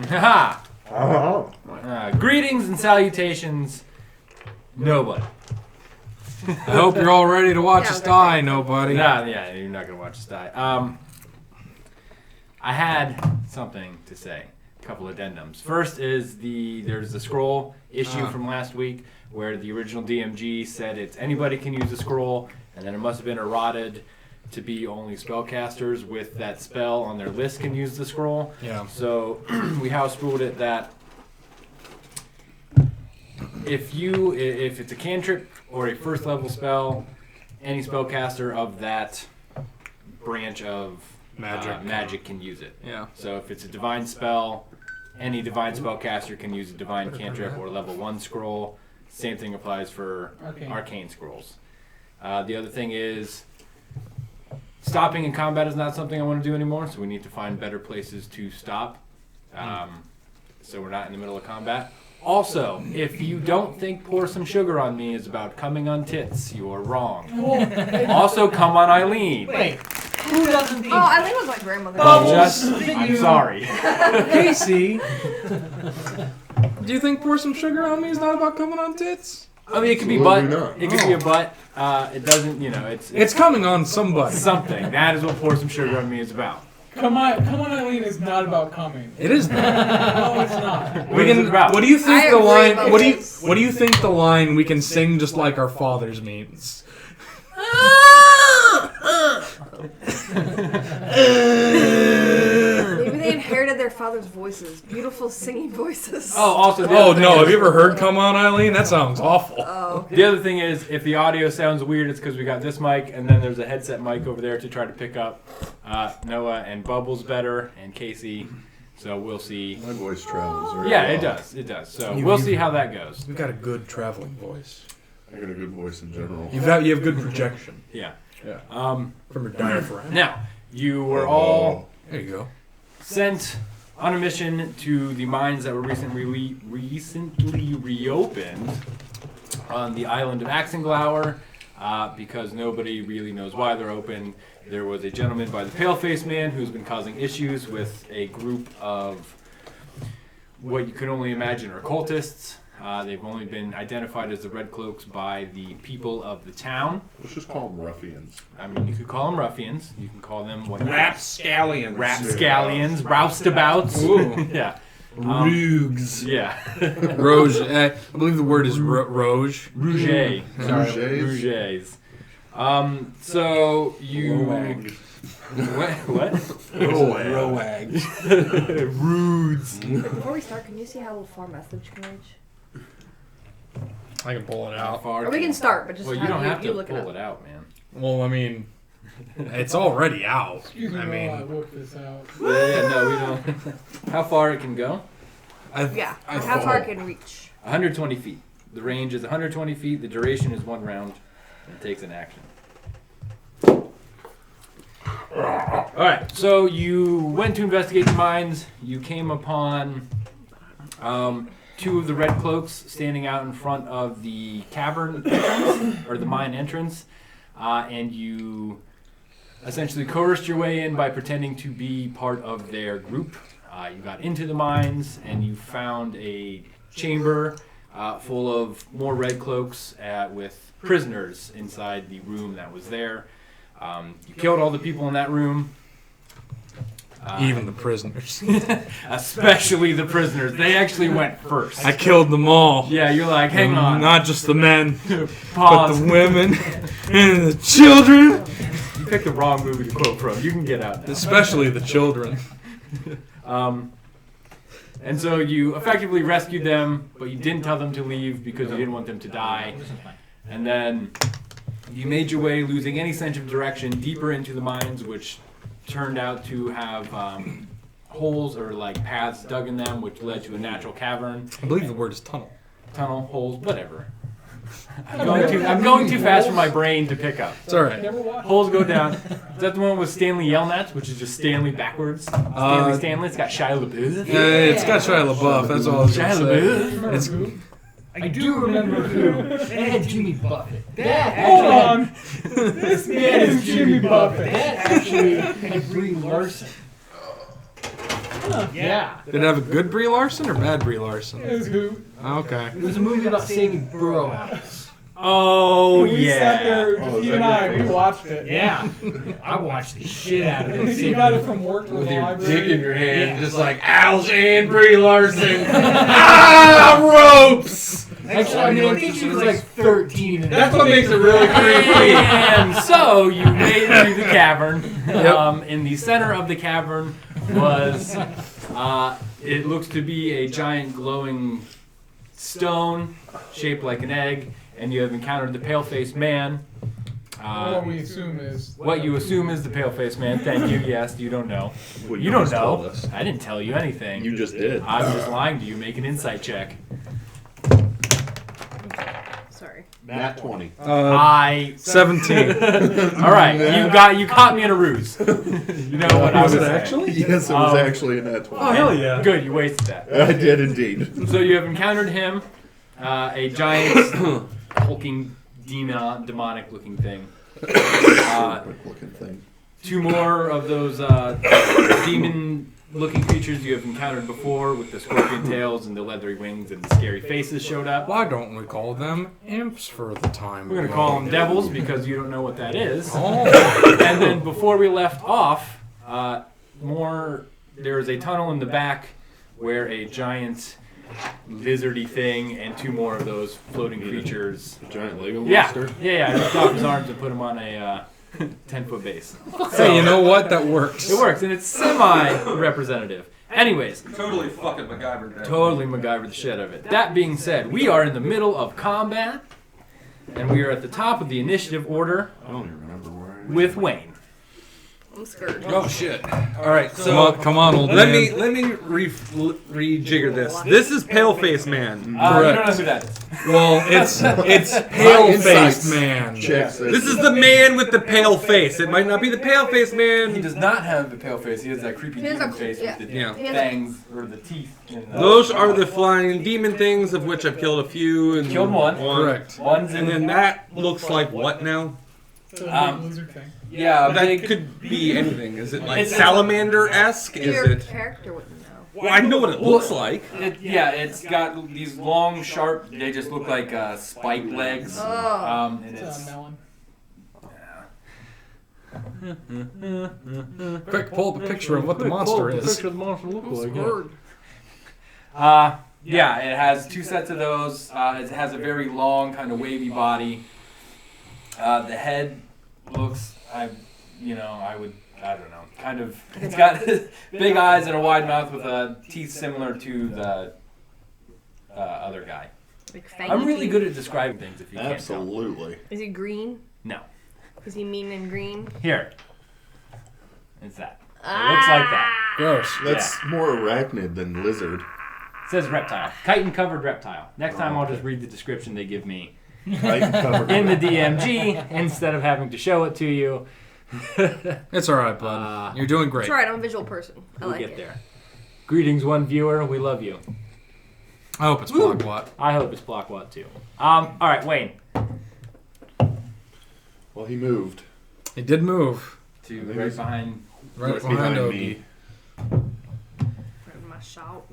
Haha! Oh. Greetings and salutations, nobody. I hope you're all ready to watch us die, nobody. Nah, yeah, you're not gonna watch us die. I had something to say. A couple addendums. First is there's the scroll issue from last week where the original DMG said it's anybody can use a scroll, and then it must have been errated to be only spellcasters with that spell on their list can use the scroll. Yeah. So we house ruled it that if it's a cantrip or a first level spell, any spellcaster of that branch of magic can use it. Yeah. So if it's a divine spell, any divine spellcaster can use a divine cantrip or level 1 scroll. Same thing applies for arcane scrolls. The other thing is stopping in combat is not something I want to do anymore, so we need to find better places to stop. So we're not in the middle of combat. Also, if you don't think Pour Some Sugar on Me is about coming on tits, you are wrong. Also, come on Eileen. Wait, who doesn't think... Oh, Eileen was my grandmother. I'm sorry. Casey, do you think Pour Some Sugar on Me is not about coming on tits? I mean, it could be butt. Absolutely not. It could be a butt. It doesn't, It's coming on somebody. something. That is what Pour Some Sugar on Me is about. Come on, Eileen is not about coming. It is not. No, it's not. What is it about? What do you think I the agree line? about What do you this. What do you think the line "We can sing just like our fathers" means? Maybe they inherited their father's voices. Beautiful singing voices. Oh, also. The Oh other no! thing Have is- you ever heard "Come On, Eileen"? That sounds awful. Oh. The other thing is, if the audio sounds weird, it's because we got this mic, and then there's a headset mic over there to try to pick up Noah and Bubbles better, and Casey. So we'll see. My voice travels very Yeah, well. it does. It does. So we'll see how that goes. You've got a good traveling voice. I got a good voice in general. You have good projection Yeah. Yeah. Um. from your diaphragm. Now, you were all There you go. sent on a mission to the mines that were recently reopened on the island of Axenglower, because nobody really knows why they're open. There was a gentleman by the Paleface Man who's been causing issues with a group of what you could only imagine are cultists. They've only been identified as the Red Cloaks by the people of the town. Let's just call them ruffians. I mean, you could call them ruffians. You can call them what? Rapscallions. Rapscallions, roustabouts. Ooh. Yeah. Rugs. Yeah. Rouge. I believe the word is rouge. Rouget. Sorry. Rougets? Rougets. So you. Roag. What? Roag. Rudes. Before we start, can you see how far message can reach? I can pull it out. Or we can start, but just Well, you don't have to look pull it up. it out, man. Well, I mean, it's already out. Excuse me I while I mean, work this out. Yeah, no, we don't. How far it can go? Yeah, how far it can reach. 120 feet. The range is 120 feet. The duration is 1 round. And it takes an action. Alright, so you went to investigate the mines. You came upon 2 of the Red Cloaks standing out in front of the cavern entrance, or the mine entrance. And you essentially coerced your way in by pretending to be part of their group. You got into the mines and you found a chamber full of more Red Cloaks with prisoners inside the room that was there. You killed all the people in that room. even the prisoners. Especially the prisoners. They actually went first. I killed them all. Yeah, you're like, hang on. Not just the men, but Pause. the women and the children. You picked the wrong movie to quote from. You can get out now. Especially the children. And so you effectively rescued them, but you didn't tell them to leave because you didn't want them to die. And then you made your way, losing any sense of direction, deeper into the mines, which turned out to have holes or like paths dug in them, which led to a natural cavern. I believe the word is tunnel. Tunnel, holes, whatever. I'm going too fast for my brain to pick up. It's alright. Holes go down. Is that the one with Stanley Yelnats, which is just Stanley backwards? Stanley. It's got Shia LaBeouf. It's got Shia LaBeouf, that's all I was Shia gonna say. LaBeouf. It's, I do remember who. They had Jimmy Buffett. Hold on. This man is Jimmy Buffett. That actually had Brie Larson. Yeah. Did it have a good Brie Larson or bad Brie Larson? It was who? Okay. It was a movie about saving burrow apples. Oh We sat there, Oh, is he that and I, your we favorite? watched it. Yeah. I watched the shit out of it. You got it from work to the With your library. dick in your hand, Yeah. just like Al's and Brie Larson. Ah, ropes! Actually, I mean, I think she was like 13. And That's what makes it really creepy. And so you made it through the cavern. In the center of the cavern was, it looks to be a giant glowing stone shaped like an egg, and you have encountered the pale-faced man. What we assume is. What you assume is the pale-faced man. Thank you. Yes, you don't know. Well, You don't just told know. us. I didn't tell you anything. You just did. I'm just lying to you. Make an insight check. Sorry. Nat 20. 17. All right, you caught me in a ruse. You know what I was Was it saying. actually? Yes, it was actually a nat 20. Oh, hell yeah. Good, you wasted that. I did indeed. So you have encountered him, a giant, hulking, demonic-looking thing. Looking thing. Two more of those demon-looking creatures you have encountered before, with the scorpion tails and the leathery wings and the scary faces showed up. Why don't we call them imps for the time? We're gonna call them devils because you don't know what that is. Oh. And then before we left off, there is a tunnel in the back where a giant lizardy thing and two more of those floating creatures. A giant Lego Yeah, monster. I ripped off his arms and put him on a 10-foot base. Hey, you know what? That works. It works, and it's semi-representative. Anyways, Totally fucking MacGyver. totally MacGyver the shit out of it. That being said, we are in the middle of combat, and we are at the top of the initiative order I don't even remember where I am. with Wayne. I'm scared. Oh shit! All right, Come on, old let man. me rejigger this. This is Paleface Man. You don't know who that is. Well, it's pale-faced man. Check This is the man with the pale face. It might not be the Paleface He Man. does not have the pale face. He has that creepy He has demon a- face yeah. with the Yeah. fangs or the teeth. In the Those are the flying demon things, of which I've killed a few. And Killed one. Correct. One's in And then that looks like what now? It's a big lizard thing. yeah, That could be anything. Is it like It's- salamander-esque? Is Your it? character wouldn't know. Well, I know what it looks like. it's got these long, sharp. They just look like spike legs. Oh. And It's it's a melon. Quick, pull up a picture of what the monster is. Yeah, it has two sets of those. It has a very long, kind of wavy body. The head looks, I don't know, kind of. It's got big eyes and a wide mouth with teeth similar to the other guy. Like fangy I'm really teeth. good at describing things. If you can't Absolutely. Is he green? tell. No. Is he mean and green? Here. It's that. It looks like that. Gross. That's more arachnid than lizard. It says reptile. Chitin covered reptile. Next time I'll just read the description they give me Right? Covered. in the DMG instead of having to show it to you. It's all right, bud. You're doing great. It's alright, I'm a visual person. I We'll like get it. there. Greetings, one viewer. We love you. I hope it's Blockwat. I hope it's Blockwat too. All right, Wayne. Well, he moved. He did move. To I think right it's- behind. Right Right behind behind Ogie. me. Right in my shout.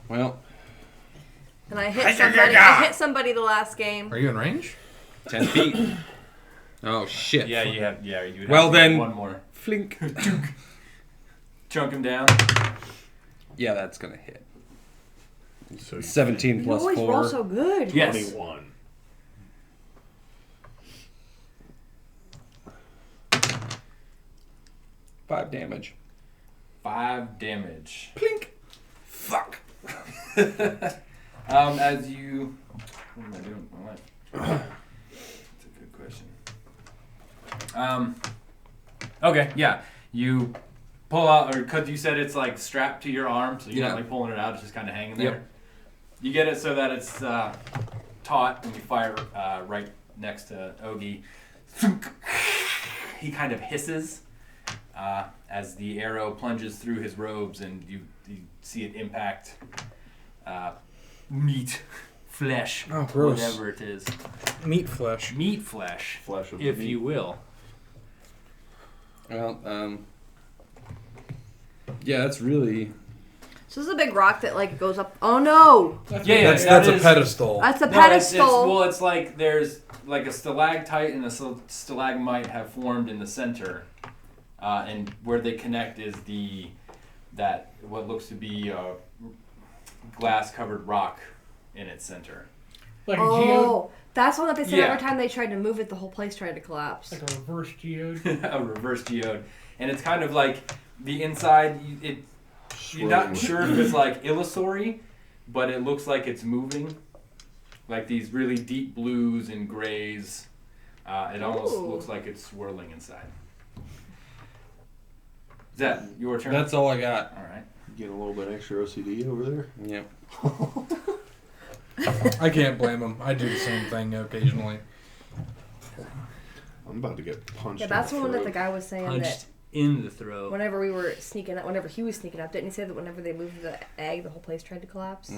Well, And I hit somebody the last game. Are you in range? 10 feet. Oh shit. Yeah, you have. Yeah, you. Well, have to then- get one more. Flink. Chunk him down. Yeah, that's gonna hit. So you 17 You plus always 4. roll so good. Yes. 21. Five damage. 5 damage. Plink. Fuck. As you. What am I doing with my life? That's a good question. Okay, yeah. You pull out, or because you said it's like strapped to your arm, so you're Yeah. not like pulling it out, it's just kind of hanging there. Yep. You get it so that it's taut, and you fire right next to Ogie. He kind of hisses as the arrow plunges through his robes, and you see it impact meat, flesh, Oh, gross. whatever it is. Meat flesh. Meat flesh, Flesh of if meat. you will. Well, yeah, that's really. So this is a big rock that like goes up. Oh no! Yeah, That's a pedestal. That's a No, pedestal. it's like there's like a stalactite and a stalagmite have formed in the center, and where they connect is what looks to be a glass-covered rock in its center. Like a geode? That's one that they said Yeah. every time they tried to move it, the whole place tried to collapse. Like a reverse geode? A reverse geode, and it's kind of like the inside. You're not sure if it's like illusory, but it looks like it's moving, like these really deep blues and grays. It almost Ooh. looks like it's swirling inside. Is that your turn? That's all I got. All right. Get a little bit extra OCD over there. Yep. I can't blame him. I do the same thing occasionally. I'm about to get punched. Yeah, that's the in one that throat. the guy was saying that Punched in the throat. whenever we were sneaking up, whenever he was sneaking up, didn't he say that whenever they moved the egg, the whole place tried to collapse?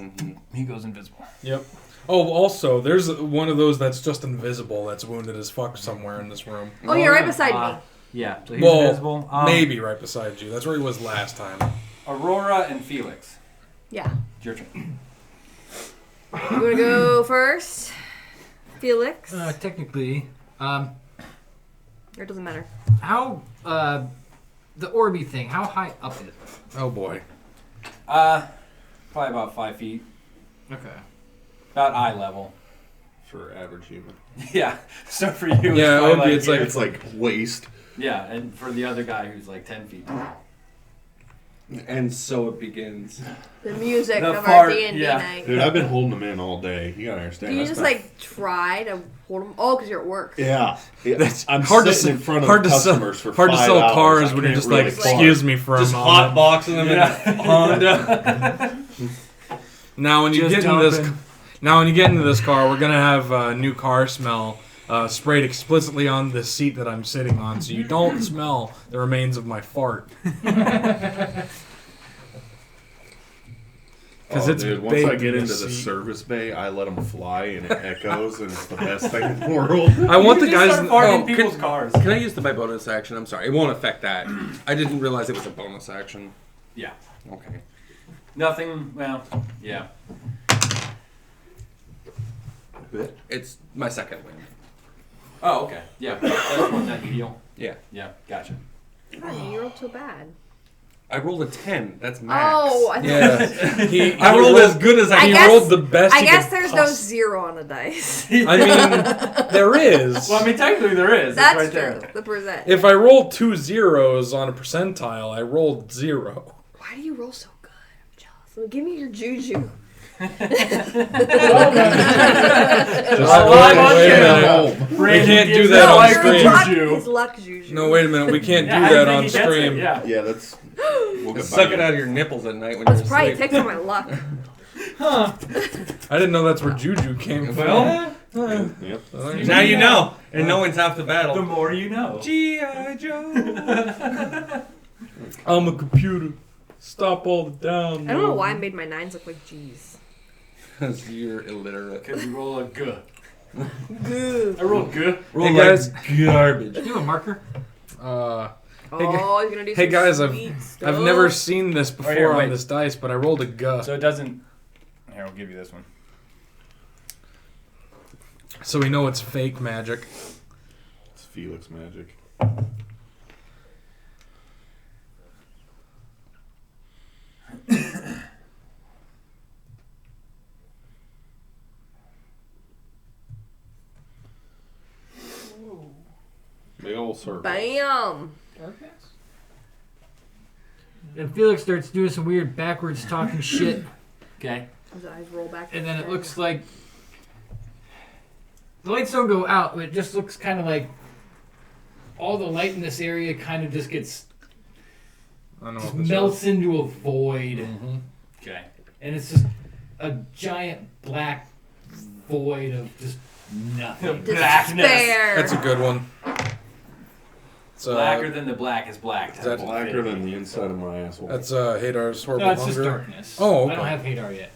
He goes invisible. Yep. Oh, also, there's one of those that's just invisible that's wounded as fuck somewhere in this room. Oh, you're right beside me. Yeah, so he's Well, invisible. maybe right beside you. That's where he was last time. Aurora and Felix. Yeah. It's your turn. You want to go first? Felix? Technically, Or it doesn't matter. how the Orby thing? How high up is it? Oh boy. Probably about 5 feet. Okay. About eye level. For average human. Yeah. So for you, Yeah, probably Orby, it's like- It's like waist. yeah, and for the other guy who's like 10 feet tall. And so it begins. The music The of our fart, D&D yeah. night. Dude, I've been holding them in all day. You gotta understand. Can you I just spent- like try to hold them? Oh, because you're at work. Yeah. That's I'm hard to sitting s- in front of hard to sell- customers for Hard to 5 sell hours. cars I when you're can't just really like, talk. excuse me for a Just moment. hot boxing them Yeah. in a Honda. Now when you Just get into this, dumping. now when you get into this car, we're gonna have new car smell sprayed explicitly on the seat that I'm sitting on, so you don't smell the remains of my fart. Because it's dude, once baked I get in into the the seat. service bay, I let them fly and it echoes, and it's the best thing in the world. I want the You just guys. start farting in oh, people's can- cars. Can I use my bonus action? I'm sorry. It won't affect that. I didn't realize it was a bonus action. Yeah. Okay. Nothing. Well, yeah. It's my second win. Oh, okay. Yeah. That's one that you heal. Yeah. Yeah. Gotcha. Oh, you rolled so bad. I rolled a 10. That's max. Oh, I thought Yeah, he I rolled as good as I I He guess- rolled the best. I he guess could there's no 0 on the dice. I mean, there is. Well, I mean, technically there is. That's it's right true. there. The percent. If I rolled 2 zeros on a percentile, I rolled 0. Why do you roll so good? I'm jealous. Well, give me your juju. Just live on wait a camera. minute. We Brandon can't do gives that no on extra screen. luck, juju. his luck juju. No, wait a minute. We can't Yeah, do how do you that think on he gets it? stream. Yeah. Yeah, that's. We'll get Suck by it you. out of your nipples at night when That's you're probably asleep. takes all my luck. I didn't know that's where Juju came from. Well, Yep. now you know. And knowing's half the The battle. more you know. G.I. Joe. I'm a computer. Stop all the down. I don't know why I made my 9s look like G's. Because you're illiterate. Because you roll a good. Good. I roll good. Roll Hey, guys. garbage. Do you have a marker? Oh, he's gonna do Hey some guys, sweet I've stuff. never seen this before here, on wait. this dice, but I rolled a guh. So it doesn't. Here, I'll give you this one. So we know it's fake magic. It's Felix magic. Big old circle. Bam. And Felix starts doing some weird backwards talking shit, Okay. His eyes roll back. and then it looks like the lights don't go out, but it just looks kind of like all the light in this area kind of just gets I don't know just what this melts into a void, Mm-hmm. Okay. and it's just a giant black void of just nothing. Despair. That's a good one. It's, Blacker than the black is black. Is that Blacker than the inside of my asshole. That's Hadar's horrible No, it's just hunger. darkness. Oh, okay. I don't have Hadar yet.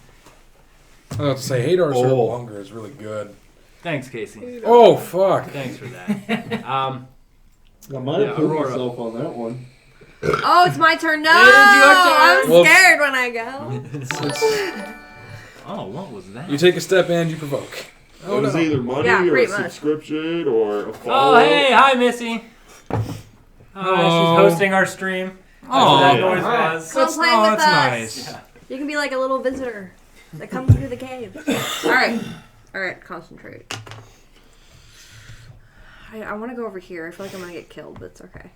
I was about to say Hadar's Oh. horrible hunger is really good. Thanks, Casey. Oh fuck! Thanks for that. I might have put Aurora. myself on that one. Oh, it's my turn. No, It is your turn. I'm Well, scared when I go. Oh, what was that? You take a step and you provoke. It was either money Yeah, or a pretty much. subscription or a follow. Oh, hey, hi, Missy. Hi, Hello. she's hosting our stream. That's what Oh, that yeah. noise Hi. was. Come play with that's us. nice. Yeah. You can be like a little visitor that comes through the cave. All right, concentrate. I want to go over here. I feel like I'm gonna get killed, but it's okay.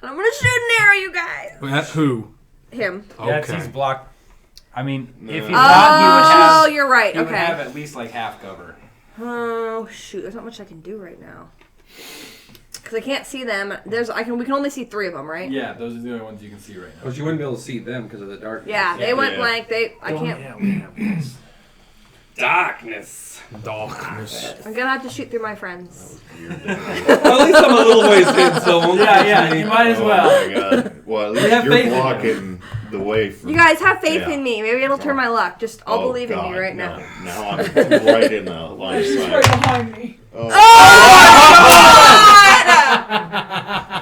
And I'm gonna shoot an arrow, you guys. At who? Him. Yeah, it's he's blocked. I mean, No. if he's not, he would Oh, have. you're right. He would have Okay. at least like half cover. Oh shoot, there's not much I can do right now. Cause I can't see them. We can only see 3 of them, right? Yeah, those are the only ones you can see right now. But you wouldn't be able to see them because of the darkness. Yeah, they went blank. I can't. Yeah, we have this. Darkness. Darkness. I'm gonna have to shoot through my friends. Well, at least I'm a little ways hid, so Yeah, you might as well. Oh my god. Well, at We least have you're faith in blocking the way for. You guys have faith Yeah. in me. Maybe it'll turn my luck. Just all Oh, believe in me God, right no. now. Now I'm right in the line of She's sight. right behind me. Oh.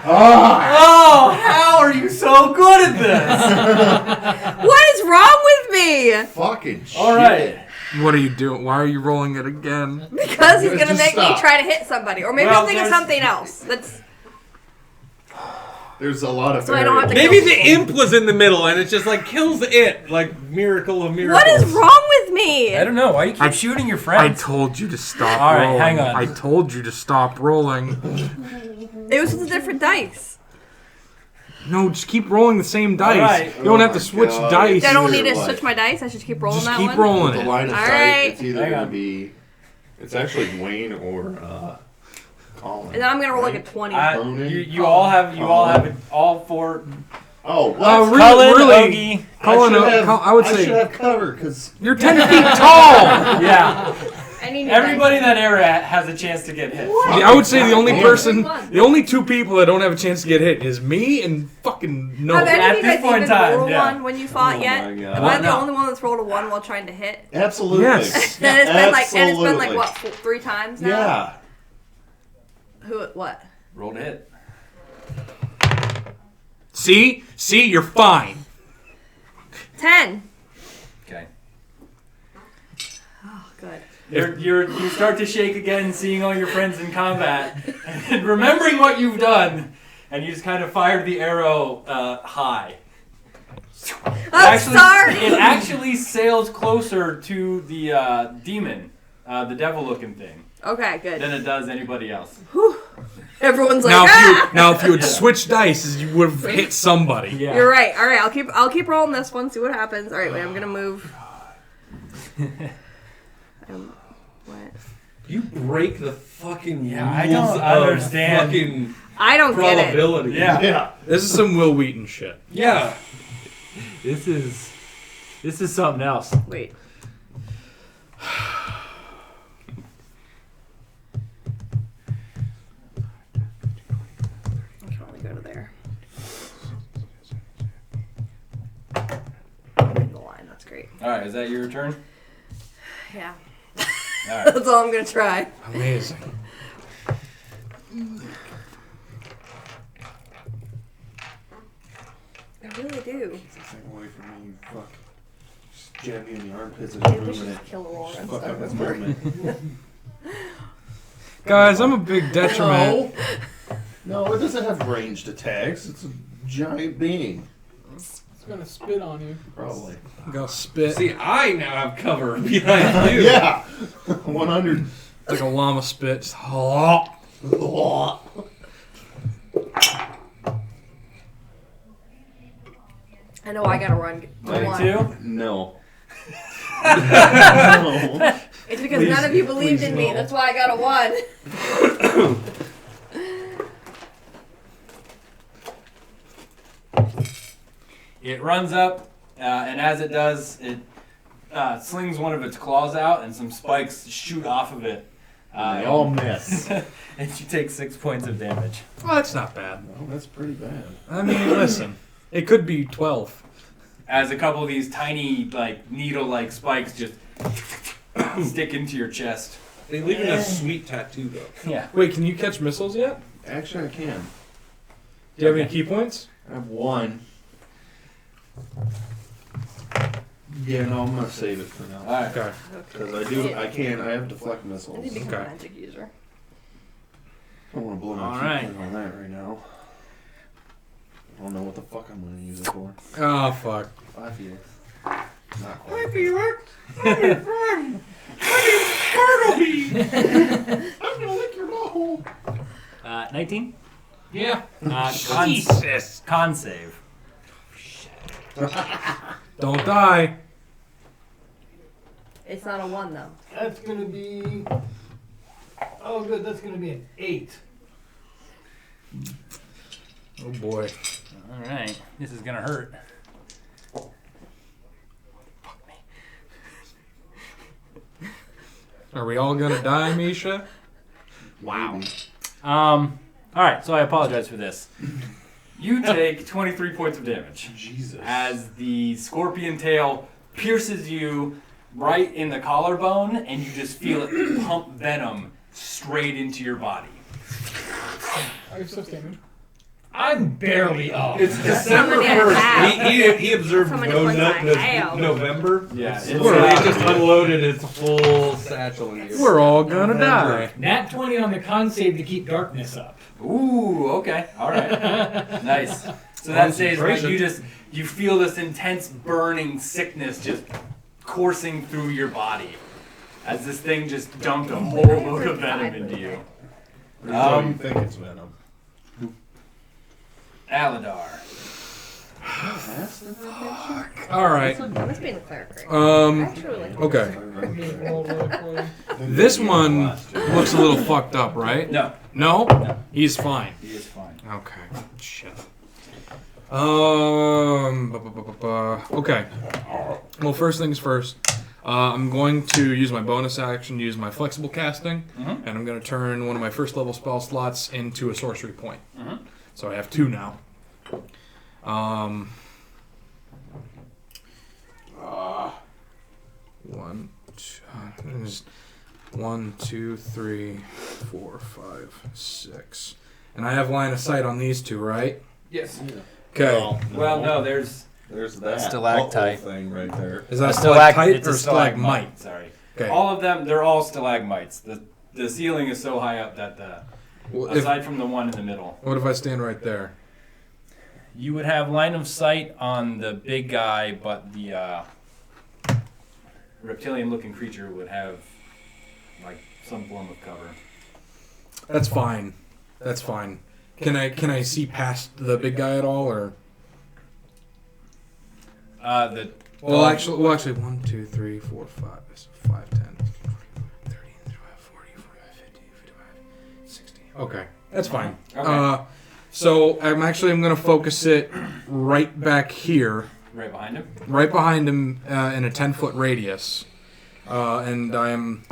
Oh, how are you so good at this? What is wrong with me? Fucking shit. All right. What are you doing? Why are you rolling it again? Because he's gonna Just make me stop. try to hit somebody, or maybe Well, he'll think of there's- something else. That's There's a lot of So I don't have to Maybe kill the people. imp was in the middle and it just like kills it. Like miracle of miracles. What is wrong with me? I don't know. Why you keep shooting your friends? I told you to stop All right, rolling. hang on. I told you to stop rolling. It was with a different dice. No, just keep rolling the same dice. right. You don't Oh have to my switch God. dice. I don't need to Like- switch my dice. I should keep rolling Just that keep one. rolling the it. line of All sight. right. It's either Hang gonna on. be. It's actually Wayne or Colin. And then I'm gonna roll like a 20. You all have all 4. Oh, Oh, what? really? Cullen, really? Ogie. Colin, I would I should say have cover because you're 10 feet tall. Yeah. I need new Everybody in dice. that area has a chance to get hit. Yeah, I would say the only Damn. person, the only 2 people that don't have a chance to get hit is me and fucking Have Noah. any At of you this guys point in even time, rolled yeah. one when you fought Oh yet? my God. Am I the No. only one that's rolled a 1 while trying to hit? absolutely. Yes. And it's been like, Absolutely. what, 3 times now? Yeah. What? Roll to hit. See, you're fine. 10. Okay. Oh, good. You start to shake again, seeing all your friends in combat, and remembering what you've done, and you just kind of fired the arrow high. I'm sorry. It actually sails closer to the demon, the devil-looking thing, Okay, good. than it does anybody else. Everyone's like, Now, ah! if you had switched dice, you would have hit somebody. Yeah. You're right. All right, I'll keep rolling this one. See what happens. All right, wait. I'm gonna move. What? You break the fucking Yeah, I rules don't of understand. Fucking I don't get it. probability. Yeah. Yeah. This is some Will Wheaton shit. Yeah. This is something else. Wait. I can only go to there. The line. That's great. All right, is that your turn? Yeah. All right. That's all I'm gonna try. Amazing. I really do. Take away from me, you fuck. Just jab me in the armpits and Maybe we ruin should it. just kill the wall and Fuck start up this over. moment. Guys, I'm a big detriment. No, it doesn't have ranged attacks. It's a giant being. It's gonna spit on you. Probably. Got spit See, I now have cover behind you. Yeah. 100. like a llama spit. Just, I know I gotta run. Go on. 22? No. No. It's because none of you believed in me. That's why I got a 1. It runs up, and as it does, it slings one of its claws out, and some spikes shoot off of it. They all miss. And you take 6 points of damage. well, that's not bad. Well, that's pretty bad. I mean, listen, it could be 12. As a couple of these tiny, like, needle-like spikes just stick into your chest. They leave it a sweet tattoo though. Yeah. Wait, can you catch missiles yet? Actually, I can. Do you have any key points? I have one. Yeah, no, I'm gonna save it for now. Alright. Okay. Because I have deflect I missiles. need to become Okay. a magic user. I don't want to blow my Alright. key point on that right now. I don't know what the fuck I'm gonna use it for. Oh, fuck. 5 years. Not quite. I'm gonna lick your butthole. 19? Yeah. Con save. Don't die. It's not a 1 though. That's gonna be. Oh, good. That's gonna be an 8. Oh boy. Alright. This is gonna hurt. Are we all gonna die, Misha? Wow. Alright, so I apologize for this. You take 23 points of damage Jesus. as the scorpion tail pierces you right in the collarbone, and you just feel it pump venom straight into your body. Are you still standing? I'm barely up. It's December Somebody had 1st. half. He observed Somebody no, points no, like hell. November. Yeah, So it's, he just unloaded its full satchel in you. We're all gonna die. Nat 20 on the con save to keep darkness up. Ooh, okay, all right, nice. So that says right, you feel this intense burning sickness just coursing through your body as this thing just dumped a whole load of venom into you. So you think it's venom? Aladar. All right. Let's be in the cleric right. Actually, like Okay. Roll really quick. This one looks a little fucked up, right? No, No? He's fine. he is fine. Okay. Shit. Okay. Well, first things first. I'm going to use my bonus action, use my flexible casting, Mhm. and I'm going to turn one of my first level spell slots into a sorcery point. Mhm. So I have 2 now. One, two, 3, 4, 5, 6. And I have line of sight on these 2, right? Yes. Okay. Well, no, there's There's that Stalactite. whole thing right there. Is that a stalactite stalactite or stalagmite? Sorry. Okay. All of them, they're all stalagmites. The ceiling is so high up that Well, if- aside from the one in the middle, what if I stand right there? you would have line of sight on the big guy, but the reptilian-looking creature would have like some form of cover. That's fine. That's fine. Can I see past the big guy at all, or? Well, actually, 1, 2, 3, 4, 5, 5, 10, 30, 40, 45, 50, 55, 60. Okay, that's fine. Okay. So I'm gonna focus it right back here, Right behind him. right behind him, in a 10-foot radius, and I'm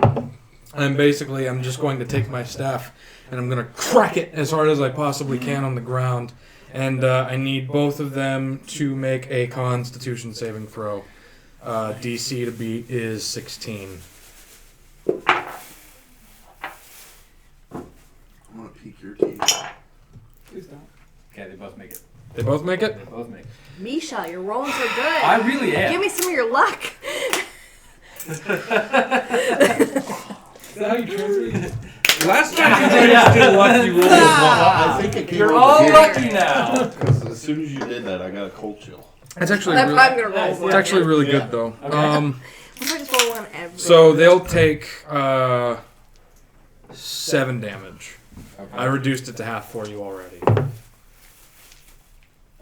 just going to take my staff and I'm gonna crack it as hard as I possibly can on the ground. And I need both of them to make a Constitution saving throw. DC to beat is 16. I'm gonna peek your teeth. Please don't. Okay, they both make it. They both make it? They both make it. Misha, you're rolling so good. I really am. Give me some of your luck. Is that how you translate it? Last time Yeah. still lucky roll. I think it came You're over all here. lucky now. Because as soon as you did that, I got a cold chill. It's actually I'm really, gonna roll. it's one. actually really Yeah. good though. Okay. What if I just roll one every? So they'll take 7 damage. Okay. I reduced it to half for you already.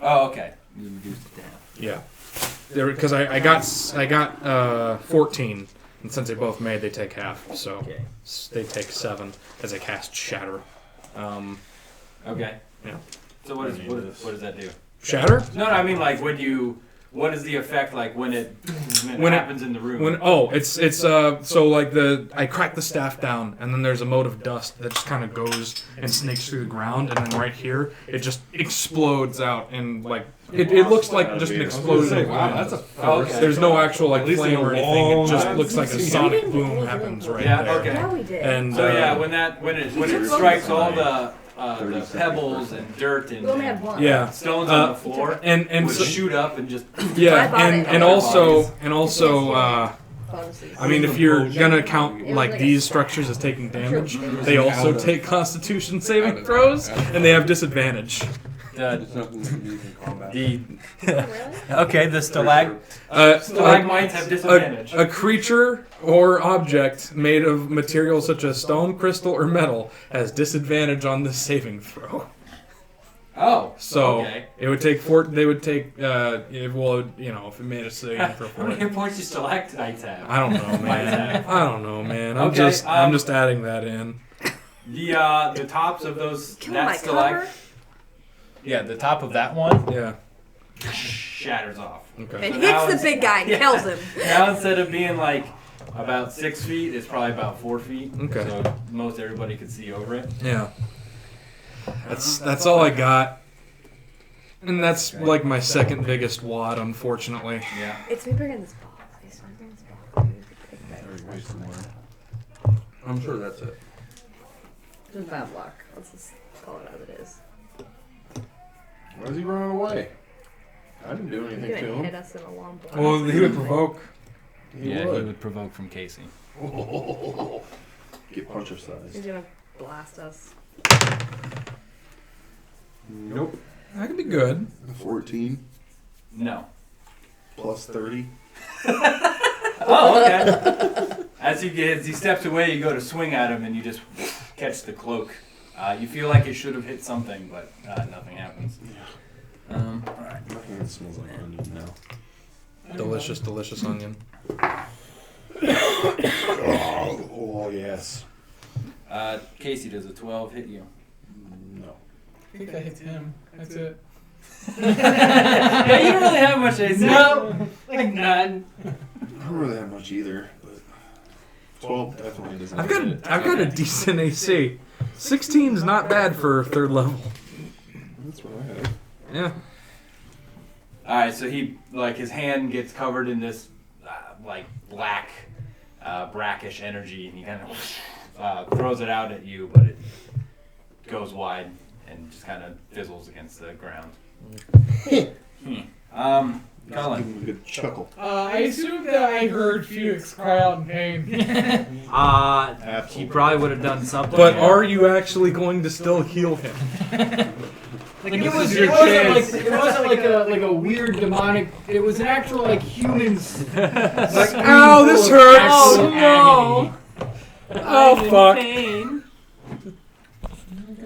Oh, okay. You reduced it down. Yeah, because I got 14, and since they both made, they take half. So Okay. they take 7 as I cast Shatter. Okay. Yeah. So what does that do? Shatter? No, I mean like what is the effect like when it When it- happens in the room? So like I crack the staff down, and then there's a mote of dust that just kind of goes and snakes through the ground, and then right here it just explodes out, and like it looks like just an explosion. Wow, that's a Oh, okay. There's no actual like At least flame in a or anything. It just long looks like a time. sonic boom happens right Yeah, there. okay. Yeah, we did. And So yeah, when it strikes all the the pebbles and dirt and We only have one. Yeah. stones on the floor And would so, shoot up and just. yeah, bought it. and also Bonuses. I mean, if you're gonna count It was like like these a- structures as taking damage, they also take Constitution saving throws, and they have disadvantage. It's nothing that you use in combat. Okay, the stalagmites have disadvantage. A creature or object made of materials such as stone, crystal, or metal has disadvantage on this saving throw. Oh, So okay. it would take four. They would take. If it made a saving throw How for many it. hit points do stalactites have? I don't know, man. I don't know, man. I'm Okay, I'm just adding that in. The tops of those Kill that my stalagmite. cover. Yeah, the top of that one Yeah. shatters off. Okay. It So now hits the it's- big guy and yeah. kills him. Now instead of being like about 6 feet, it's probably about 4 feet. Okay. So most everybody could see over it. Yeah. That's all I got. And that's like my second biggest wad, unfortunately. Yeah. It's me bringing this box. It's me bringing this box. I'm sure that's it. Just bad luck. Let's just call it as it is. Why is he running away? I didn't do He's anything gonna to him. hit us in a long blast. Well, he would provoke. He would. would provoke from Casey. Get puncher sized. He's gonna blast us. Nope. That could be good. 14 No. plus 30. Oh, okay. As he steps away, you go to swing at him, and you just catch the cloak. You feel like it should have hit something, but nothing happens. All right. Nothing that smells like onion now. Delicious, delicious onion. Oh, yes. Casey, does a 12 hit you? No. I think that hits him. That's it. Yeah, you don't really have much AC. No, like none. I don't really have much either, but 12 definitely doesn't. I've hit. got a decent AC. 16's not bad for third level. That's what I have. Yeah. All right, so his hand gets covered in this black brackish energy, and he kind of throws it out at you, but it goes wide and just kind of fizzles against the ground. Give Colin. him a good chuckle. I assumed that I heard Felix cry out in pain. He probably would have done something. But are you actually going to still heal him? It was your chance. wasn't like a weird demonic. It was an actual like humans. Like, ow, this hurts! Oh Oh, fuck.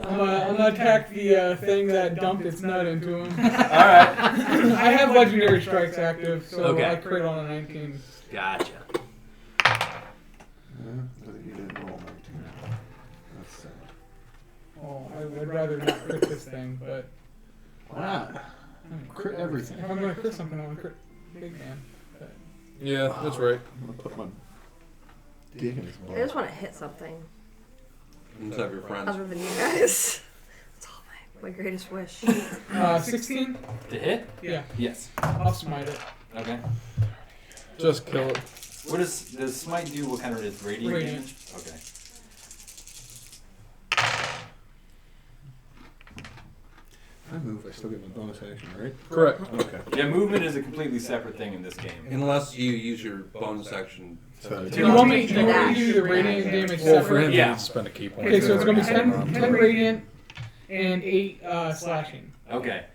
I'm gonna attack the thing that dumped its nut into him. All right. I have legendary strikes active, so Okay. I crit on a 19. Gotcha. But you didn't roll 19. That's sad. Oh, I'd rather not crit this thing, but Why not? Crit everything. if I'm gonna crit something, I'm gonna crit Big Man. But Yeah, that's right. I'm gonna put my dick in his I just butt. want to hit something Instead of your friends. other than you guys. That's all my greatest wish. 16? To hit? Yeah, Yes. I'll smite it. Okay. Just kill it. What does smite do? What kind of is radiant Radiant. damage? Okay. I move, I still get my bonus action, right? Correct. Okay. Yeah, movement is a completely separate thing in this game. Unless you use your bonus action. You want me to do the radiant damage Well, for him, separate? he Yeah. needs to spend a key point. Okay, so it's gonna be 10 radiant and 8 slashing. Okay.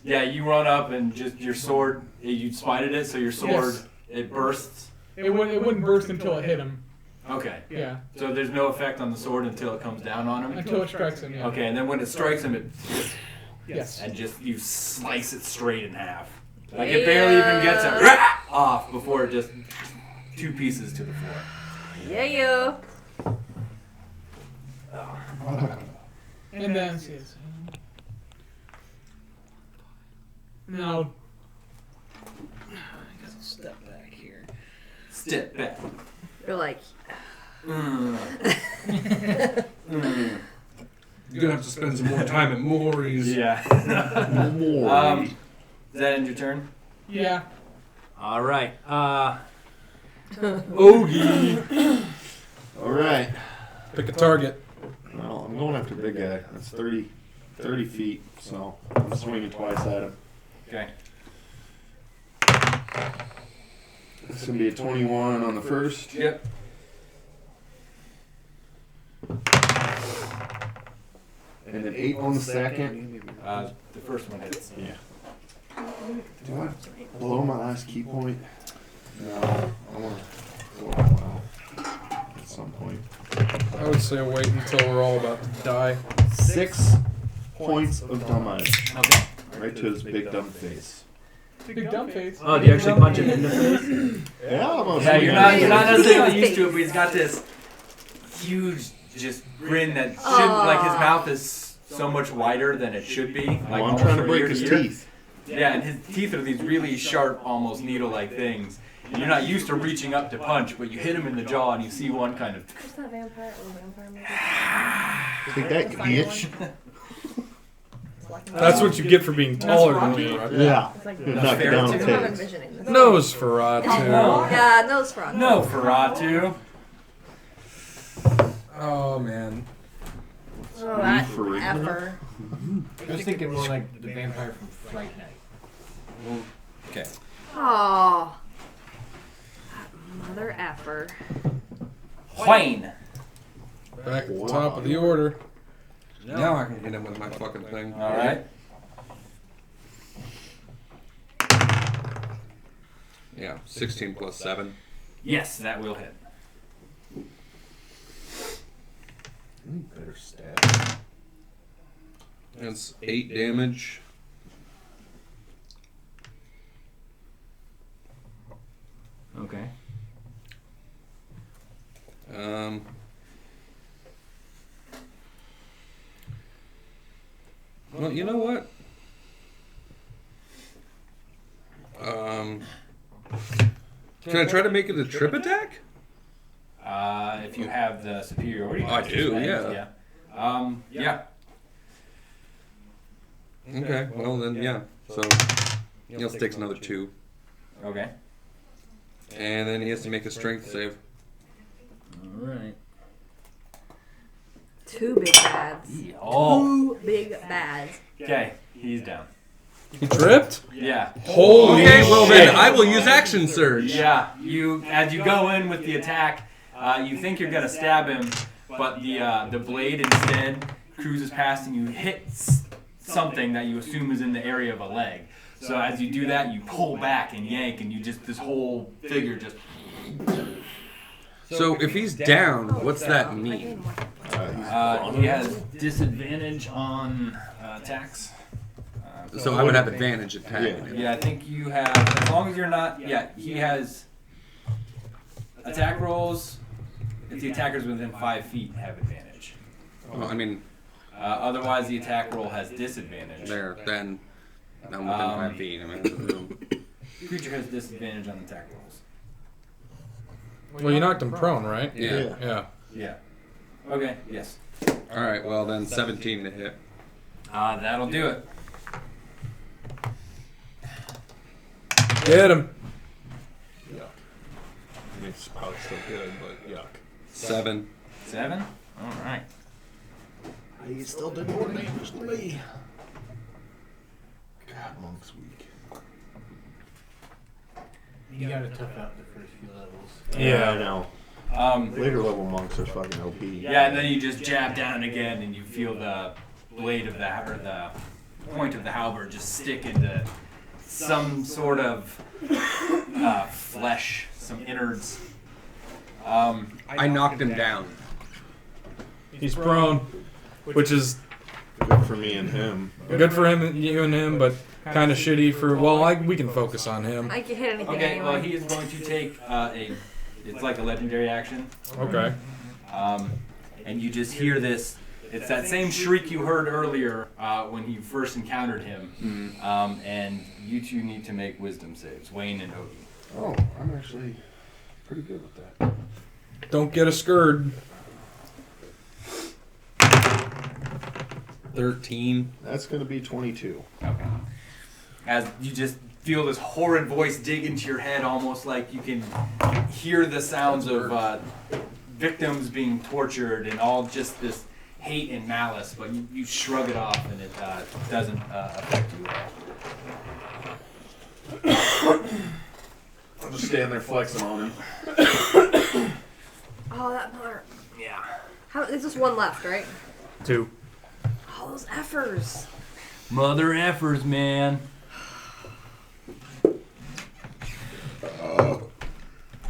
Yeah, you run up and just your sword, you smited it, so your sword, Yes. it bursts. It wouldn't burst until it hit him. Okay. Yeah, So there's no effect on the sword until it comes down on him? until it strikes him. Yeah. Okay, and then when it strikes him, it Yes. and just you slice it straight in half. Like it barely even gets it off before it just 2 pieces to the floor. Yeah, you. And then see this. No. I guess I'll step back here. Step back. You're like, You're gonna have to spend some more time at Maury's. Yeah. More. Does that end your turn? Yeah. All right. Ogie. All right. Pick a target. Well, Well, I'm going after big guy. That's 30 feet, so I'm swinging twice at him. Okay. It's going to be a 21 on the first. Yep. And an 8 on the second. The first one hits. Yeah. Do I blow my last key point? No. I want to go all out at some point. I would say wait until we're all about to die. 6 points of damage. Okay. Right to his big dumb face. Big dumb face. Oh, do you actually punch him in the face? Yeah, I'm Yeah, you're not necessarily used to it, but he's got this huge just grin that shouldn't, like his mouth is so much wider than it should be. Like I'm trying to from break ear his ear. teeth. Yeah, and his teeth are these really sharp, almost needle-like things. And you're not used to reaching up to punch, but you hit him in the jaw and you see one kind of... What's that vampire? Movie? Take that, bitch. That's what you get for being taller than me. Yeah. It's like Knock it down Fair a too. I'm peg. envisioning this. Nosferatu. Yeah, Nosferatu. No, Ferratu. Oh man. Oh, that Farina? effer. I was thinking more like the vampire from Fright Night. Okay. Oh. That mother effer. Wayne. Back at the top of the order. Now I can hit him with my fucking thing. All right. Yeah, 16 plus 7. Yes, that will hit. Better stab. That's 8 damage. Okay. Well, you know what? Can I try to make it a trip attack? If you have the superiority. I do, yeah. Yeah. Okay, well then, yeah. So, he'll takes another 2. Okay. And then he has to make a strength save. Alright. 2 big bads. Oh. 2 big bads. Okay, he's down. He tripped? Yeah. Holy Okay, well shit. then I will use action surge. Yeah. As you go in with the attack, you think you're gonna stab him, but the blade instead cruises past and you hit something that you assume is in the area of a leg. So as you do that, you pull back and yank, and you just this whole figure just. So if he's down, what's that mean? He has disadvantage on attacks. So I would have advantage attacking him. Yeah, I think you have, as long as you're not, yeah, he has attack rolls. If the attacker's within 5 feet, have advantage. Well, I mean, Otherwise, the attack roll has disadvantage. there, then I'm within 5 feet. I mean, Creature has disadvantage on attack rolls. Well, you knocked him prone, right? yeah. Yeah. Yeah. Okay, yes. Alright, well then 17 to hit. That'll do it. Get him. Yuck. I mean, it's probably still good, but yuck. 7. 7? Alright. He still did more damage than me. God, Monk's weak. You gotta tough out the first few levels. Yeah, I know. Um, Later level monks are fucking OP. yeah, and then you just jab down again, and you feel the blade of the point of the halberd just stick into some sort of flesh, some innards. I knocked him down. He's prone, which is Good for me and him. good for him, you and him, but kind of shitty for. Well, we can focus on him. I can hit anything Okay, anyway. well, he is going to take it's like a legendary action. Okay. And you just hear this. It's that same shriek you heard earlier when you first encountered him. And you two need to make wisdom saves, Wayne and Odie. Oh, I'm actually pretty good with that. Don't get a scourge. 13. That's going to be 22. Okay. As you just feel this horrid voice dig into your head, almost like you can hear the sounds of victims being tortured and all just this hate and malice, but you shrug it off and it doesn't affect you at all. I'll just stand there flexing on him. Oh, that part. Yeah. There's just one left, right? 2. Oh, those effers. Mother effers, man.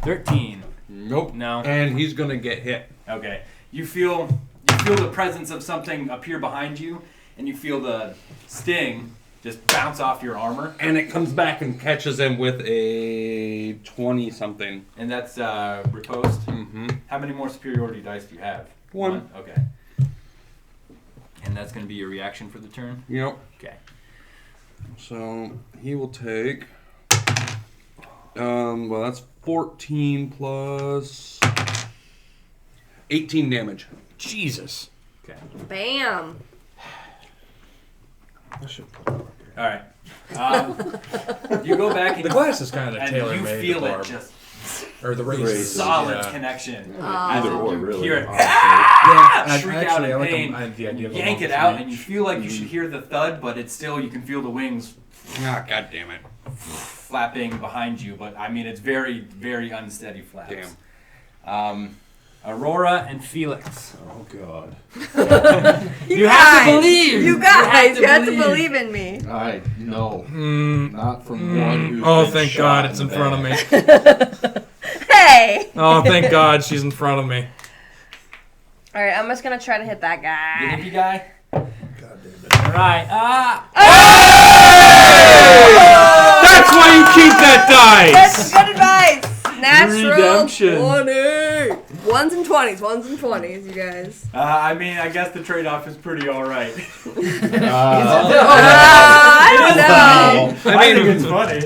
13. Nope. No. And he's gonna get hit. Okay. You feel the presence of something appear behind you, and you feel the sting just bounce off your armor, And it comes back and catches him with a 20-something. and that's riposte. Mm-hmm. How many more superiority dice do you have? One. Okay. And that's going to be your reaction for the turn? Yep. Okay. So he will take. Well, that's 14 plus 18 damage. Jesus. Okay. Bam. I should put it up here. All right. You go back and The glass is kind of and tailor you made. feel the it barb. just Or the Races, races. solid yeah. connection. Either or, you really. hear it. honestly. Yeah, Shriek actually, out I in like pain. the idea of a Yank it long out, reach. and you feel like you should hear the thud, but it's still you can feel the wings Ah, god damn it. flapping behind you. But I mean, it's very, very unsteady flaps. Aurora and Felix. Oh god. You have to believe. You guys, you have to believe. believe in me. I no. Mm, Not from one who's oh, been thank shot God it's in the front of back. me. Hey! Oh, thank God she's in front of me. Alright, I'm just gonna try to hit that The guy. hippie guy. God damn it. All right. That's why you keep that That's dice! good advice! Natural Redemption. 20! Ones and 20s, you guys. I mean, I guess the trade-off is pretty all right. I don't know. I think it's funny.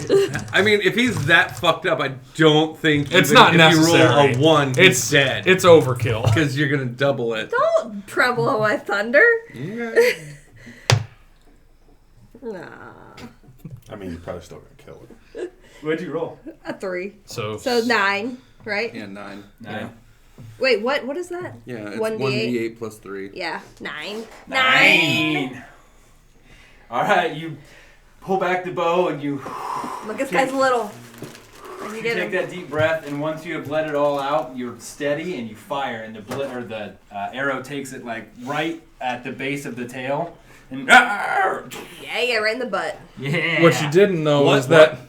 I mean, if he's that fucked up, I don't think It's even not if necessary. you roll a 1, he's It's dead. It's overkill. Because you're gonna double it. Don't tremble my thunder. Okay. Nah. I mean, you're probably still gonna kill it. What'd you roll? A 3. So 9, right? Yeah, 9. Nine. Wait, what is that? Yeah, it's 1d8? 1d8 plus 3. Yeah, 9. 9. All right, you pull back the bow and you Look, this guy's little. And you You get take him. that deep breath, and once you have let it all out, you're steady and you fire, and the arrow takes it like right at the base of the tail, and Yeah, right in the butt. yeah. what you didn't know What, is that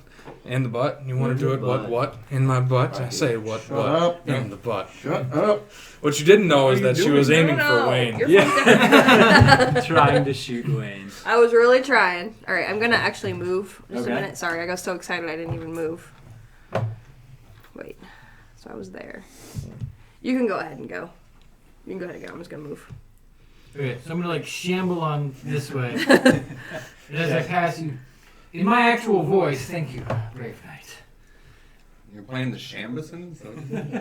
in the butt. You want to do it? butt. What? In my butt. I say what? Shut What? up. In the butt. Shut up. What you didn't know What is are you that she was doing? aiming for Wayne. You're trying to shoot Wayne. I was really trying. All right, I'm gonna actually move. Just Okay. a minute. Sorry, I got so excited I didn't even move. Wait. So I was there. You can go ahead and go. You can go ahead and go. I'm just gonna move. Okay, so I'm gonna like shamble on this way. And as I pass you, in my actual voice, thank you, brave knight. You're playing the Shambason? So.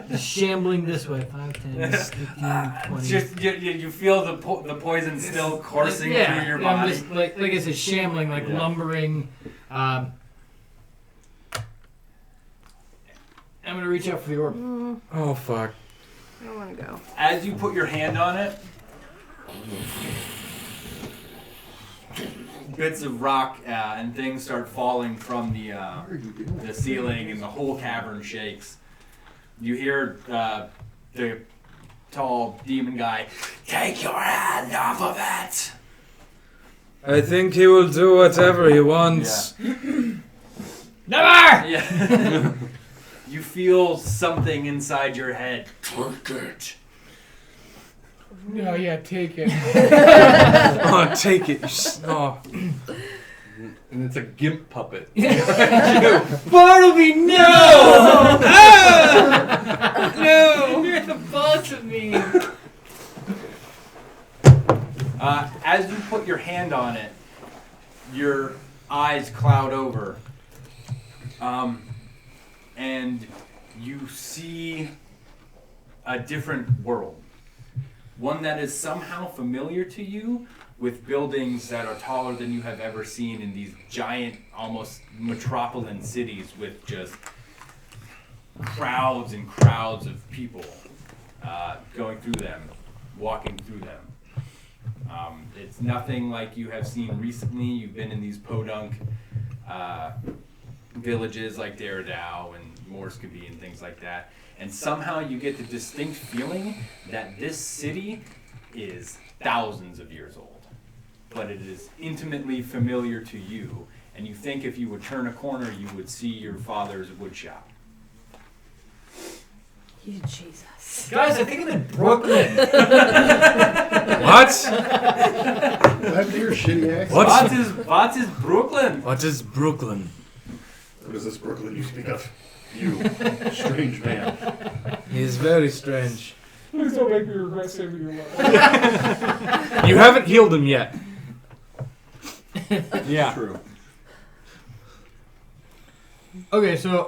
Just shambling this way, 5, 10, 15, 20. It's just you feel the poison still coursing through your I'm body. just like I said, shambling, like lumbering. I'm gonna reach out for the orb. Oh fuck. I don't want to go. As you put your hand on it, bits of rock and things start falling from the ceiling, and the whole cavern shakes. You hear the tall demon guy, "Take your hand off of it!" I think he will do whatever he wants. Never! Yeah. You feel something inside your head. Take it. No, yeah, take it. Oh, take it. Oh. And it's a gimp puppet. Bartleby, no! Ah! No! You're the boss of me. As you put your hand on it, your eyes cloud over. And you see a different world. One that is somehow familiar to you, with buildings that are taller than you have ever seen in these giant, almost metropolitan cities with just crowds and crowds of people going through them, walking through them. It's nothing like you have seen recently. You've been in these podunk villages like Daredao and Morskaby and things like that. And somehow you get the distinct feeling that this city is thousands of years old. But it is intimately familiar to you. And you think if you would turn a corner, you would see your father's woodshop. You Jesus. Guys, I think I'm in Brooklyn. What? Back to your shitty accent. What is Brooklyn? What is Brooklyn? What is this Brooklyn you speak of? You, strange man. He is very strange. Please don't make me regret saving your life. You haven't healed him yet. Yeah. True. Okay, so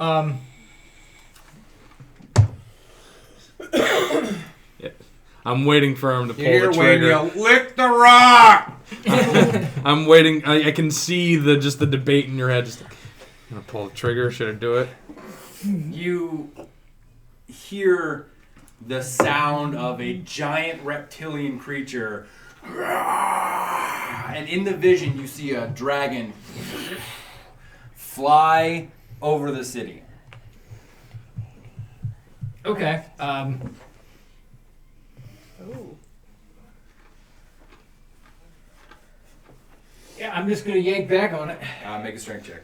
I'm waiting for him to pull Here the when trigger. you lick the rock. I'm waiting. I can see the debate in your head. Just like, I'm gonna pull the trigger. Should I do it? You hear the sound of a giant reptilian creature, and in the vision you see a dragon fly over the city. okay. Yeah, I'm just gonna yank back on it. Make a strength check.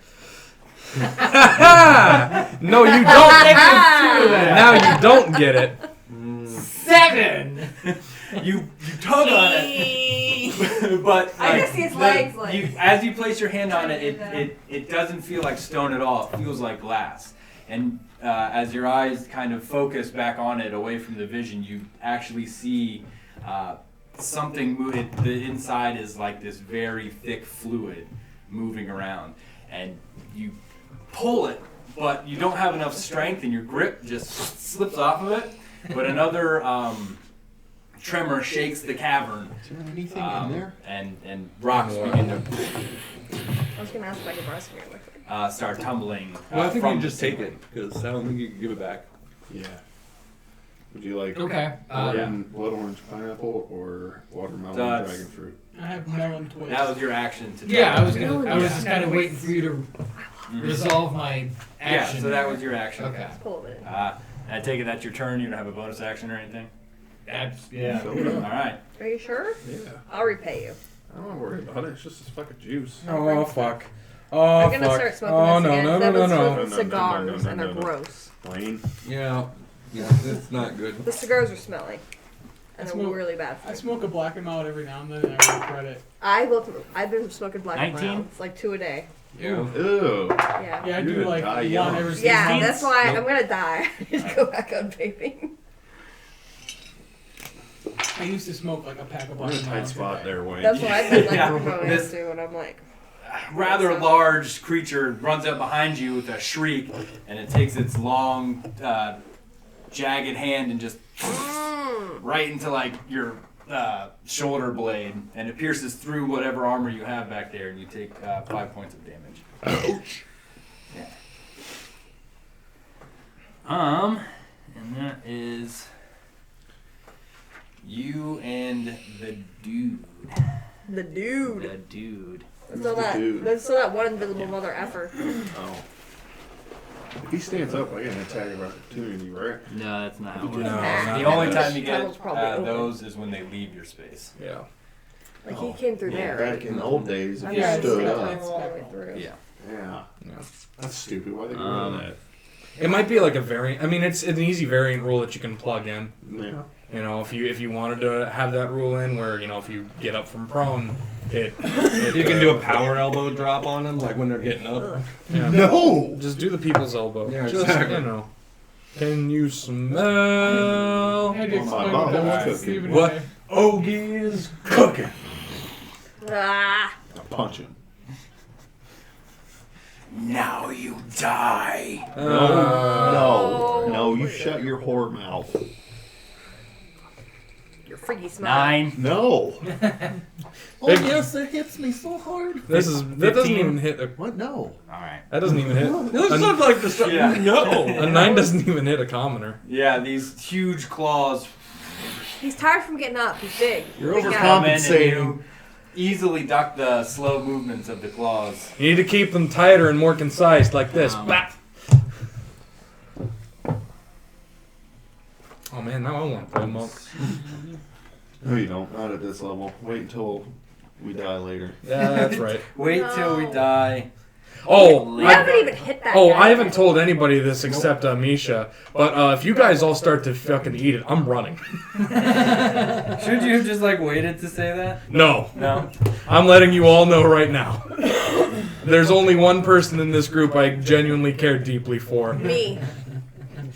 No, you don't. Now you don't get it. 7. You tug on it, but I just see its legs, like- as you place your hand on it, it doesn't feel like stone at all. It feels like glass. And as your eyes kind of focus back on it, away from the vision, you actually see something move. The inside is like this very thick fluid moving around, and you pull it, but you don't have enough strength, and your grip just slips off of it. But another tremor shakes the cavern, Is there anything in there? and rocks begin to I was gonna ask if I could borrow some of your liquid. start tumbling. Well, I think from you just the take it because I don't think you can give it back. Yeah. Would you like Okay. blood orange pineapple or watermelon That's- dragon fruit? I have melon twist. That was your action to Yeah, I was try. gonna. I was just kind of waiting for you to resolve my Yeah, action. so that was your action. Okay. Pull it in. I take it that's your turn. You don't have a bonus action or anything. Yeah. Fill it All up. right. Are you sure? Yeah. I'll repay you. I don't worry about it. It's just this fucking juice. Oh fuck. Oh I'm gonna fuck. start smoking Oh this no again. no no That no was no. with No, no, cigars, no, no, and no, they're no. gross. Yeah, yeah, that's not good. The cigars are smelly, and I they're smoke- really bad I for you. smoke a black and mild every now and then, and I regret it. I've been smoking black and 19? brown. It's like 2 a day. Yeah. Ew. Yeah. Yeah, I You're do gonna like die one young. every 6 Yeah, months. that's why Nope. I'm gonna die. I need to go back on vaping. I used to smoke like a pack of We're in black a and tight milds spot a day. there, Wayne. That's what I've been like Yeah. promoting This- to, and I'm like, Rather large creature runs up behind you with a shriek, and it takes its long, jagged hand and just right into like your shoulder blade, and it pierces through whatever armor you have back there, and you take 5 points of damage. Ouch. Yeah. And that is you and the dude. the dude. The dude. So the that, dude? that's so that one invisible mother effer. Oh. If he stands up, I get an attack of opportunity, right? No, that's not how it No, works. not The only that. time you get Tunnel's probably open. those is when they leave your space. Yeah. Like he came through there, right? Back in the old days, if I'm you Yeah, not stood just up. gonna tunnel all the way through. Yeah. Yeah. Yeah. That's stupid. Why they get rid of that? It might be like a variant. I mean, it's an easy variant rule that you can plug in. Yeah. You know, if you wanted to have that rule in, where if you get up from prone, it You can do a power elbow drop on them, like when they're getting up. Yeah. No! Just do the people's elbow. Yeah, Just exactly. Can you smell? I had to Oh, my explain God, that that's once to cooking. Stephen What? today. Ogie's cooking. Ah, I'll punch him. Now you die. No, you shut your whore mouth. you're freaky smell. 9. No. Oh, yes, it hits me so hard. That doesn't 15. even hit. What? No. Alright. That doesn't even hit. This is like the Yeah. No. A 9 doesn't even hit a commoner. Yeah, these huge claws He's tired from getting up. He's big. You're Big guy. overcompensating. You easily duck the slow movements of the claws. You need to keep them tighter and more concise, like this. Bap. Oh man, now I want to play monk. No, you don't. Not at this level. Wait until we die later. Yeah, that's right. Wait till we No. die. Oh, We haven't even hit that Oh, guy. I haven't told anybody this except Misha. But if you guys all start to fucking eat it, I'm running. Should you have just like waited to say that? No, No. I'm letting you all know right now. There's only one person in this group I genuinely care deeply for. Me.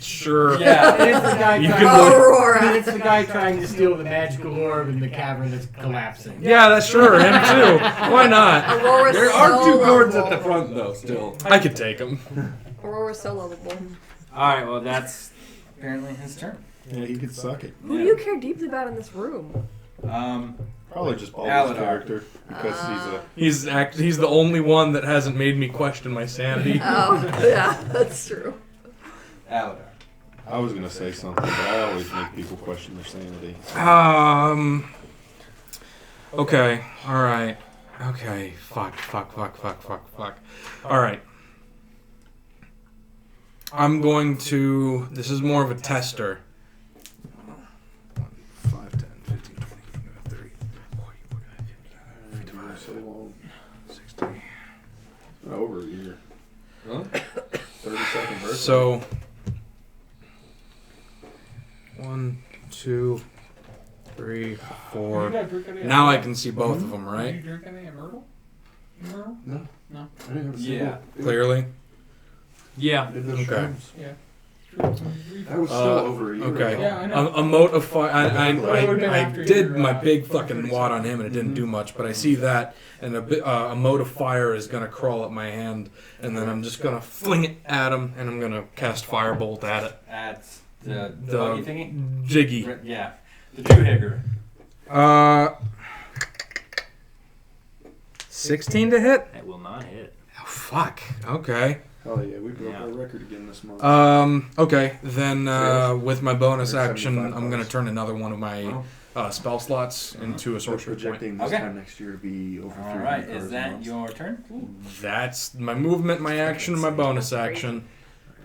Sure. Yeah. It's the guy You trying can look- Aurora. It's the guy trying to steal the magical orb in the cavern that's collapsing. Yeah, that's sure. Him too. Why not? Aurora's There so are two guards at lovable. the front, though, still. I could take him. Aurora's so lovable. Alright, well that's apparently his turn. Yeah, he could suck it. Who do you care deeply about in this room? Probably just Baldur's Aladar. character because he's a. He's the only one that hasn't made me question my sanity. Oh, yeah, that's true. Aladar. I was gonna say something, but I always make people question their sanity. Okay. All right. Okay. Fuck. All right. I'm going to. This is more of a tester. 5, 10, 15, 20, 30, 40, 45, 50, So long. 60. Over a year. Huh? 32nd birthday. So. 1, 2, 3, You 4. gotta drink any of Now I that. can see both of them, Did right? you drink any of Myrtle? Myrtle? No. No. I didn't have a Yeah. single- Clearly. Yeah. Did those Okay. shrooms. Yeah. That was still over a year okay. ago. Yeah, I know. A mote of fire. That would've been I after did your, my big fucking wad on him and it didn't do much, but I see that and a mote of fire is gonna crawl up my hand and then I'm just gonna fling it at him and I'm gonna cast firebolt at it. That's the The- buggy thingy? Jiggy. Yeah. The two-higger. 16 to hit. That will not hit. Oh, fuck. Okay. Oh yeah, we broke Yeah. our record again this month. Okay. Then with my bonus action, 175 I'm gonna bucks. turn another one of my spell slots into a We're sorcery point. projecting this Okay. time next year to be over 300 Alright, cards is a that month. your turn? That's my movement, my action, my bonus action.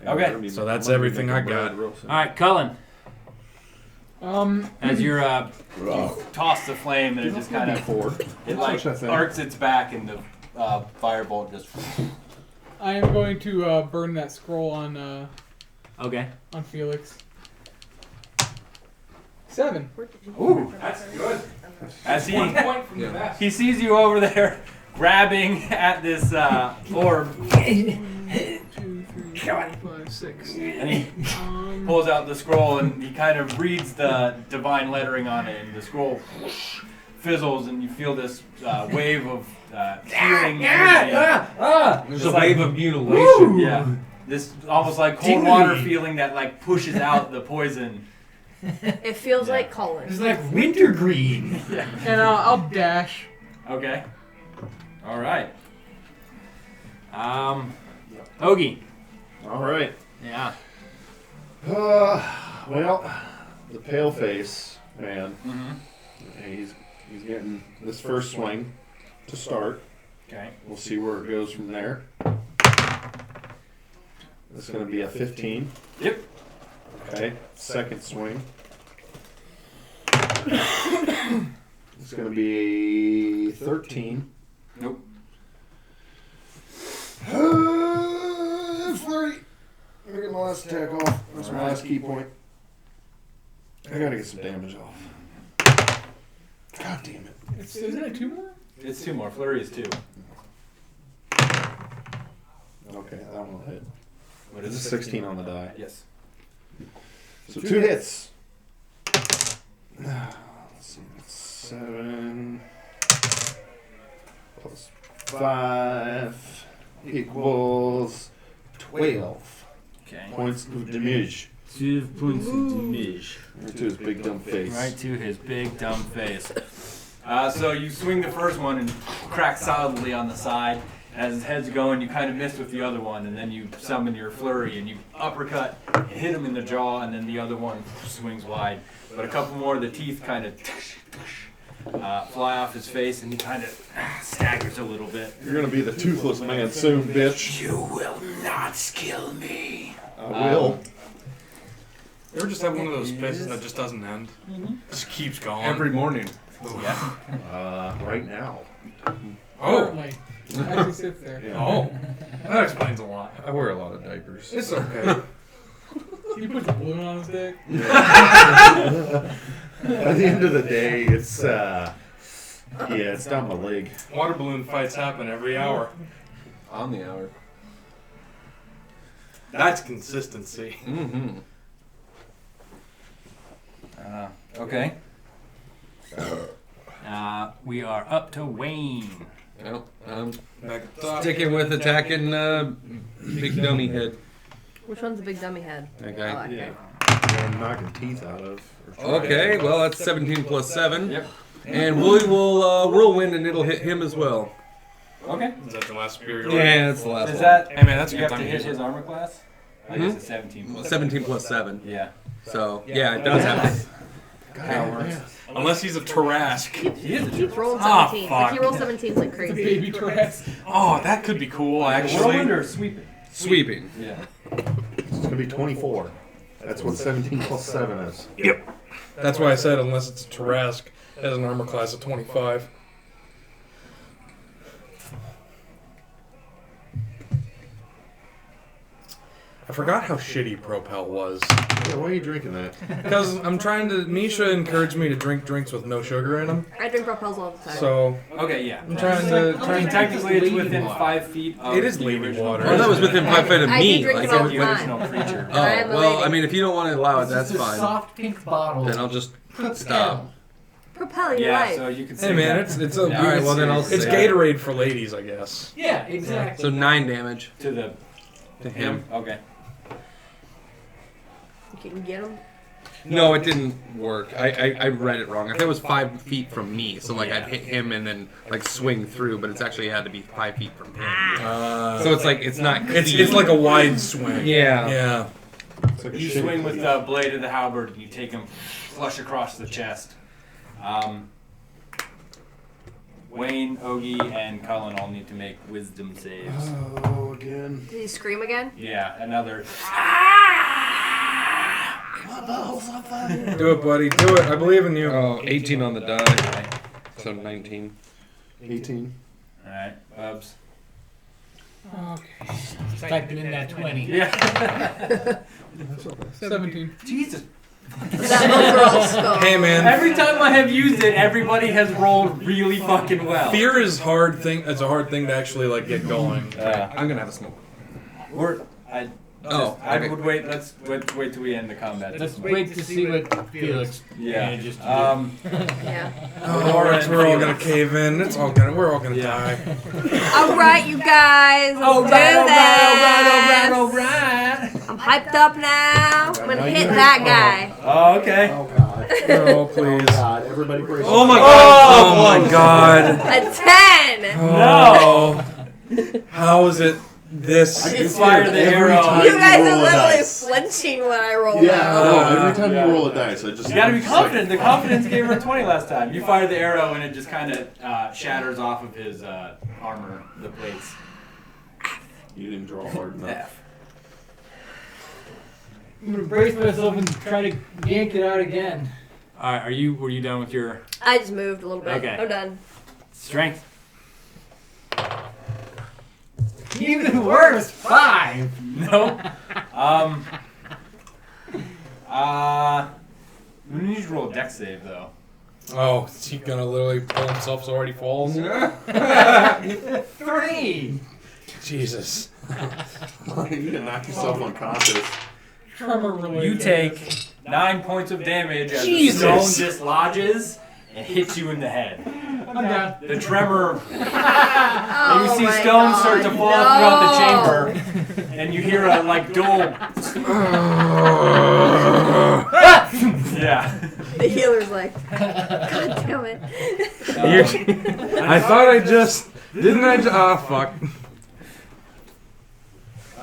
Yeah, Okay. I mean, So that's I'm gonna everything make I a bread got. real soon. Alright, Cullen. As you're Oh. toss the flame and it just kind of it like Such a thing. arcs its back and the firebolt just I am going to burn that scroll on okay. Felix. 7. Ooh, that's good. As he Point from the best. he sees you over there grabbing at this orb 2, 3, 4, 5, 6. and he pulls out the scroll and he kind of reads the divine lettering on it and the scroll fizzles and you feel this wave of healing energy. There's It's a like- wave of mutilation. Yeah. This almost like cold water feeling that like pushes out the poison. It feels Yeah. like Colin. It's like wintergreen. And I'll dash. Okay. All right. Ogie. All right. Yeah. Well, the pale face man. Mm-hmm. He's getting this first swing to start. Okay. We'll see where it goes from there. It's going to be a 15. Yep. Okay. Second swing. It's going to be a 13. Nope. Flurry. Let me get my last attack off. That's my last key point. I gotta get some damage off. God damn it. Isn't it 2 more? It's 2 more. Flurry is 2. Okay, that one will hit. What It's is a it? 16 on the die. Yes. So 2 hits. Let's see, that's 7 plus 5 equals 12 Okay. points of damage. 2 points of damage. Right to his big dumb face. Right to his big dumb face. So you swing the first one and crack solidly on the side, As his head's going, you kind of miss with the other one, and then you summon your flurry, and you uppercut, and hit him in the jaw, and then the other one swings wide. But a couple more of the teeth kind of fly off his face, and he kind of staggers a little bit. You're gonna be the toothless man soon, bitch. You will not kill me. I will. You ever just have one of those faces that just doesn't end? Just keeps going. Every morning. Right now. Oh. Currently. As he sits there. Yeah. Oh. That explains a lot. I wear a lot of diapers. It's okay. He puts a balloon on his dick. At the end of the day, it's it's down my leg. Water balloon fights happen every hour. On the hour. That's consistency. Mm-hmm. Okay. We are up to Wayne. Well, I'm Back at the top. sticking with attacking Big Dummy Head. Which one's the big dummy head? Okay. Oh, okay. Yeah. I'm knocking teeth out of. or trying Okay, to. well that's 17 plus 7. Yep. And we will whirlwind and it'll hit him as well. Okay. Is that the last superior? Yeah, that's the last Is one. that? Hey man, that's a You good have time to to hit use his it. armor class. I guess it's 17. Plus 17 plus 7. Yeah. So, yeah, it does have Powers. Unless he's a Tarrasque. He is a Keep rolling Ah, 17. fuck. If you roll 17 like The crazy. baby Tarrasque. Oh, that could be cool, actually. Whirlwind or sweeping? sweeping. Yeah. It's gonna be 24. That's what 17 plus 7 is. That's why I said unless it's a Tarrasque, it has an armor class of 25. I forgot how shitty Propel was. Yeah, why are you drinking that? Because I'm trying to. Misha encouraged me to drink drinks with no sugar in them. I drink Propels all the time. So Okay, yeah. I'm trying to. I mean, technically, it's within 5 feet of It is the lady original water. Oh, that was within 5 feet of I me. do drink Like, them all the the time. original creature. oh, I am a well, lady. I mean, if you don't want to allow it, that's It's a fine. soft pink bottle. Then I'll just stop. Propel your Yeah, life. so you can Hey see man, that it's a. All right, well, then I'll it's say- Gatorade for ladies, I guess. Yeah, exactly. So 9 damage to the to him. Okay. You can get them. No, it didn't work. I read it wrong. I think it was 5 feet from me, so like I'd hit him and then like swing through, but it's actually had to be 5 feet from him. So it's like it's not. It's like a wide swing. Yeah. Yeah. It's like a You shitty swing with cleat. the blade of the halberd, and you take him flush across the chest. Wayne, Ogie, and Cullen all need to make wisdom saves. Oh, again. Did you scream again? Yeah, another. Do it, buddy. Do it. I believe in you. Oh, 18 on the die. So 19. 18. Alright, Bubs. Okay. Typing in that 20. Yeah. 17. Jesus. That overall scope. Hey man. Every time I have used it, everybody has rolled really fucking well. Fear is hard thing. It's a hard thing to actually like get going. I'm gonna have a smoke. I okay. would wait. Let's wait till we end the combat. Let's wait to see what Felix Yeah. manages to do. Yeah. Oh, we're all gonna cave in. We're all gonna Yeah. die. All right, you guys. Let's do this. alright. I'm hyped up now. I'm gonna hit that guy. Oh, okay. Oh, God. No, please. Oh, God. Everybody brace Oh my yourself. god. Oh my god. A 10. No. How is it this? I You get fire scared the every arrow. time You guys roll are a literally dice. flinching when I roll Yeah, out. no, every time Yeah. you roll a dice, I just. You gotta be confident. The confidence gave her a 20 last time. You fired the arrow and it just kind of shatters off of his armor, the plates. You didn't draw hard enough. I'm gonna brace myself and try to yank it out again. Alright, were you done with your I just moved a little bit. Okay. I'm done. strength? Even worse, 5. No. We need to roll a dex save though. Oh, is he gonna literally pull himself so he falls? 3. Jesus. You can knock yourself unconscious. Tremor related. You take 9 points of damage as Jesus. the stone dislodges and hits you in the head. I'm down. The tremor. Oh And you see my stones God, start to fall no. throughout the chamber, and you hear a like dull. Yeah. The healer's like, God damn it. I thought I just didn't. Ah, fuck.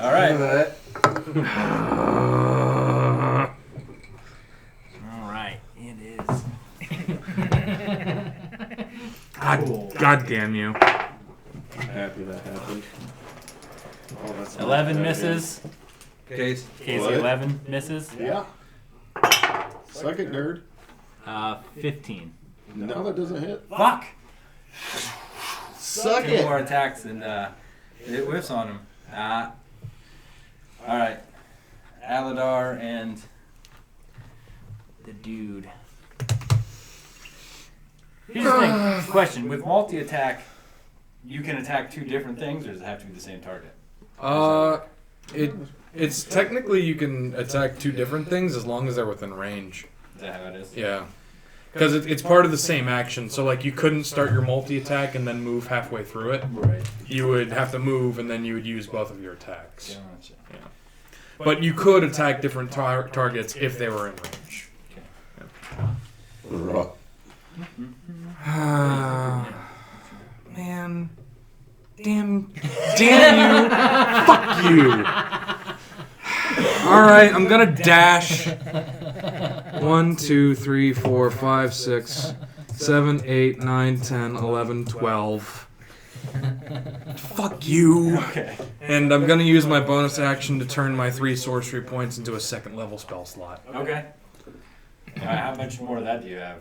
All right. All right. It is. God damn you. Happy that happened. Oh, that's 11 misses. Case. Casey, What? 11 misses. Yeah. Second nerd. 15. No, that doesn't hit. Fuck! Suck 2 more attacks and it whiffs on him. Alright. Aladar and the dude. Here's the thing. Question. With multi-attack, you can attack 2 different things, or does it have to be the same target? It's technically you can attack 2 different things as long as they're within range. Is that how it is? Yeah. Because it's part of the same action. So, like, you couldn't start your multi-attack and then move halfway through it. Right. You would have to move, and then you would use both of your attacks. Gotcha. But you could attack different targets if they were in range. Right. Man. Damn you. Fuck you. Alright, I'm gonna dash. 1, 2, 3, 4, 5, 6, 7, 8, 9, 10, 11, 12. Fuck you. Okay. And I'm gonna use my bonus action to turn my 3 sorcery points into a 2nd level spell slot. Okay. How much more of that do you have?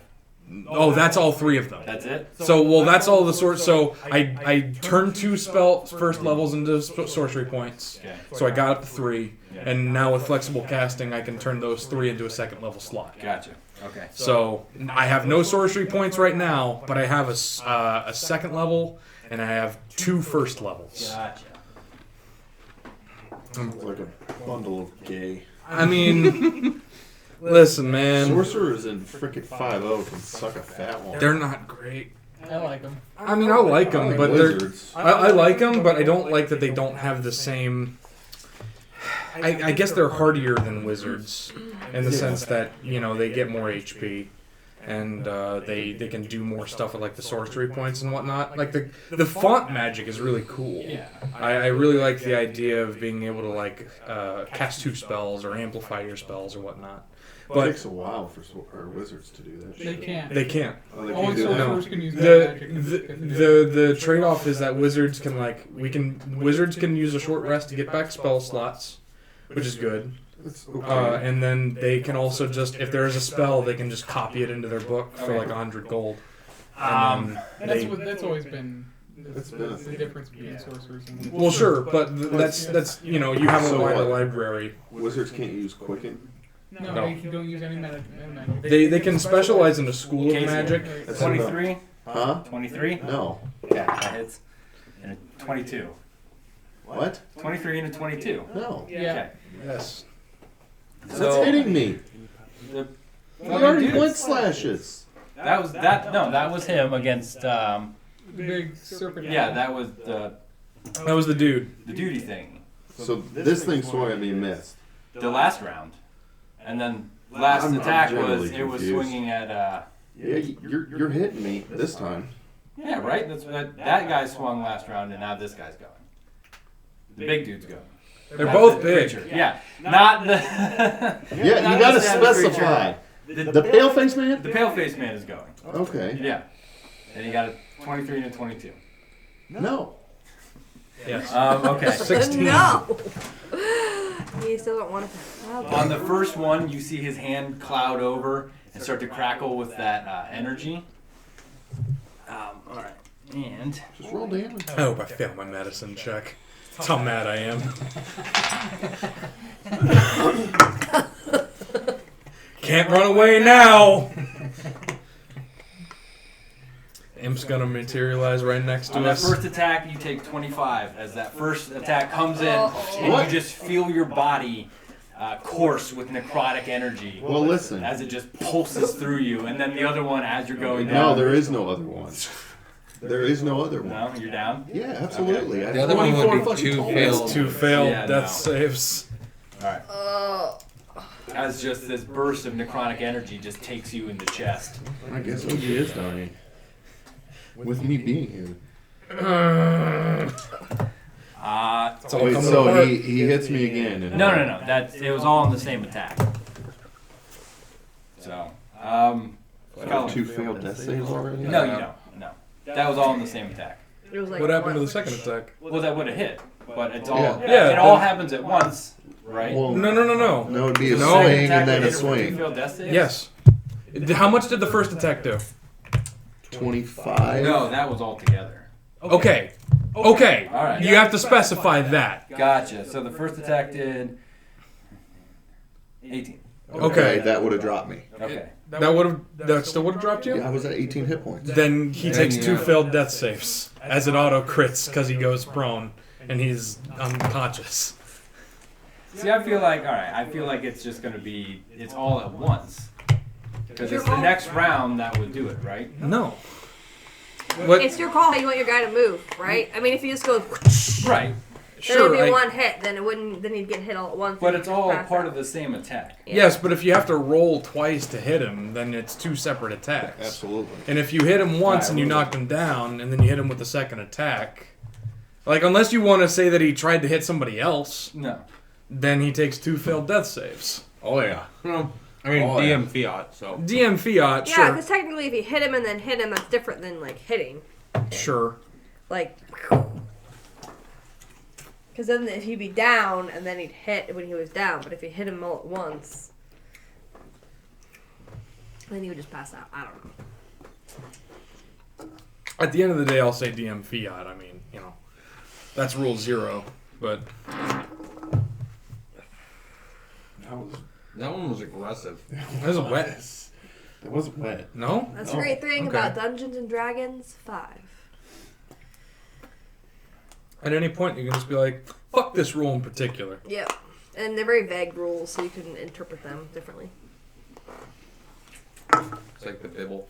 Oh, that's all 3 of them. That's it? So, well, that's all the So, I turned 2 first levels into sorcery points. Okay. So I got up to 3. And now with flexible casting, I can turn those 3 into a 2nd level slot. Gotcha. Okay. So I have no sorcery points right now, but I have a 2nd level, and I have 2 first levels. Gotcha. It's like a bundle of gay. I mean, listen, man. Sorcerers in frickin' 5-0 can suck a fat one. They're not great. I like them. I mean, I like them, like but wizards. I like them, but I don't like that they don't have the same. I guess they're hardier than wizards in the sense that, you know, they get more HP and they can do more stuff with like the sorcery points and whatnot. Like the font magic is really cool. Yeah. I really like the idea of being able to like cast 2 spells or amplify your spells or whatnot. It But takes a while for wizards to do that. They shit. can't. they can't. Oh, they Only can't do that. sorcerers can use that magic. The trade-off is that wizards can wizards can use a short rest to get back spell slots, which is good. It's okay. And then they can also just, if there's a spell, they can just copy it into their book for like 100 gold. And then That's always been It's been a the difference between sorcerers and wizards. well, sure, but that's you know, you have a So wider what? library. Wizards can't use Quicken. No, No. they don't use any magic. They can specialize in a school of Casey. magic. That's 23? Huh? 23? No. Yeah, that hits. And a 22. What? 23 and a 22. No. Yeah. Okay. Yes. That's So, hitting me. the- We already went slashes. That was him against, The big serpent. yeah, that was That was the dude. the duty thing. So this thing swung at me and missed. The last round. And then last I'm attack generally was, it was confused. swinging at, Yeah, you're hitting me this time. yeah, right? That guy swung last round and now this guy's going. The big dude's going. They're Not both the big. creature. Yeah, not the. Yeah, not you gotta the standard specify. creature. The pale-faced man? The pale-faced man is going. Okay. Yeah. And he got a 23 and a 22. No. Yes. Okay. 16. No. You still don't want to. On the first one, you see his hand cloud over and start to crackle with that energy. All right. And Just roll damage. I hope I fail my medicine check. That's how mad I am. Can't run away now. Imp's gonna materialize right next to on that us. first attack, you take 25 as that first attack comes in, and What? you just feel your body course with necrotic energy Well, listen. as it just pulses through you. And then the other one, as you're going No, down. there is no other one. There is no other one. No, you're down. Yeah, absolutely. The other one would 24 be fucking 2 total. failed. 2 failed Yeah, death no. saves. All right. As just this burst of necrotic energy just takes you in the chest. I guess OG is dying. With me being here. It's all Wait, coming so apart. he hits me again. And No. It was all in the same attack. So, I have 2 failed death saves already? no, you don't. No, that was all in the same attack. It was like What happened to the second attack? Well, that would have hit, but it's all Yeah, it all then- happens at once, right? Well, No. no, it'd be a No. swing Attack and then that a hit with two swing. failed death saves? Yes. How much did the first attack do? 25. No, that was all together. Okay. All right. You have to specify that. Gotcha. So the first attack did 18. Okay. That would have dropped me. Okay. That still would have dropped you? Yeah, I was at 18 hit points. Then he takes 2 failed death saves as it auto crits because he goes prone and he's unconscious. See, I feel like it's just gonna be it's all at once because it's the next round that would do it, right? No. What? It's your call how you want your guy to move, right? I mean, if you just go, Right. then it'd be Sure. one hit. Then it wouldn't. Then he'd get hit all at once. But and it's all pass part out. of the same attack. Yes, but if you have to roll twice to hit him, then it's 2 separate attacks. Absolutely. And if you hit him once Right, and you well, knocked him down, and then you hit him with the second attack, like unless you want to say that he tried to hit somebody else, No. then he takes 2 failed death saves. Oh yeah. No, I mean Oh, DM fiat. So DM fiat, Yeah, sure, because technically, if you hit him and then hit him, that's different than like hitting. sure. Like, because then if he'd be down and then he'd hit when he was down, but if you hit him all at once, then he would just pass out. I don't know. At the end of the day, I'll say DM fiat. I mean, that's rule 0. But that one was aggressive. that was wet. It wasn't wet. No? That's No. the great thing Okay. about Dungeons and Dragons 5. At any point, you can just be like, fuck this rule in particular. Yep. And they're very vague rules, so you can interpret them differently. It's like the Bibble.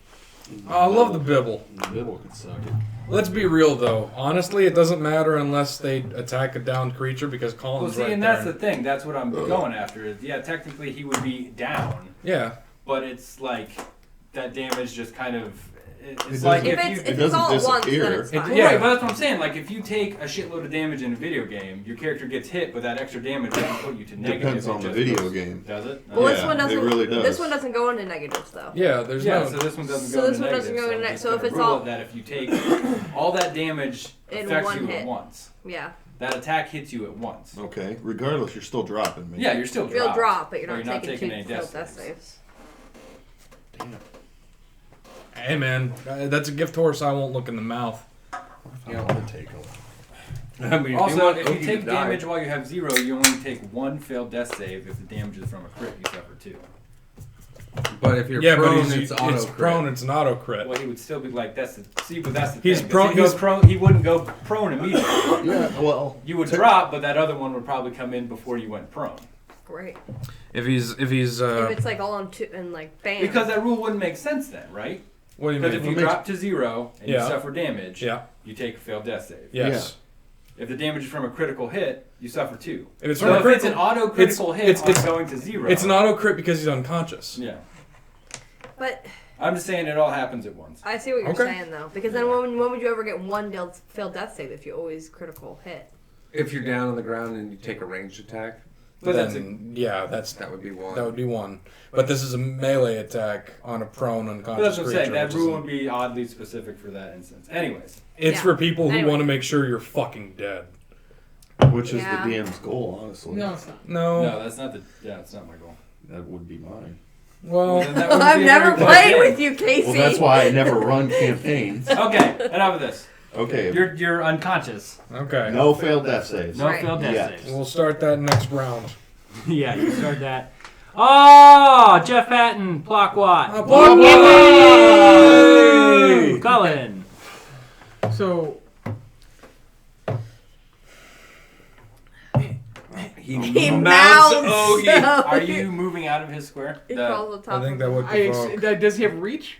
Oh, I love the bibble. The Bibble could suck it. Let's be real, though. Honestly, it doesn't matter unless they attack a downed creature because Well, Colin's see, right and there. that's the thing. That's what I'm going after. Is technically he would be down, Yeah. but it's like that damage just kind of. It's It like doesn't- if If you. it's, it if it's all at doesn't once, then disappear. it's It- fine. yeah. Right, but that's what I'm saying. Like, if you take a shitload of damage in a video game, your character gets hit, but that extra damage doesn't put you to negative. Depends it on the just video goes- game. Does it? Well, this Yeah, one doesn't. it really does. This one doesn't go into negatives though. Yeah, there's Yeah, no... so this one doesn't So go this into one doesn't negative. go into I'm neg- just so if gonna it's rule all- it that if you take all that damage In affects one you hit. at once. Yeah. That attack hits you at once. Okay. Regardless, you're still dropping me. Yeah, you're still You'll dropped, drop, but you're but not taking any two death failed death saves. saves. Damn. Hey, man, that's a gift horse I won't look in the mouth. I want to take them. I mean, Also, if you Oki take to die- damage while you have 0, you only take 1 failed death save. If the damage is from a crit, you suffer 2. but if you're Yeah, prone, but it's auto it's prone, it's an auto crit. Well, he would still be like, but that's the He's thing. prone- If he goes he's- prone, he wouldn't go prone immediately. Yeah, well. You would drop, but that other one would probably come in before you went prone. Great. If he's if it's like all on two and like bam. Because that rule wouldn't make sense then, right? what do you Because mean? if you drop to 0 and Yeah. you suffer damage, Yeah. you take a failed death save. Yes. If the damage is from a critical hit, you suffer 2. If it's So from a if it's an critical, auto critical hit it's- on going to 0, it's an auto crit because he's unconscious. Yeah. But I'm just saying it all happens at once. I see what you're Okay. saying though, because then when would you ever get one failed death save if you always critical hit? If you're down on the ground and you take a ranged attack, But that's then, yeah, that would be one. that would be one. But this is a melee attack on a prone But unconscious that's what I'm creature. saying. That which rule isn't- would be oddly specific for that instance. Anyways. It's Yeah. for people who Anyway. want to make sure you're fucking dead. Which is Yeah. the DM's goal, honestly. No, it's not. No. No, that's not that's not my goal. That would be mine. Well, Then that wouldn't I've be a never very good played game. with you, Casey. Well, that's why I never run campaigns. Okay, enough of this. Okay. You're unconscious. okay. No failed death saves. No Right. failed death Yeah. saves. We'll start that next round. Yeah, you start that. Oh, Jeff Patton, Plockwat. Yay! Colin. So he mounts. Oh, so Are you moving out of his square? He The- crawls on top I think of that him. would provoke. does he have reach?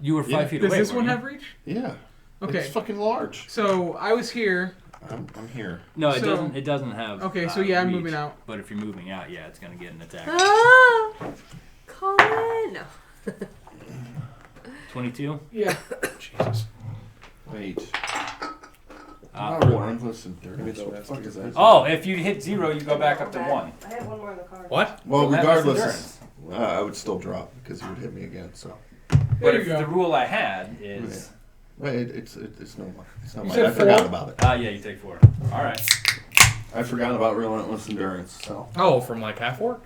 you were 5 Yeah. feet Does away. this one weren't have reach? Yeah. Okay. It's fucking large. So I was here. I'm here. you? No, it So- doesn't. It doesn't have. Okay, so yeah, I'm reach. moving out. But if you're moving out, yeah, it's gonna get an attack. Ah, Colin. No. 22. Yeah. Jesus. Wait. Not relentless endurance. What the fuck is that? Oh, if you hit 0, you go back up to 1. I had one more in the car. What? Well, Relentless regardless, I would still drop because he would hit me again. So, But There if you go. the rule I had is... but it's no it's not You mine. said I forgot 4? about it. yeah, you take 4. All right. I forgot about relentless endurance. So Oh, from like half orc?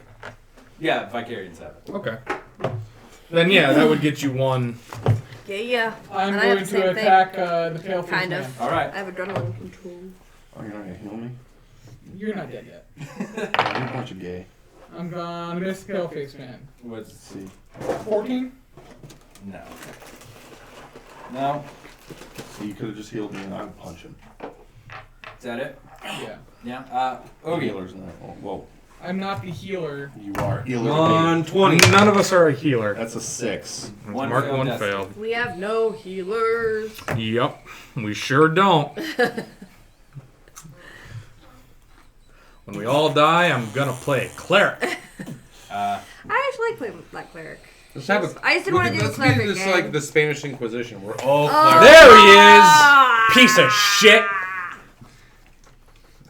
Yeah, Vicarian 7. Okay. Then yeah, that would get you 1. Yeah. I'm And I have going the same to thing. attack the pale face Kind man. of. All right. I have adrenaline control. are you not gonna heal me? You're not dead yet. You're a bunch of gay. I'm gonna miss pale face man. Let's Let's see. 14? No. No. See, you could have just healed me and I would punch him. Is that it? Yeah. Yeah. Okay. Healer's not. Whoa, I'm not the healer. you are healer. 120. None of us are a healer. That's a 6. One Mark failed 1 destiny. failed. We have no healers. Yup, we sure don't. When we all die, I'm gonna play cleric. I actually like playing Black Cleric. Let's have a, I just didn't want to do the let's cleric be this again. like the Spanish Inquisition. We're all Oh. clerics. There he is! Ah! Piece of shit!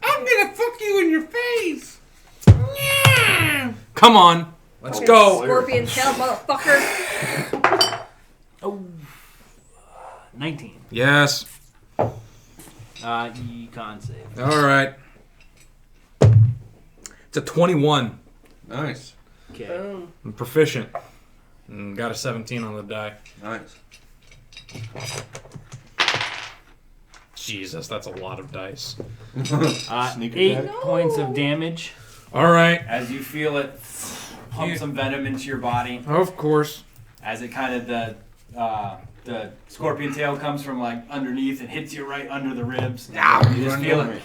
I'm gonna fuck you in your face. Come on, let's go. Scorpion tail, motherfucker. Oh. 19. Yes. Econ save. Alright. It's a 21. Nice. Okay. Boom. I'm proficient. And got a 17 on the die. Nice. Jesus, that's a lot of dice. Sneak 8 attack? points of damage Alright. as you feel it pump some venom into your body. Of course. As it kind of the scorpion tail comes from like underneath and hits you right under the ribs. You just feel it.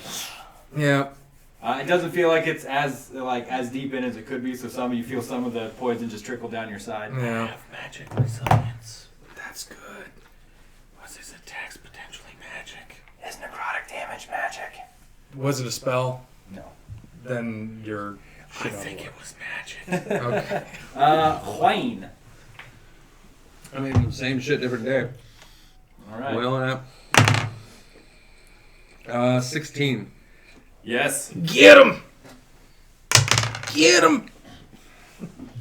Yeah. It doesn't feel like it's as deep in as it could be. So some of you feel some of the poison just trickle down your side. Yeah. Magic resilience. That's good. Was his attacks potentially magic? Is necrotic damage magic? Was it a spell? No. Then you're. I think it was magic. Okay. Wayne. I mean, same shit, different day. All right. Well, yeah. 16. Yes. Get him! Get him!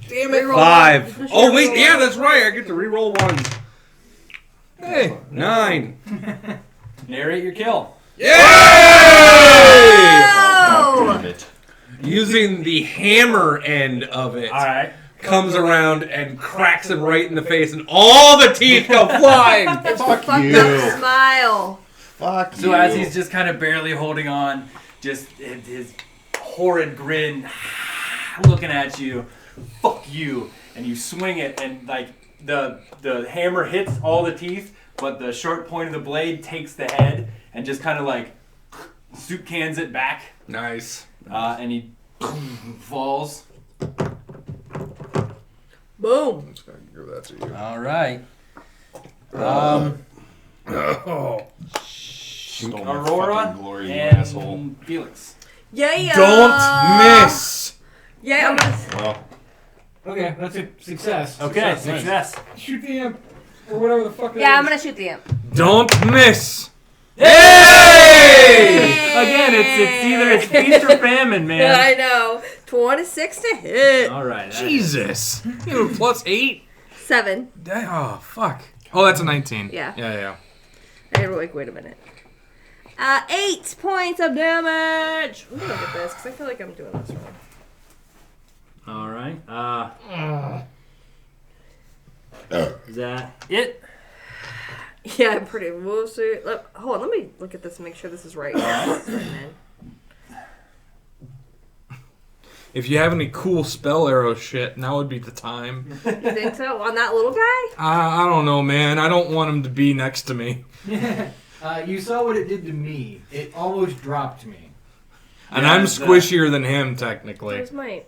Damn it. 5. Oh, wait, yeah, that's right. I get to reroll 1. Hey! 9. Narrate your kill. Yay! Oh! Damn it. Using the hammer end of it. All right. Comes around and cracks him right in the face, and all the teeth go flying. Fuck Fucked you. up smile. Fuck So you. as he's just kind of barely holding on, just his horrid grin, looking at you, fuck you, and you swing it, and like the hammer hits all the teeth, but the short point of the blade takes the head and just kind of like soup cans it back, Nice. and he falls. Boom. I'm just gonna give that to you. All right. Oh. Stole my Aurora fucking glory, you and asshole. Felix. Yeah. Don't miss! Yeah, I'm gonna. Well, Okay, that's a success. Okay, Success. success. Shoot the imp. Or whatever the fuck it Yeah, I'm is. gonna shoot the imp. Don't miss! Again, it's either it's feast or famine, man. I know. 26 to hit. All right. Jesus! You have plus 8? 7. Oh, fuck. Oh, that's a 19. Yeah. Yeah. I had to wait a minute. 8 points of damage. Let me look at this because I feel like I'm doing this wrong. All right. Is that it? Yeah, I'm pretty. We'll see. Hold on, let me look at this and make sure this is right. This is right, man. If you have any cool spell arrow shit, now would be the time. You think so? On that little guy? I don't know, man. I don't want him to be next to me. You saw what it did to me. It almost dropped me. And Yeah, I'm it's, squishier than him, technically. Where's my...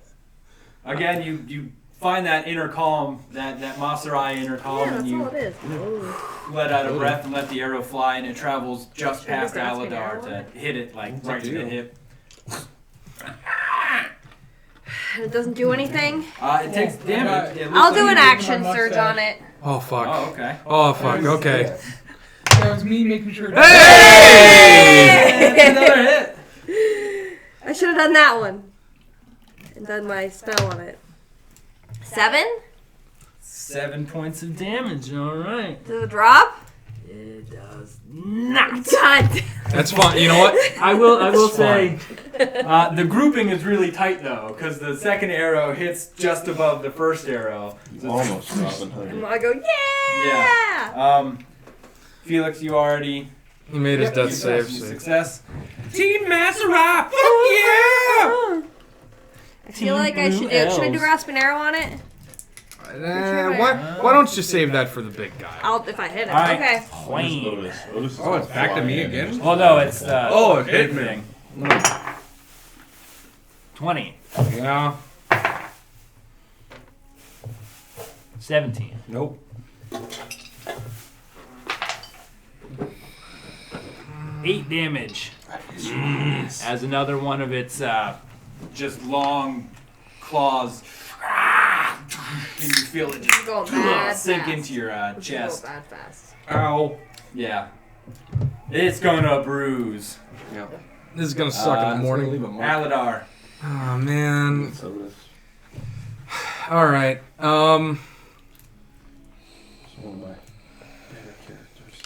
Again, you find that inner calm, that Masarai inner calm, Yeah, and that's you all it is. Oh. let out a breath and let the arrow fly, and it travels just Should I past just ask an Aladar arrow? to hit it like right to the hip. And it doesn't do anything? It takes damage. It looks I'll do like an you- action surge on it. Oh, fuck. Oh, okay. Oh, fuck. Okay. That was me making sure. Hey! That's another hit. I should have done that one. And done my spell on it. 7? 7 points of damage. All right. Does it drop? It does not. God. That's fine. You know what? I will It's say, the grouping is really tight though, because the second arrow hits just above the first arrow. You almost Robin Hood. And I go, yeah! Felix, you already. He made his death Success. save. Success. Team Massera! Fuck yeah! I feel like I should do. Should I do grasp an arrow on it? Why don't you save that for the big guy? I'll if I hit it. All right. Okay. Plain. Otis is Oh, it's back to me again? Well, no, it's Oh, it hit me. thing. 20. Yeah. 17. Nope. 8 damage. As another one of its just long claws. And you feel it just Going bad sink fast. into your chest. Going bad fast. Ow. Yeah. It's gonna bruise. Yeah. This is gonna suck in the morning. Leave a mark. Aladar. Oh man. It's Otis. All right. It's one of my better characters.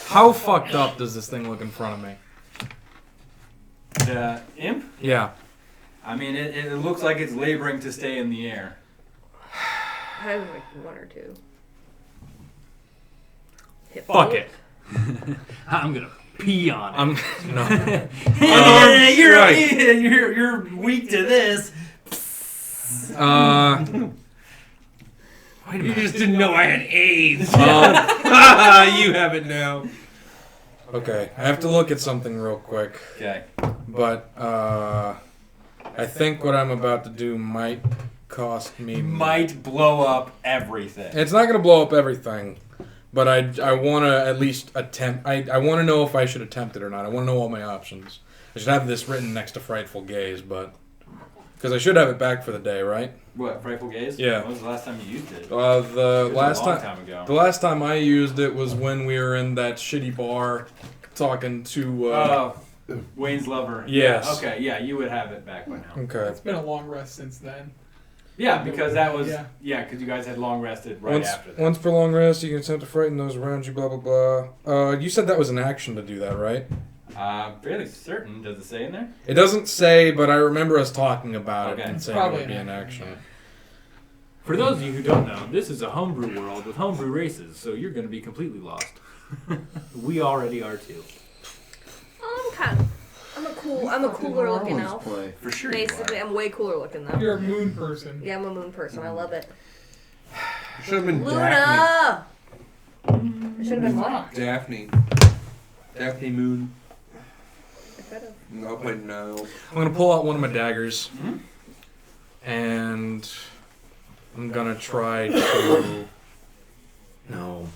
How fucked up does this thing look in front of me? The imp? Yeah. I mean, it looks like it's laboring to stay in the air. I have like 1 or 2. Hit Fuck both. it. I'm gonna pee on it. I'm no. You're weak to this. Wait a You minute. just didn't know I had AIDS. You have it now. Okay, I have to look at something real quick, Okay. but I think what I'm about to do might cost me. Might blow up everything. It's not gonna blow up everything, but I want to at least attempt. I want to know if I should attempt it or not. I want to know all my options. I should have this written next to Frightful Gaze, but because I should have it back for the day, right? What, Frightful Gaze? Yeah. When was the last time you used it? The It was last a long time. time ago. The last time I used it was when we were in that shitty bar talking to. Wayne's Lover. Yes. Yeah, okay, yeah, you would have it back by now. Okay. It's been a long rest since then. Yeah, because that was, Yeah. because you guys had long rested right after that. Once per long rest, you can attempt to frighten those around you. Blah blah blah. You said that was an action to do that, right? I'm fairly certain. Does it say in there? It doesn't say, but I remember us talking about Okay. it and saying it Probably would be an an action. For those of you who don't know, this is a homebrew world with homebrew races, so you're going to be completely lost. We already are too. I'm a cooler looking elf. Play. For sure. Basically, I'm way cooler looking though. You're a moon person. Yeah, I'm a moon person. I love it. Should have been Daphne. Luna! It should have been what? Daphne. Daphne Moon. I could've. No, but no. I'm gonna pull out one of my daggers, Mhm. and I'm gonna try to. No.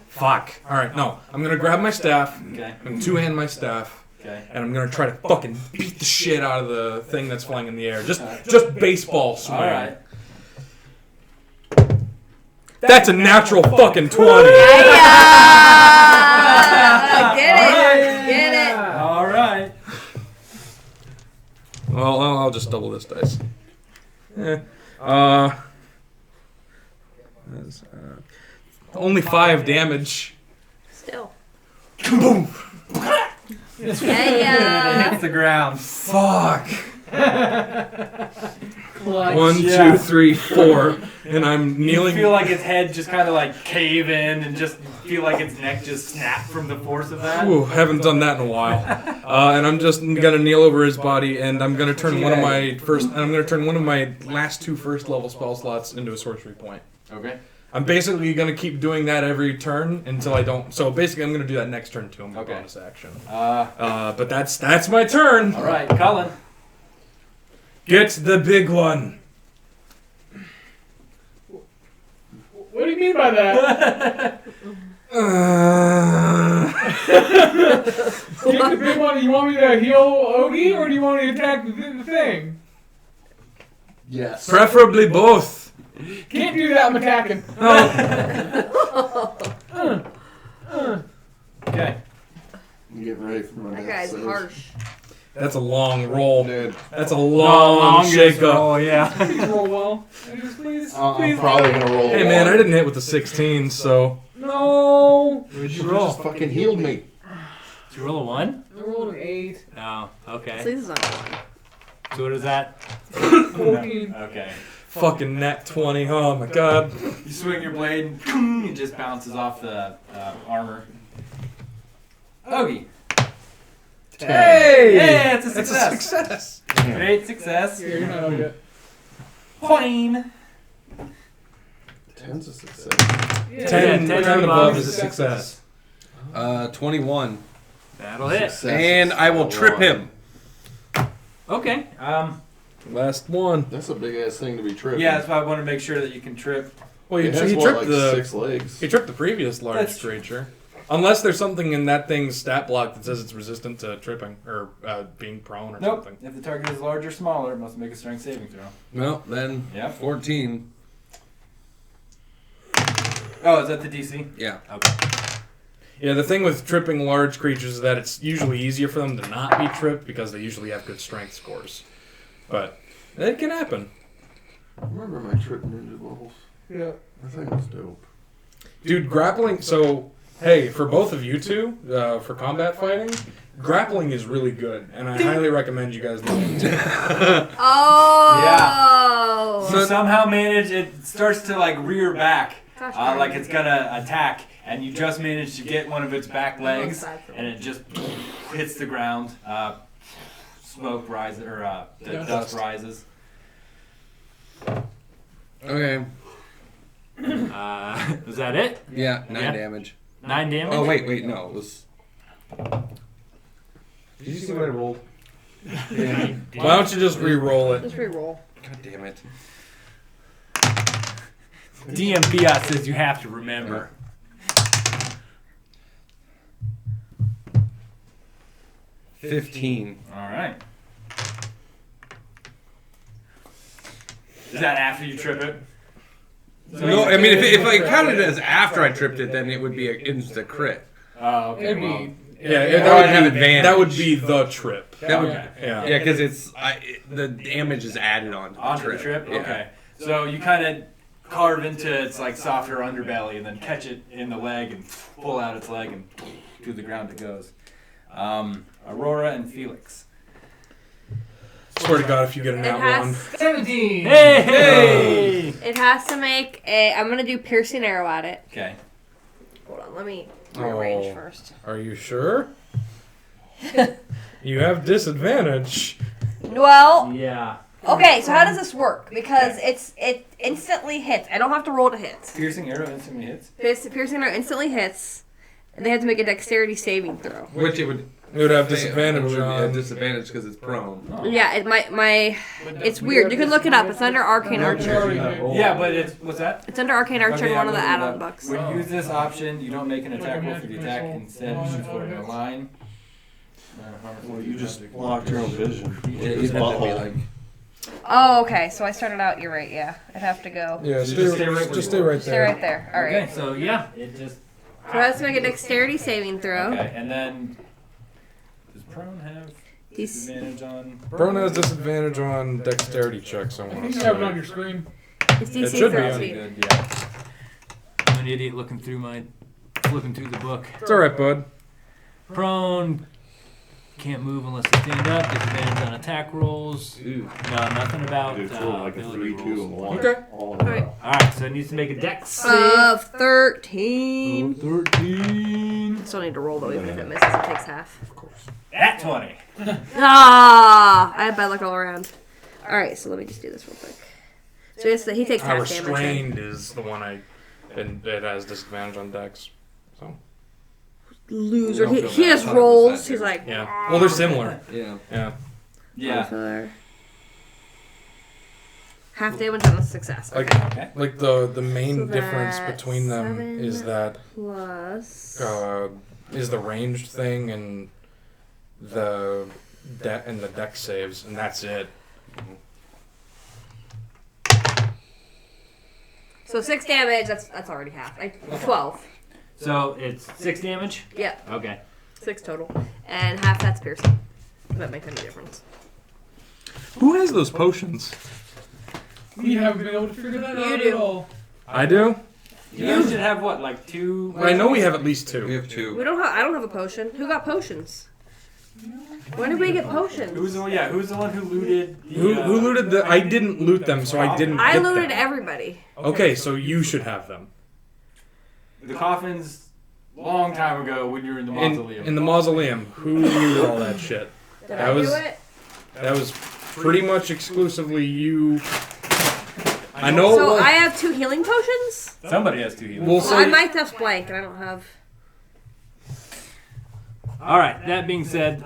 Fuck. All right. No. I'm gonna grab my staff. Okay. I'm gonna two-hand my staff. Okay. And I'm gonna try to fucking beat the shit out of the thing that's flying in the air. Just baseball swing. All right. That's a natural fucking 20. Get it! Get it! All right. Well, I'll just double this dice. That's, only 5 damage. Still. Boom. Yeah. Hits the ground. Fuck. Clutch. 1, Yeah. 2, 3, 4, and I'm You kneeling. feel like its head just kind of like cave in and just feel like its neck just snap from the force of that. Ooh, haven't done that in a while. And I'm just gonna kneel over his body, and I'm gonna turn one of my last 2 first level spell slots into a sorcery point. Okay. I'm basically gonna keep doing that every turn until I don't. So basically, I'm gonna do that next turn too. I'm gonna Okay. bonus action. All But that's my turn. right, Cullen. Get the big one. What do you mean by that? Take the big one. You want me to heal Ogie, or do you want me to attack the thing? Yes. Preferably both. Can't do that. I'm attacking. Okay. I'm getting ready for my That next guy's save. harsh. That's a long roll. Dude, That's a long shake up. Oh yeah. Please roll well. Please. I'm probably gonna roll. Hey man, I didn't hit with the 16, so No. What'd You you roll? just fucking healed me. Did you roll a 1? I rolled an 8. Oh, okay. At least it's not one. So what is that? 14. Okay. fucking nat 20. Oh my god. You swing your blade, and it just bounces off the armor. Ogie. Hey! Yeah, it's a That's success. a success. Great success. Yeah, you're not out yet. Poing. 10's a success. Yeah. 10 10 and above above is is a success. 21. That'll hit. Success. And I will trip him. Okay. Last one. That's a big ass thing to be tripping. Yeah, that's why I want to make sure that you can trip. Well, It has he what, tripped like the 6 legs. he tripped the previous large That's- creature. Unless there's something in that thing's stat block that says it's resistant to tripping or being prone or Nope. something. If the target is larger or smaller, it must make a strength saving throw. Well, then Yeah. 14. Oh, is that the DC? Yeah. Okay. Yeah, the thing with tripping large creatures is that it's usually easier for them to not be tripped because they usually have good strength scores. But it can happen. I remember my trip ninja levels. Yeah. That thing was dope. Dude, grappling, so, hey, for both of you two, for combat fighting, grappling is really good, and I highly recommend you guys look into it. Oh. You somehow manage, it starts to like rear back, Gosh, like it's gonna attack, and you just manage to get one of its back legs, and it just hits the ground. Smoke rises, or the dust rises. Okay. Is that it? Yeah, 9 Yeah. damage. 9 damage? Oh, wait, no. It was. Did you see what I rolled? Why don't you just re-roll it? Just re-roll. God damn it. DM Fiat says you have to remember. Yeah. 15. Alright. Is that after you trip it? No, I mean, if I counted it as after I tripped it, then it would be an instant crit. Oh, okay. It'd Well, be. Yeah, That would have advantage. That would be the trip. That would, Yeah. yeah, because the damage is added on to the onto trip. the trip? Yeah. Okay. So you kind of carve into its like softer underbelly and then catch it in the leg and pull out its leg and to the ground it goes. Aurora and Felix. Swear to God, if you get a It nat has. 1. 17. Hey! It has to make a. I'm gonna do piercing arrow at it. Okay. Hold on. Let me rearrange Oh. first. Are you sure? You have disadvantage. Well. Yeah. Okay. So how does this work? Because it instantly hits. I don't have to roll to hit. Piercing arrow instantly hits. Piercing arrow instantly hits, and they have to make a dexterity saving throw. Which it would. It would have fail. disadvantage It would be a on. disadvantage because it's prone. Yeah. It's weird. You can look it up. It's under Arcane Archer. Yeah, but it's what's that? It's under Arcane Archer in one of the add-on books. When you use this option, you don't make an attack roll for the attack. Instead, you shoot for a line. Well, you just blocked your own vision. It His would have to be butthole. like. Oh, okay. So I started out. You're right. Yeah. I'd have to go. Yeah, Just stay right where just you stay are. right Stay there. right there. All right. Okay, so yeah, it just. So it has to make a dexterity saving throw. Okay, and then does prone have He's- disadvantage on? Prone has disadvantage on dexterity checks, I I want think to you have it on say. your screen. His DC It should be is on- 13. Good, yeah. I'm an idiot looking through the book. It's alright, bud. Prone can't move unless they stand up. Disadvantage on attack rolls. Ooh. No, nothing about Dude, it's rolling like a ability 3, 2, rolls. and 1. Okay. All Alright. All right, so it needs to make a dex save. Of 13. 13. Still need to roll though, even if it misses, it takes half. At 20. Ah! I have bad luck all around. Alright, so let me just do this real quick. So he takes half damage. then. Restrained is the one and it has disadvantage on dex. So, Loser. I don't He feel just bad. rolls. 100% He's like. yeah. Well, they're similar. Yeah. Yeah. Yeah. For half damage on a success. Like, Okay. like the main So difference that's between them 7 is that Plus. is the ranged thing and the dex saves, and that's it. So 6 damage. That's already half. 12. So it's 6 damage? Yep. Okay. 6 total. And half that's piercing. Does that make any difference? Who has those potions? We haven't been able to figure that You out do. at all. I do. You guys should have what, like 2? I know we have at least We 2. have 2. We don't have. I don't have a potion. Who got potions? When did we get potions? Who's the one who looted? The, Who looted the? I didn't loot them, so I didn't. I get looted them. everybody. Okay, so you should have them. The coffins, long time ago when you were in the mausoleum. In the mausoleum, who looted all that shit? Did That I was- do it? That was pretty much exclusively you. I know. So I have 2 healing potions. Somebody has 2 healers. We'll Well, I say. might have blank, and I don't have. All right. That being said,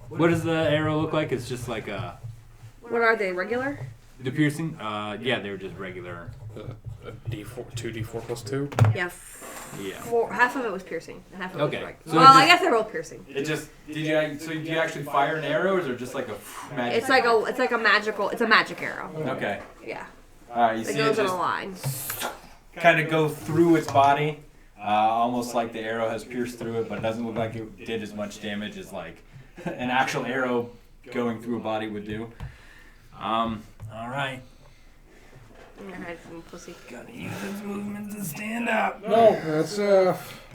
what does the arrow look like? It's just like What are they? Regular? the piercing. Yeah, they were just regular. A D4, 2d4 plus 2. Yeah. Yeah. 4. Half of it was piercing, and half of it Okay. was regular. So Well, it I just- guess they're both piercing. It just did you actually fire an arrow, or is it just like a magic? It's like a magical. It's a magic arrow. Okay. Yeah. All right. You It see it goes in a just line. kind of go through its body, almost like the arrow has pierced through it, but it doesn't look like it did as much damage as like an actual arrow going through a body would do. All right. I'm gonna hide from pussy. Gotta use his movement to stand up. No. That's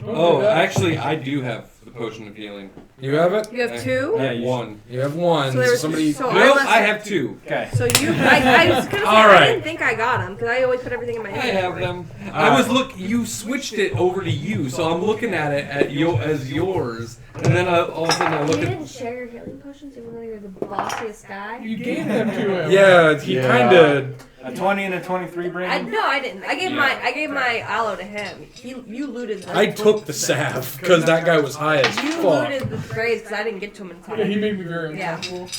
Oh, actually, I do have the potion of healing. You have it. You have 2. I have you- 1. You have 1. So there's Somebody. so No, left- I have 2. Okay. So you, I was gonna say, All I right. didn't think I got them because I always put everything in my I have inventory. them. I was you switched it over to you, so I'm looking at it as yours, and then all of a sudden I You look at. didn't share your healing potions even though you're the bossiest guy? You gave them to him. Yeah, he Yeah. kind of. A 20 and a 23, Brandon. No, I didn't. I gave my aloe to him. You looted the. I took the salve because that guy was high as You fuck. looted the graves because I didn't get to him in time. Yeah, he made me very Yeah. uncomfortable.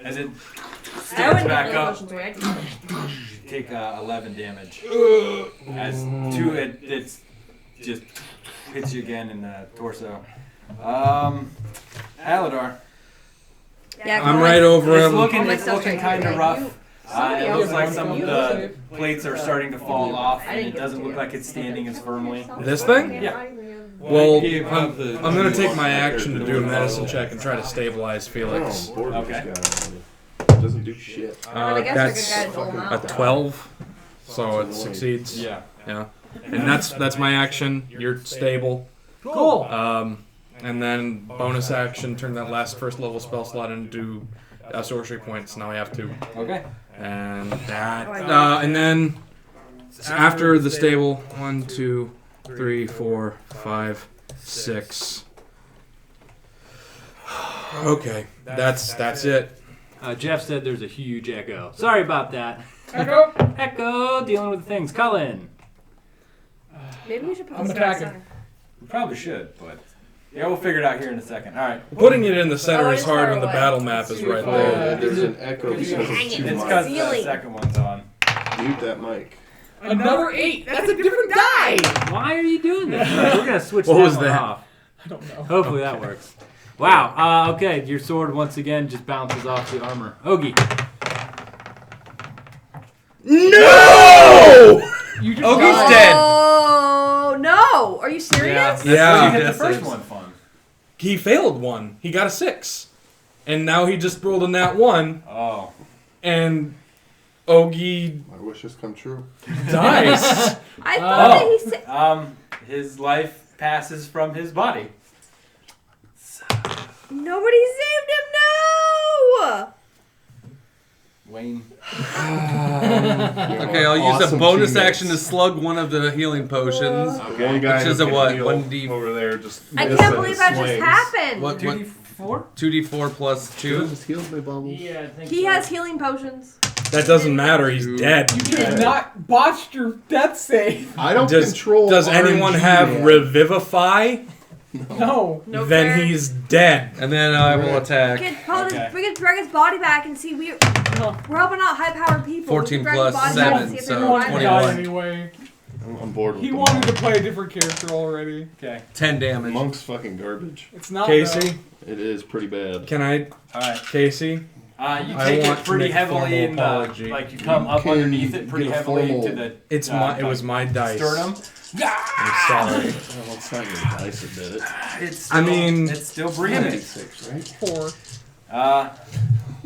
As it I stands wouldn't back get healing up, potions away. I just- take 11 damage. As it just hits you again in the torso. Aladar. Yeah, I'm right over It's him. looking, my it's stuff's looking right kind here. of rough. Somebody It else looks like has some of it. the plates are starting to fall off, I and didn't it give it doesn't to look you. like it's standing as firmly. This thing? Yeah. Well, gave I'm, up the- I'm gonna take my action to do a medicine check and try to stabilize Felix. I'm bored with Okay. this guy. Doesn't do shit. I guess That's they're good guys to hold a out. 12, so it succeeds. Yeah. Yeah, and that's my action. You're stable. Cool. And then bonus action, turn that last first level spell slot into sorcery points. Now I have 2, Okay. and that, and then after the stable, 1, 2, 3, 4, 5, 6. Okay, that's it. Jeff said there's a huge echo. Sorry about that. Echo. Echo, dealing with things. Cullen. Maybe you should put I'm this attacking. center. We probably should, but yeah, we'll figure it out here in a second. All right. Putting it in the center Oh, is it's hard far when the away. battle map is right Oh, there. there's an echo because it's Hang too it. It's much. because the Ceiling. second one's on. Mute that mic. Another 8. That's a different die. Why are you doing this? We're gonna switch What that was one that? off. I don't know. Hopefully that works. Wow. Okay, your sword once again just bounces off the armor. Ogie. No! You just Oh, he's died. dead. Oh no! Are you serious? Yeah. You hit the Yes, first yes. one fun. He failed one. He got a 6. And now he just rolled a nat 1, Oh. and Ogie My wishes come true. dies. I thought that he said. His life passes from his body. Nobody saved him. No! Wayne. Okay, I'll use a Awesome bonus teammates. action to slug one of the healing potions. One guy Which is who a can what? heal 1d over there just. I missed can't and believe that just swings. happened. What? 2d4? 2d4 plus 2. Just healed my bubbles. Yeah, I think He so. has healing potions. That doesn't matter. He's dead. You did not botched your death save. I don't Does control. Does anyone RNG, have man. Revivify? No. No Then fair. he's dead. And then I will We attack. can drag his body back and see we're helping out high-powered people. 14 We can drag his plus body back and 7, see if so they're alive. 21. Die anyway. I'm bored with He them. wanted to play a different character already. Okay. 10 damage. Monk's fucking garbage. It's not. Casey, It is pretty bad. can I? Alright. Casey, You I take want it to pretty make a heavily formal in the, apology. like you come up can underneath it pretty get a heavily formal- to the. It was my dice. Sternum. I'm sorry. Well, it's not your dice that did it. It's still, I mean, it's still breathing. 6, right? 4.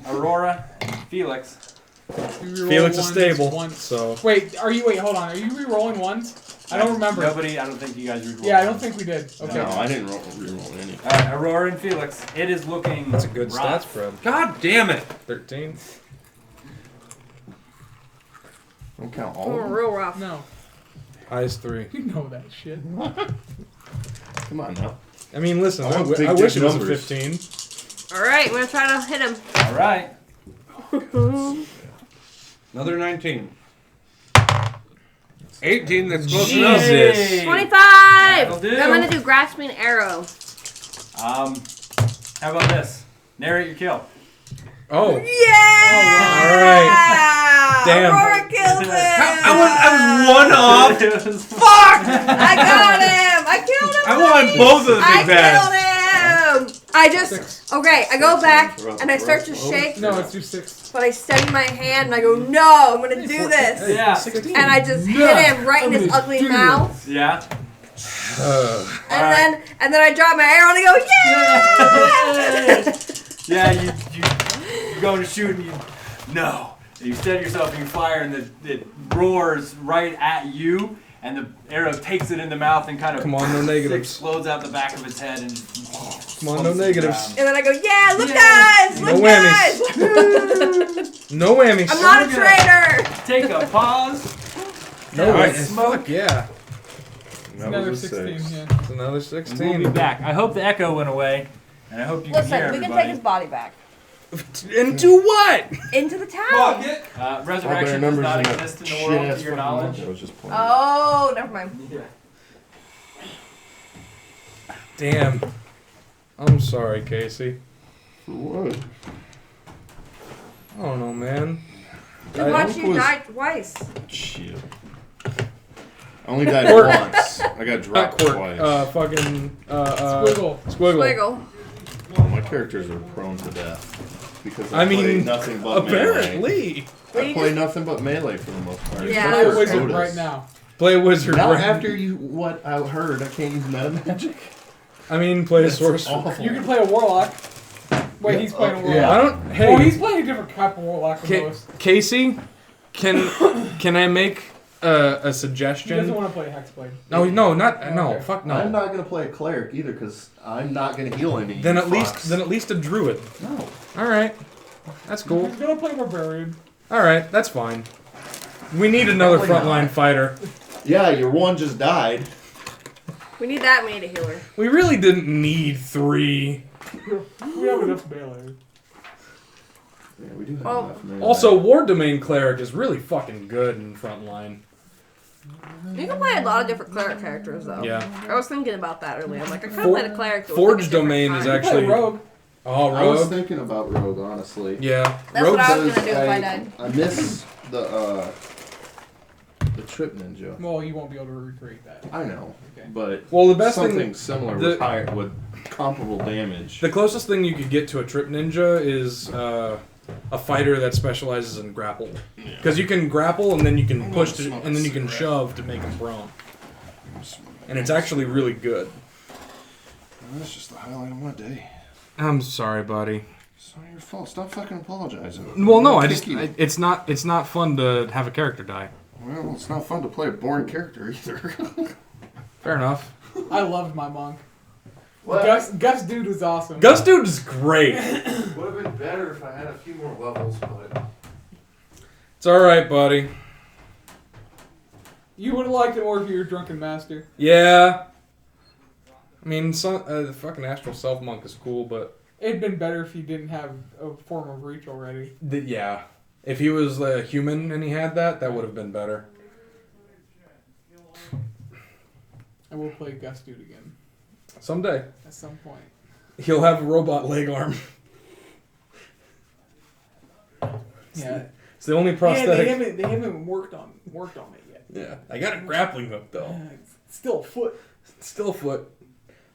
Aurora and Felix. You reroll Felix is ones stable, once. so Wait, hold on. Are you re-rolling ones? I don't remember. Nobody. I don't think you guys rerolled. Yeah, I don't think we did. Okay. No, I didn't reroll any. All right, Aurora and Felix. It is looking. that's a good stat rough. spread. God damn it! 13. Don't count all Oh, of them. real rough. No, Highest 3. you know that shit. Come on now. I mean, listen, I I, want big I wish dick it was a numbers. 15. All right, we're gonna try to hit him. All right. Another 19. 18. That's close enough. Jesus. 25. That'll do. I'm gonna do grasping arrow. How about this? Narrate your kill. Oh. Yeah! All right. Damn. Aurora killed him. I was one off. Fuck! I got him. I killed him. I want both of the I big bads. killed him. I just okay. I go back and I start to shake, No, it's your 6. but I steady my hand and I go, "No, I'm gonna do this." Yeah. 16. And I just hit him right in his ugly mouth. Yeah. And then I drop my arrow and I go, "Yeah!" Yeah. You go to shoot and you no. And you steady yourself and you fire and it roars right at you and the arrow takes it in the mouth and kind of Come on, no negatives. explodes out the back of its head and Come on, no negatives. And then I go, "Yeah, look, Yeah. guys, No look, whammies. guys." No whammies. I'm not a traitor. Take a pause. No All right, whammies. smoke. Fuck yeah. It's another 16. Yeah. It's another And 16. we'll be back. I hope the echo went away and I hope you can hear Listen, we can everybody. take his body back Into what? into the town. Resurrection does not exist in the world to your knowledge. I was just playing. Oh, never mind. Yeah. Damn. I'm sorry, Casey. For what? I don't know, man. We I watched hope you was- die twice. Shit. I only died Quirk. once. I got Not dropped Quirk. twice. Fucking. Squiggle. Squiggle. Squiggle. Well, my characters are prone to death. Because I, I mean, play nothing but melee. Apparently. I play nothing but melee for the most part. Yeah. Play a Except for wizard Otis. right now. Play a wizard. Not right? after what I heard, I can't use meta magic. I mean, play a That's sorcerer. awful. You can play a warlock. Wait, he's playing a warlock. Yeah. I don't. Oh, Hey, he's playing a different type of warlock than most. Casey, can I make a He doesn't suggestion? want to play Hexblade. No, no, Okay. fuck I'm no. not gonna play a cleric either because I'm not gonna heal any. Then at fucks. least a druid. No. All right, that's cool. He's gonna play Barbarian. All right, that's fine. We need another Probably frontline not. fighter. Yeah, your one just died. We need that. We need a healer. We really didn't need 3. We have enough melee. Yeah, we do have Oh. enough melee. Also, War Domain Cleric is really fucking good in frontline. You can play a lot of different cleric characters, though. Yeah. I was thinking about that earlier. I'm like, I could For- play the cleric. but with, Forge like, a different Domain is kind. actually- Play Rogue. Oh, I was Rogue. thinking about Rogue, honestly. Yeah. That's Rogue what I was Because gonna do if I died. I miss the Trip Ninja. Well, you won't be able to recreate that. I know, Okay. but Well, the best something thing, similar the- with higher, with comparable damage. the closest thing you could get to a Trip Ninja is a fighter that specializes in grapple. Because you can grapple and then you can push to, and then you can shove to make them prone. And it's actually really good. That's just the highlight of my day. I'm sorry, buddy. It's not your fault. Stop fucking apologizing. Well, no, I'll I kick just you. it's not fun to have a character die. Well, it's not fun to play a boring character either. Fair enough. I loved my monk. What? Gus Dude was awesome. Gus Dude is great. Would have been better if I had a few more levels, but It's all right, buddy. You would have liked it more if you were Drunken Master. Yeah. I mean, the fucking Astral Self Monk is cool, but It'd been better if he didn't have a form of reach already. yeah, if he was a human and he had that would have been better. I will play Gus Dude again Someday at some point. he'll have a robot leg arm. Yeah. It's the only prosthetic. Yeah, they haven't worked on it yet. Yeah, I got a grappling hook though. It's still a foot. It's still a foot,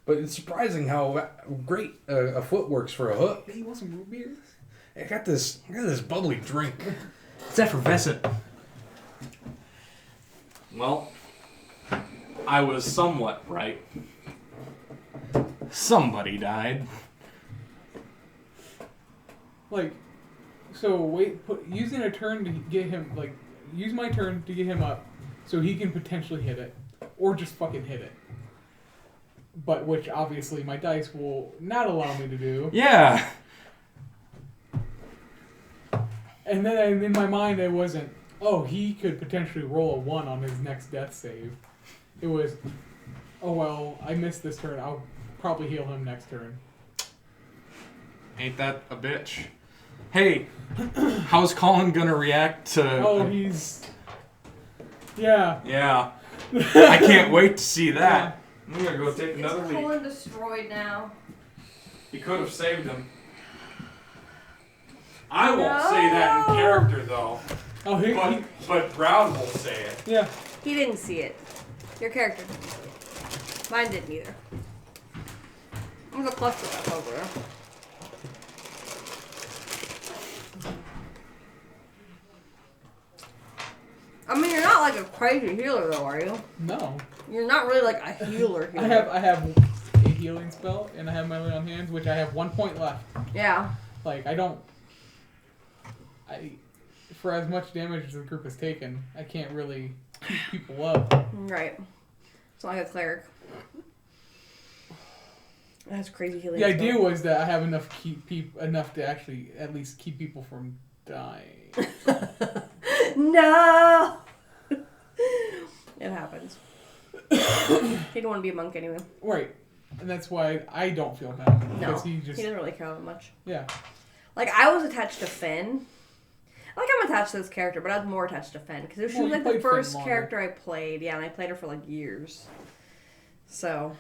but it's surprising how great a foot works for a hook. Hey, you want some root beers? I got this bubbly drink. It's effervescent. Well, I was somewhat right. Somebody died. Like, so wait, using a turn to get him, like, use my turn to get him up so he can potentially hit it. Or just fucking hit it. But which, obviously, my dice will not allow me to do. Yeah. And then in my mind, it wasn't, oh, he could potentially roll a 1 on his next death save. It was, oh, well, I missed this turn. I'll probably heal him next turn. Ain't that a bitch? Hey, how's Colin gonna react to... Oh, he's... Yeah. Yeah. I can't wait to see that. I'm gonna go take another Is leak. Colin destroyed now? He could have saved him. I won't say that in character, though. Oh, But Brown will say it. Yeah. He didn't see it. Your character didn't see it. Mine didn't either. There's a cluster up over there. I mean, you're not like a crazy healer, though, are you? No. You're not really like a healer. I have a healing spell, and I have my lay on hands, which I have 1 point left. Yeah. Like, for as much damage as the group has taken, I can't really keep people up. Right. It's not like a cleric. That's crazy healing. The idea was that I have enough enough to actually at least keep people from dying. No! It happens. He didn't want to be a monk anyway. Right. And that's why I don't feel bad. No. Because He doesn't really care that much. Yeah. Like, I was attached to Finn. Like, I'm attached to this character, but I was more attached to Finn. Because she was like the first character I played. Yeah, and I played her for like years. So.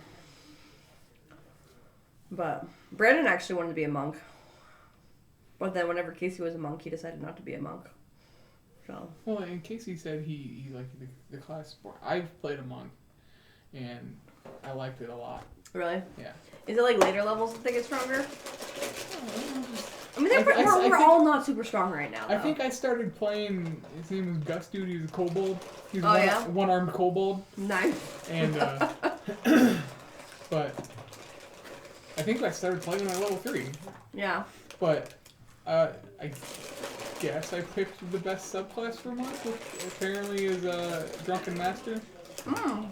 But Brandon actually wanted to be a monk. But then whenever Casey was a monk, he decided not to be a monk. So. Well, and Casey said he liked the class sport. I've played a monk, and I liked it a lot. Really? Yeah. Is it like later levels that they get stronger? I mean, we're I all not super strong right now, though. I think I started playing, his name was Gus Dude, he's a kobold. He's yeah? one-armed kobold. Nice. And, but I think I started playing when I was level 3. Yeah. But I guess I picked the best subclass for monk, which apparently is Drunken Master. Mm.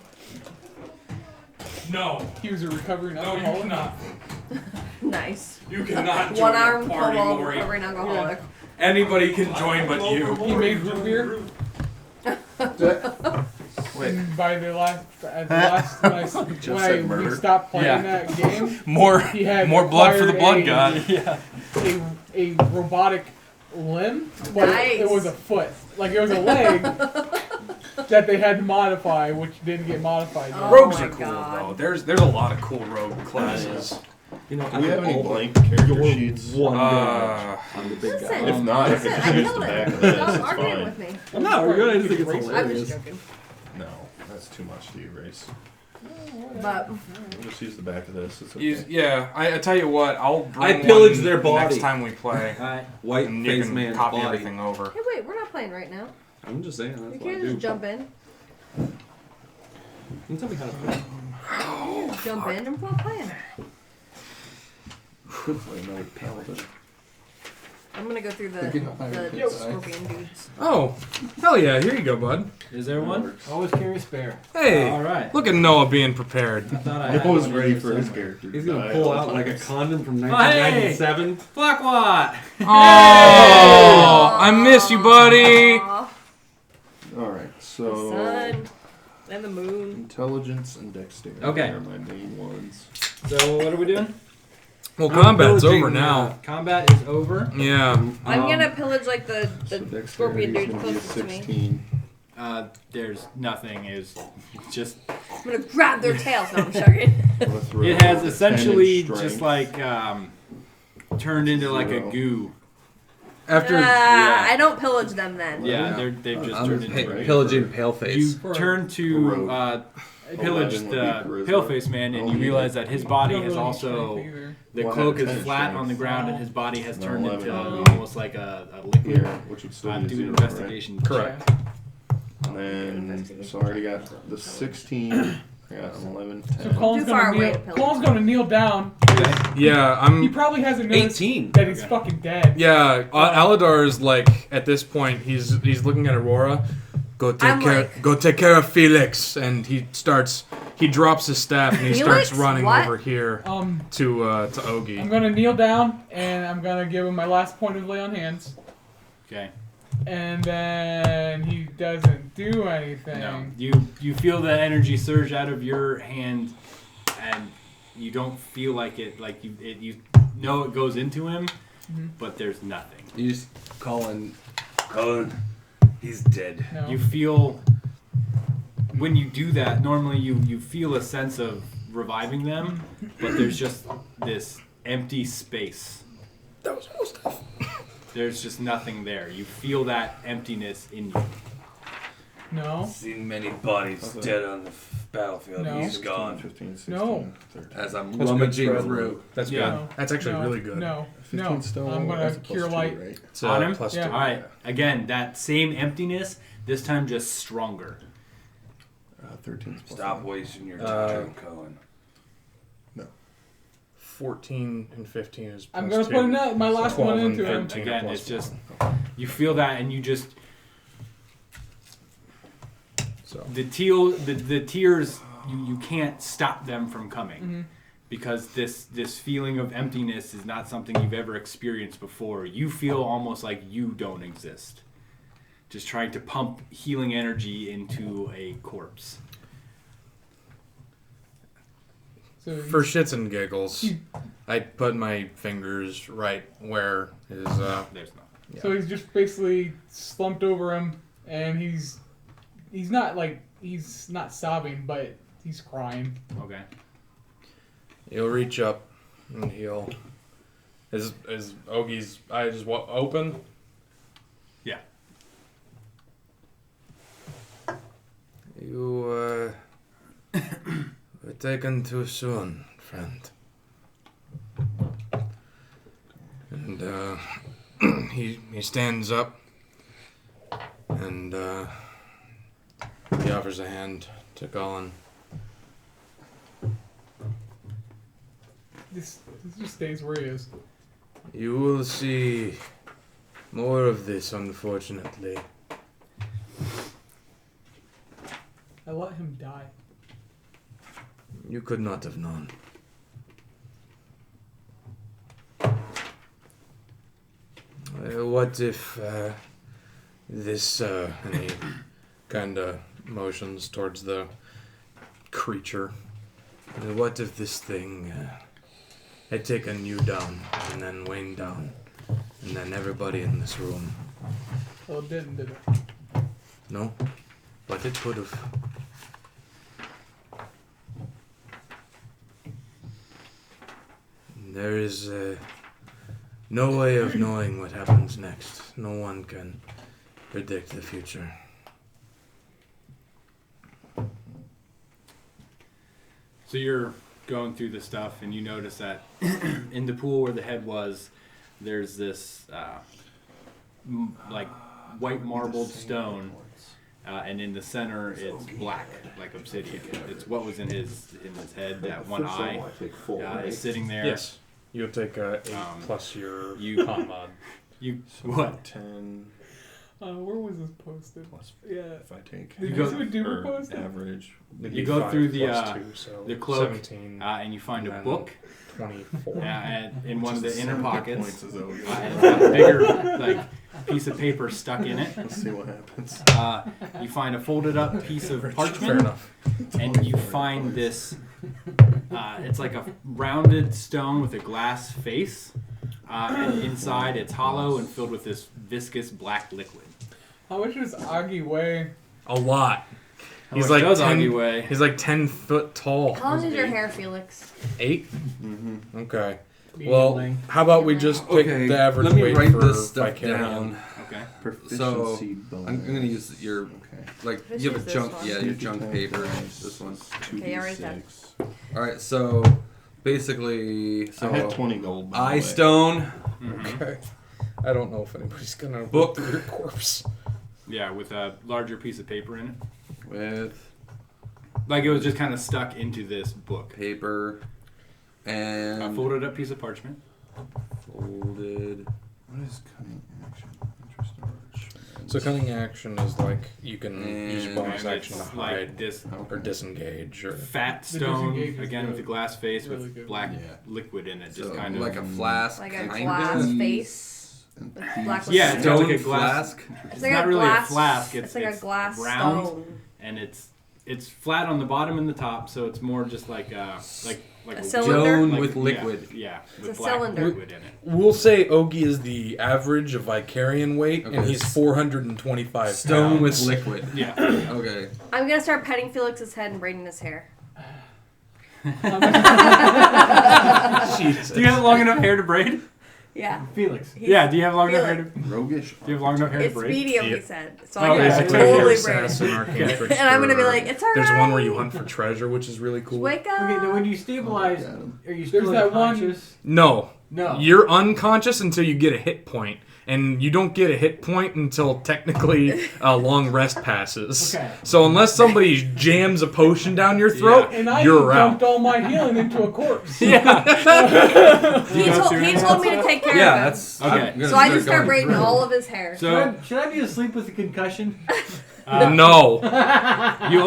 No. He was a recovering No, alcoholic. you cannot. Nice. You cannot join One-armed the party, kobold Maury. recovering alcoholic. Anybody can join but you. He made root beer. Wait. And by the last when we stopped playing that game, More he had blood for the blood acquired god. Yeah. a robotic limb, but Nice. it was a foot. Like it was a leg that they had to modify, which didn't get modified. yet. Oh Rogues my are cool God. though. There's a lot of cool rogue classes. Do we have any blank character sheets? One Uh, on the big Listen. guy. If not, I Listen, could I just use the killed back it. of this. Stop It's arguing fine. with me. No, we're gonna think it's I'm just hilarious. joking. No, that's too much to erase. But We'll just use the back of this. It's okay. yeah, I tell you what, I'll bring I pillaged one their body. next time we play. Alright. White And you face can man's copy body. everything over. hey, wait, we're not playing right now. I'm just saying, You that's what I can't do. just jump in. Can you tell me how to play? You just jump in and we're not playing. Could play another paladin. I'm gonna go through the scorpion dudes. Oh, hell yeah! Here you go, bud. Is there one? Always carry a spare. Hey, All right. look at Noah being prepared. I thought I I had was one in ready here for his somewhere. character. He's to gonna die pull all out like a times. condom from hey! 1997. Flockwat! Oh, I miss you, buddy. Aw, Alright, the so sun and the moon. intelligence and dexterity Okay. are my main ones. So what are we doing? Well, I'm combat's pillaging, over now. Combat is over. Yeah. I'm gonna pillage like the So scorpion dexterity is dude going to be a closest to me. 16. There's nothing. Is just I'm gonna grab their tails. No, I'm joking. I'm gonna throw it has 10 in essentially strength. just like turned into like a Zero. goo. After I don't pillage them then. Yeah, they've just turned into pillaging Paleface. You turn to pillage 11 would be the charisma. Paleface man, and you realize that his body You don't has really also need strength either. the Well, cloak I have is 10 flat strength. on the ground, and his body has No, turned 11 into would be- almost like a liquid. Here, which would still be Do an 0, investigation. correct. Right? And then, so I already got the 16. I got an 11, 10. So Colin's Too far gonna away kneel. to pillage. Colin's gonna kneel down. Yeah, He I'm. probably hasn't noticed 18. that he's fucking dead. Yeah, Aladar is like at this point. He's looking at Aurora. Go take care of Felix, and he drops his staff and he Felix? starts running What? over here to I'm Ogie. gonna kneel down and I'm gonna give him my last point of lay on hands. Okay. And then he doesn't do anything. No, you feel the energy surge out of your hand, and you don't feel like it. Like you know it goes into him, but there's nothing. You just Colin, he's dead. No. You feel when you do that. Normally, you feel a sense of reviving them, but there's just this empty space. That was most stuff. There's just nothing there. You feel that emptiness in you. No. Seen many bodies dead on the battlefield. No. He's gone. 15, 16, No. 13. as I'm That's rummaging good, through. That's Yeah. good. That's actually No. really good. No. 15 No. still. I'm gonna that's a cure +2, light. right? It's On him? +2. Yeah. All right. Again, that same emptiness. This time, just stronger. 13's Stop +1. wasting your Uh, time, Colin. 14 and 15 is. I'm plus gonna two. put my last 12 one and into him. 13 Again, plus it's just one. you feel that, and you just So the tears. You can't stop them from coming because this feeling of emptiness is not something you've ever experienced before. You feel almost like you don't exist. Just trying to pump healing energy into a corpse. So for shits and giggles, I put my fingers right where his. There's no. So he's just basically slumped over him, and he's not sobbing, but he's crying. Okay. He'll reach up and he'll. Is Ogie's eyes open? Yeah. You were taken too soon, friend. And he stands up and he offers a hand to Colin. This just stays where he is. You will see more of this, unfortunately. I let him die. You could not have known. What if this, and he kind of motions towards the creature. What if this thing had taken you down, and then Wayne down, and then everybody in this room? Well, it didn't, did it? No? But it could have. There is no way of knowing what happens next. No one can predict the future. So you're going through the stuff, and you notice that in the pool where the head was, there's this like white marbled stone, and in the center it's black, like obsidian. It's what was in his head. That one eye is sitting there. Yes. You'll take 8 plus your con mod. You what? 10 Where was this posted? plus Yeah. if I take Did You you go- see what Doober or posted? average. You go through the the cloak, 17, and you find a and book 24. and in one of the inner pockets. Points as though we And it's got a bigger like piece of paper stuck in it. Let's see what happens. You find a folded up piece of Fair parchment, enough. and you find this. It's like a rounded stone with a glass face, and inside it's hollow and filled with this viscous black liquid. How much does Augie weigh? A lot. How He's much like does 10 Augie weigh? He's like 10 foot tall. How long is your hair, Felix? 8? Mm-hmm. Okay. Well, how about we just pick the average let me weight write for this stuff Vicarian? down. Okay. Proficiency bonus. I'm gonna use your Okay. like Let's you have use a this junk one. your junk paper. This one. Okay, I write that. 2d6. All right, so basically, I had 20 gold. By the eye way. stone. Okay. I don't know if anybody's gonna Book. look through your corpse. Yeah, with a larger piece of paper in it. With Like it was just kind of stuck into this book. paper A and folded up piece of parchment. folded. What is cunning action? Interest or So cunning action is like you can use And bonus And action to it's hide like this or disengage or. fat The stone, disengage is again with good. a glass face Really with good. black Yeah. liquid in it. Just So kind of like a flask, Like a kinda. glass face. And With thieves. black Yeah, it's got Stone like a glass. flask. It's It's like not a really glass, a flask. It's like a glass round, stone. and it's flat on the bottom and the top, so it's more just like a A cylinder? Stone like- with liquid. Yeah, It's with a black cylinder. liquid in it. We'll say Ogie is the average of Vicarian weight, and Okay. he's 425 Stone pounds. with liquid. Yeah. Okay. I'm gonna start petting Felix's head and braiding his hair. Jesus. Do you have long enough hair to braid? Yeah. Felix. He's- Yeah. Do you have long enough hair to? Roguish. Do you have long enough hair to It's braid? medium, Yeah. he said. So Oh, I can basically, you're totally braid. assassin, arcane trickster, And I'm gonna be like, it's alright. There's one where you hunt for treasure, which is really cool. Wake up. Okay, now when you stabilize, Look at 'em. are you still There's that one- unconscious? No. No. You're unconscious until you get a hit point, and you don't get a hit point until technically a long rest passes. Okay. So unless somebody jams a potion down your throat, And I you're out. dumped all my healing into a corpse. He told me to take care Yeah, of him. that's Okay. I'm gonna So I just start going braiding through. all of his hair. So Should I be asleep with a concussion? No. you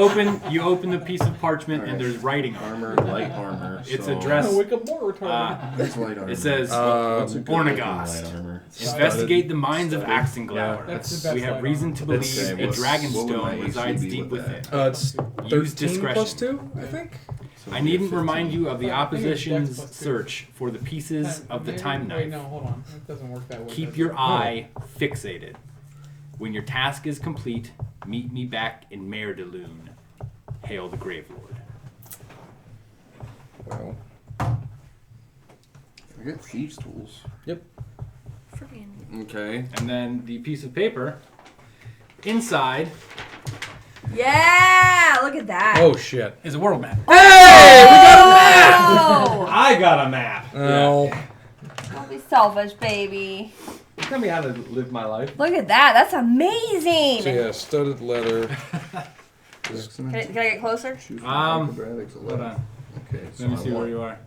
open the piece of parchment and there's writing on it. Armor, light armor. It's so addressed. Wake up more retarded. That's light armor. It says What's a good looking Ornagast. light armor? Investigate the mines of Axenglauer. That's the best We have light reason armor. to believe That's- a what would dragonstone my resides AC be deep with within. that? It's Use 13 plus discretion. 2, I think. So I needn't 15. remind you of the I think it's Dex opposition's plus two. search for the pieces of the Maybe- time Wait, knife. no, hold on. It doesn't work that way. Keep does your it? eye fixated. When your task is complete, meet me back in Mare de Lune. Hail the Grave Lord. Well, I got thieves' tools. Freaking. Okay. And then the piece of paper inside Yeah! Look at that. oh shit. is a world map. Oh! I got a map. No. Don't be selfish, baby. Tell me how to live my life. Look at that. That's amazing. So yeah, studded leather. Can I get closer? Shoot for Um, acrobatics, Hold 11. on. Okay, so Let me I see where want you are.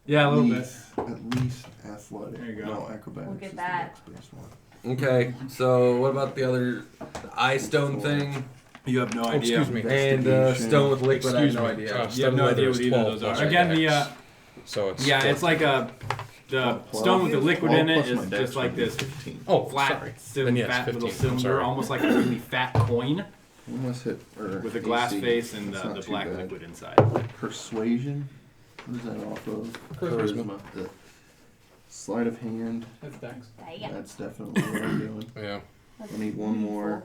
Yeah, a little bit. At least athletic. There you go. No, acrobatics. Look at is the that. next-based one. Okay. So what about the other the eye stone thing You have no Oh, idea. excuse me. and stone with liquid? I have no idea. You have Studded no leather idea is what either of 12 those plus are. Again, the dex. So it's yeah, it's like the 12. stone with the liquid in it 12 plus is my dex just like would be this 15. oh flat, sorry. Then yes, fat 15. little I'm cylinder, sorry. almost like a really fat coin One less hit. with a glass AC. face and That's the not too black bad. liquid inside. Persuasion. What is that off of? Charisma. The sleight of hand. That's Dex. That's definitely what I'm doing. Yeah. I need one more.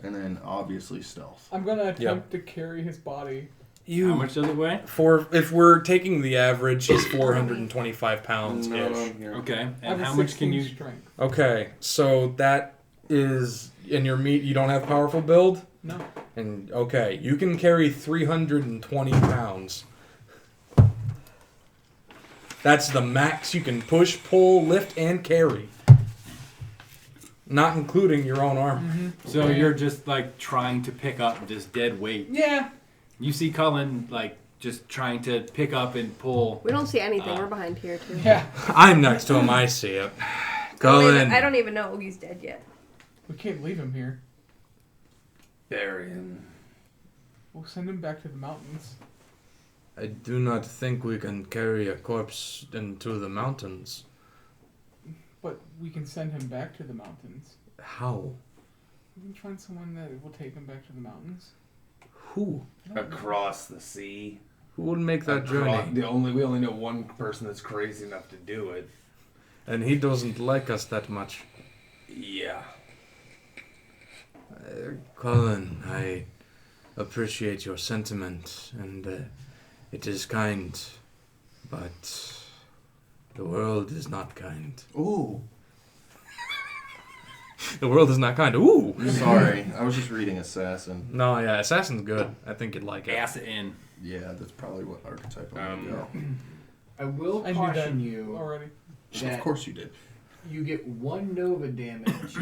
And then obviously stealth. I'm gonna attempt to carry his body. How much does it weigh? If we're taking the average, he's 425 pounds No, ish. I'm here. Okay, I have and a how much can 16 you? strength. Okay, so that is in your meat. You don't have powerful build, No. and okay, you can carry 320 pounds. That's the max you can push, pull, lift, and carry. Not including your own armor. So you're just like trying to pick up this dead weight. Yeah. You see Cullen like just trying to pick up and pull. We don't see anything. We're behind here, too. Yeah. I'm next to him. I see it. Cullen. I don't even know Oogie's dead yet. We can't leave him here. Bury him. We'll send him back to the mountains. I do not think we can carry a corpse into the mountains. But we can send him back to the mountains. How? We can find someone that will take him back to the mountains. Who? Across the sea. Who would make that Across- journey? We only know one person that's crazy enough to do it. And he doesn't like us that much. Yeah. Colin, I appreciate your sentiment, and it is kind, but The world is not kind. Ooh. The world is not kind. Ooh. Sorry, I was just reading Assassin. No, yeah, Assassin's good. I think you'd like it. Ass it in. Yeah, that's probably what archetype I'm gonna go. I will I knew that caution you already. that Of course you did. you get 1 Nova damage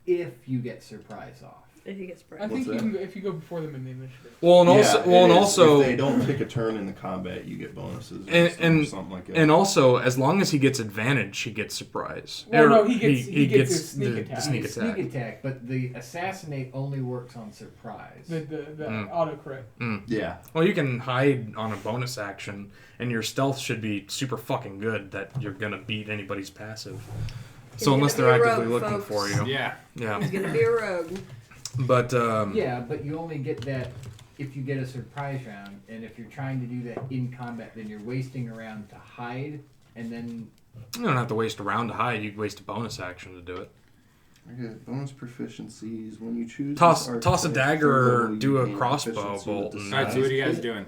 if you get surprise off. If he gets I spread. think What's that? if you go before them in the initiative. Well, and Yeah, it is. also, if they don't take a turn in the combat, you get bonuses And- or something like that. and also, as long as he gets advantage, he gets surprise. Well, Or no, he gets his sneak the attack. sneak It's attack. Sneak attack, but the assassinate only works on surprise. The Mm. auto crit. yeah, Well, you can hide on a bonus action, and your stealth should be super fucking good that you're gonna beat anybody's passive. So He's unless gonna they're be a actively rogue, looking folks. for you, Yeah. yeah. He's gonna be a rogue. But Yeah, but you only get that if you get a surprise round, and if you're trying to do that in combat, then you're wasting a round to hide, and then you don't have to waste a round to hide. You can waste a bonus action to do it. okay. Bonus proficiencies when you choose. Toss this a archetype, dagger or third level, do you a gain crossbow proficiency bolt with and- the All right, so what are you size. guys doing?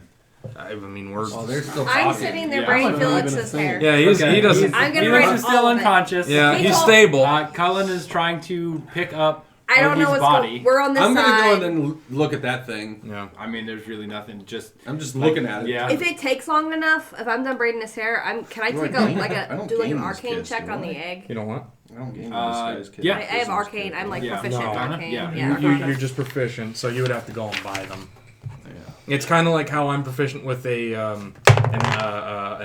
I mean, we're. Oh, they're still I'm talking. sitting there Yeah. brain I'm not Felix's even a thing. hair. Yeah, he doesn't. I'm gonna Felix write is all still of it. unconscious. Yeah, He he's told- stable. Cullen is trying to pick up I don't know Ogie's what's body. going. We're on this I'm side. gonna go and then look at that thing. Yeah. I mean, there's really nothing. Just I'm just like, looking at it. Yeah. If it takes long enough, if I'm done braiding his hair, can I Do I take gain- a like I don't do like an gain these arcane kids, check do on I? the egg? You know what? I don't gain Uh, these yeah. I have arcane. I'm like Yeah. proficient No. in arcane. Yeah. Yeah. You're just proficient, so you would have to go and buy them. Yeah. It's kind of like how I'm proficient with an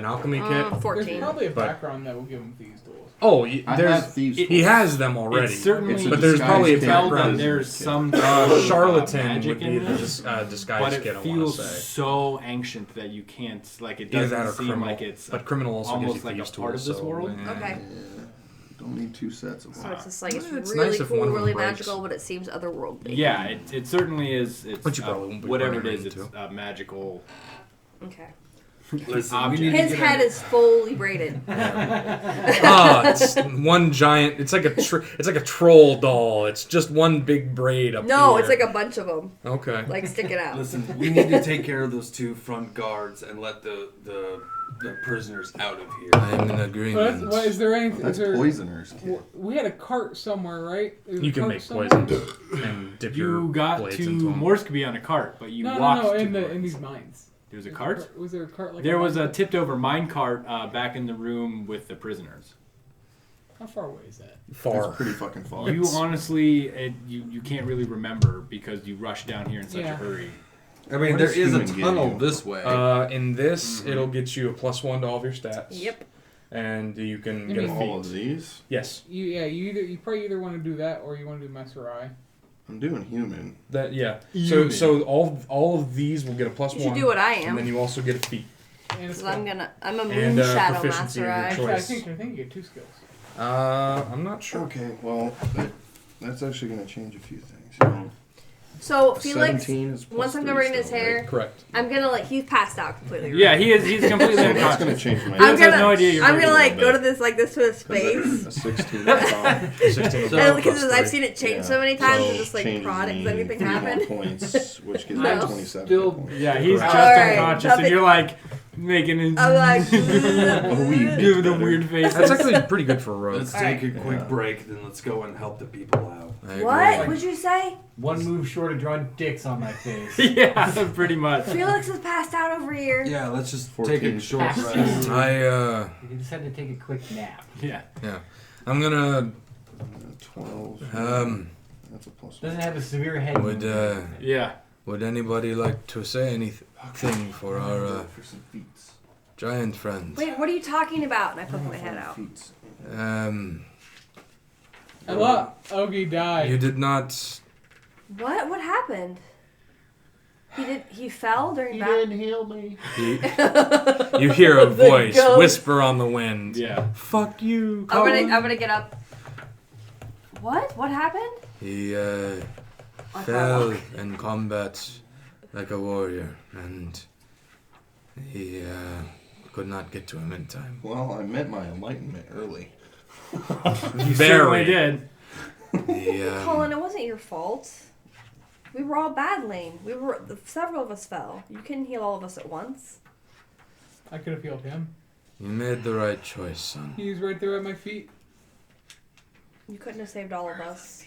alchemy kit. There's 14. probably a But- background that will give him these tools. Oh, I there's have thieves. he has them already. It's certainly, It's a But there's disguise probably a kit. tell that background. there's some Charlatan magic would be in the this, disguise but it kit. I want feels to say. so ancient that you can't like it Either doesn't that or seem criminal. like it's But criminal also gives almost you like a thieves part tools, of this so, world. yeah. Okay. Don't need 2 sets of So it's just like it's It's really nice if cool, one of them really breaks. magical, but it seems otherworldly. Yeah, it certainly is. It's But you probably won't be whatever it running is. It's into. a magical Okay. Listen, object. we need to His get head is fully braided. It's one giant. It's like a troll doll. It's just one big braid up No, here. it's like a bunch of them, Okay. like sticking out. Listen, we need to take care of those 2 front guards and let the prisoners out of here. I'm in But agreement. what, is there anything? That's Is there, poisoners. Kid. we had a cart somewhere, right? There's a You can cart make somewhere? poison and dip your You got blades to into them. Morsby on a cart, but you No, walked no, to in Morsby. these mines. There was a cart? Was there a cart like There was a mine? tipped over mine cart back in the room with the prisoners. How far away is that? Far. That's pretty fucking far. You honestly, you can't really remember because you rushed down here in such a Yeah. hurry. I mean, What there does is a human give tunnel you? this way. In this, it'll get you a +1 to all of your stats. Yep. And you can You get a mean all of feat. these. Yes. You probably either want to do that or you want to do Messerai. I'm doing human. That yeah. Human. So all of these will get a +1. You should do what I And am. then you also get a feat. And Because it's I'm a moon And, shadow proficiency of your master. choice. I think you get 2 skills. I'm not sure. Okay, well, that's actually going to change a few things. So Felix, 17 is plus once I'm 3 done braiding his still, hair, right? Correct. I'm gonna he's passed out completely. Yeah, he's completely So that's going to unconscious. change my. I'm Felix has gonna, no idea you're I'm gonna braiding like go to this like this to his face. A 16 is fine. 16 And plus because I've 3. seen it change Yeah. so many times, So and just like changes prod it. me Does anything 3 more happen? points, which gives No. me 27 Still, hit points. yeah, he's just Alright, unconscious, nothing- and you're like making it. I'm like, A wee bit giving a better. weird face. That's actually pretty good for a rogue. Let's Alright. take a quick Yeah. break, then let's go and help the people out. I agree. what? What'd you say? One move short of drawing dicks on my face. Yeah, pretty much. Felix is passed out over here. Yeah, let's just 14. take a short Pass. rest. You decided to take a quick nap. Yeah. I'm gonna 12. That's a plus 1. Doesn't have a severe head. would wound. Yeah. would anybody like to say anything for our for some feats. giant friend? Wait, what are you talking about? And I poke my head out. Feats. I thought Ogie died. You did not. What? What happened? He fell during You battle. didn't heal me. You hear a The voice ghost. whisper on the wind. Yeah. Fuck you. I'm Colin." gonna get up. What? What happened? He I fell fell. in combat like a warrior, and he could not get to him in time. Well, I met my enlightenment early. You certainly did. Colin, it wasn't your fault. We were all battling. Several of us fell. You couldn't heal all of us at once. I could have healed him. You made the right choice, son. He's right there at my feet. You couldn't have saved all of us.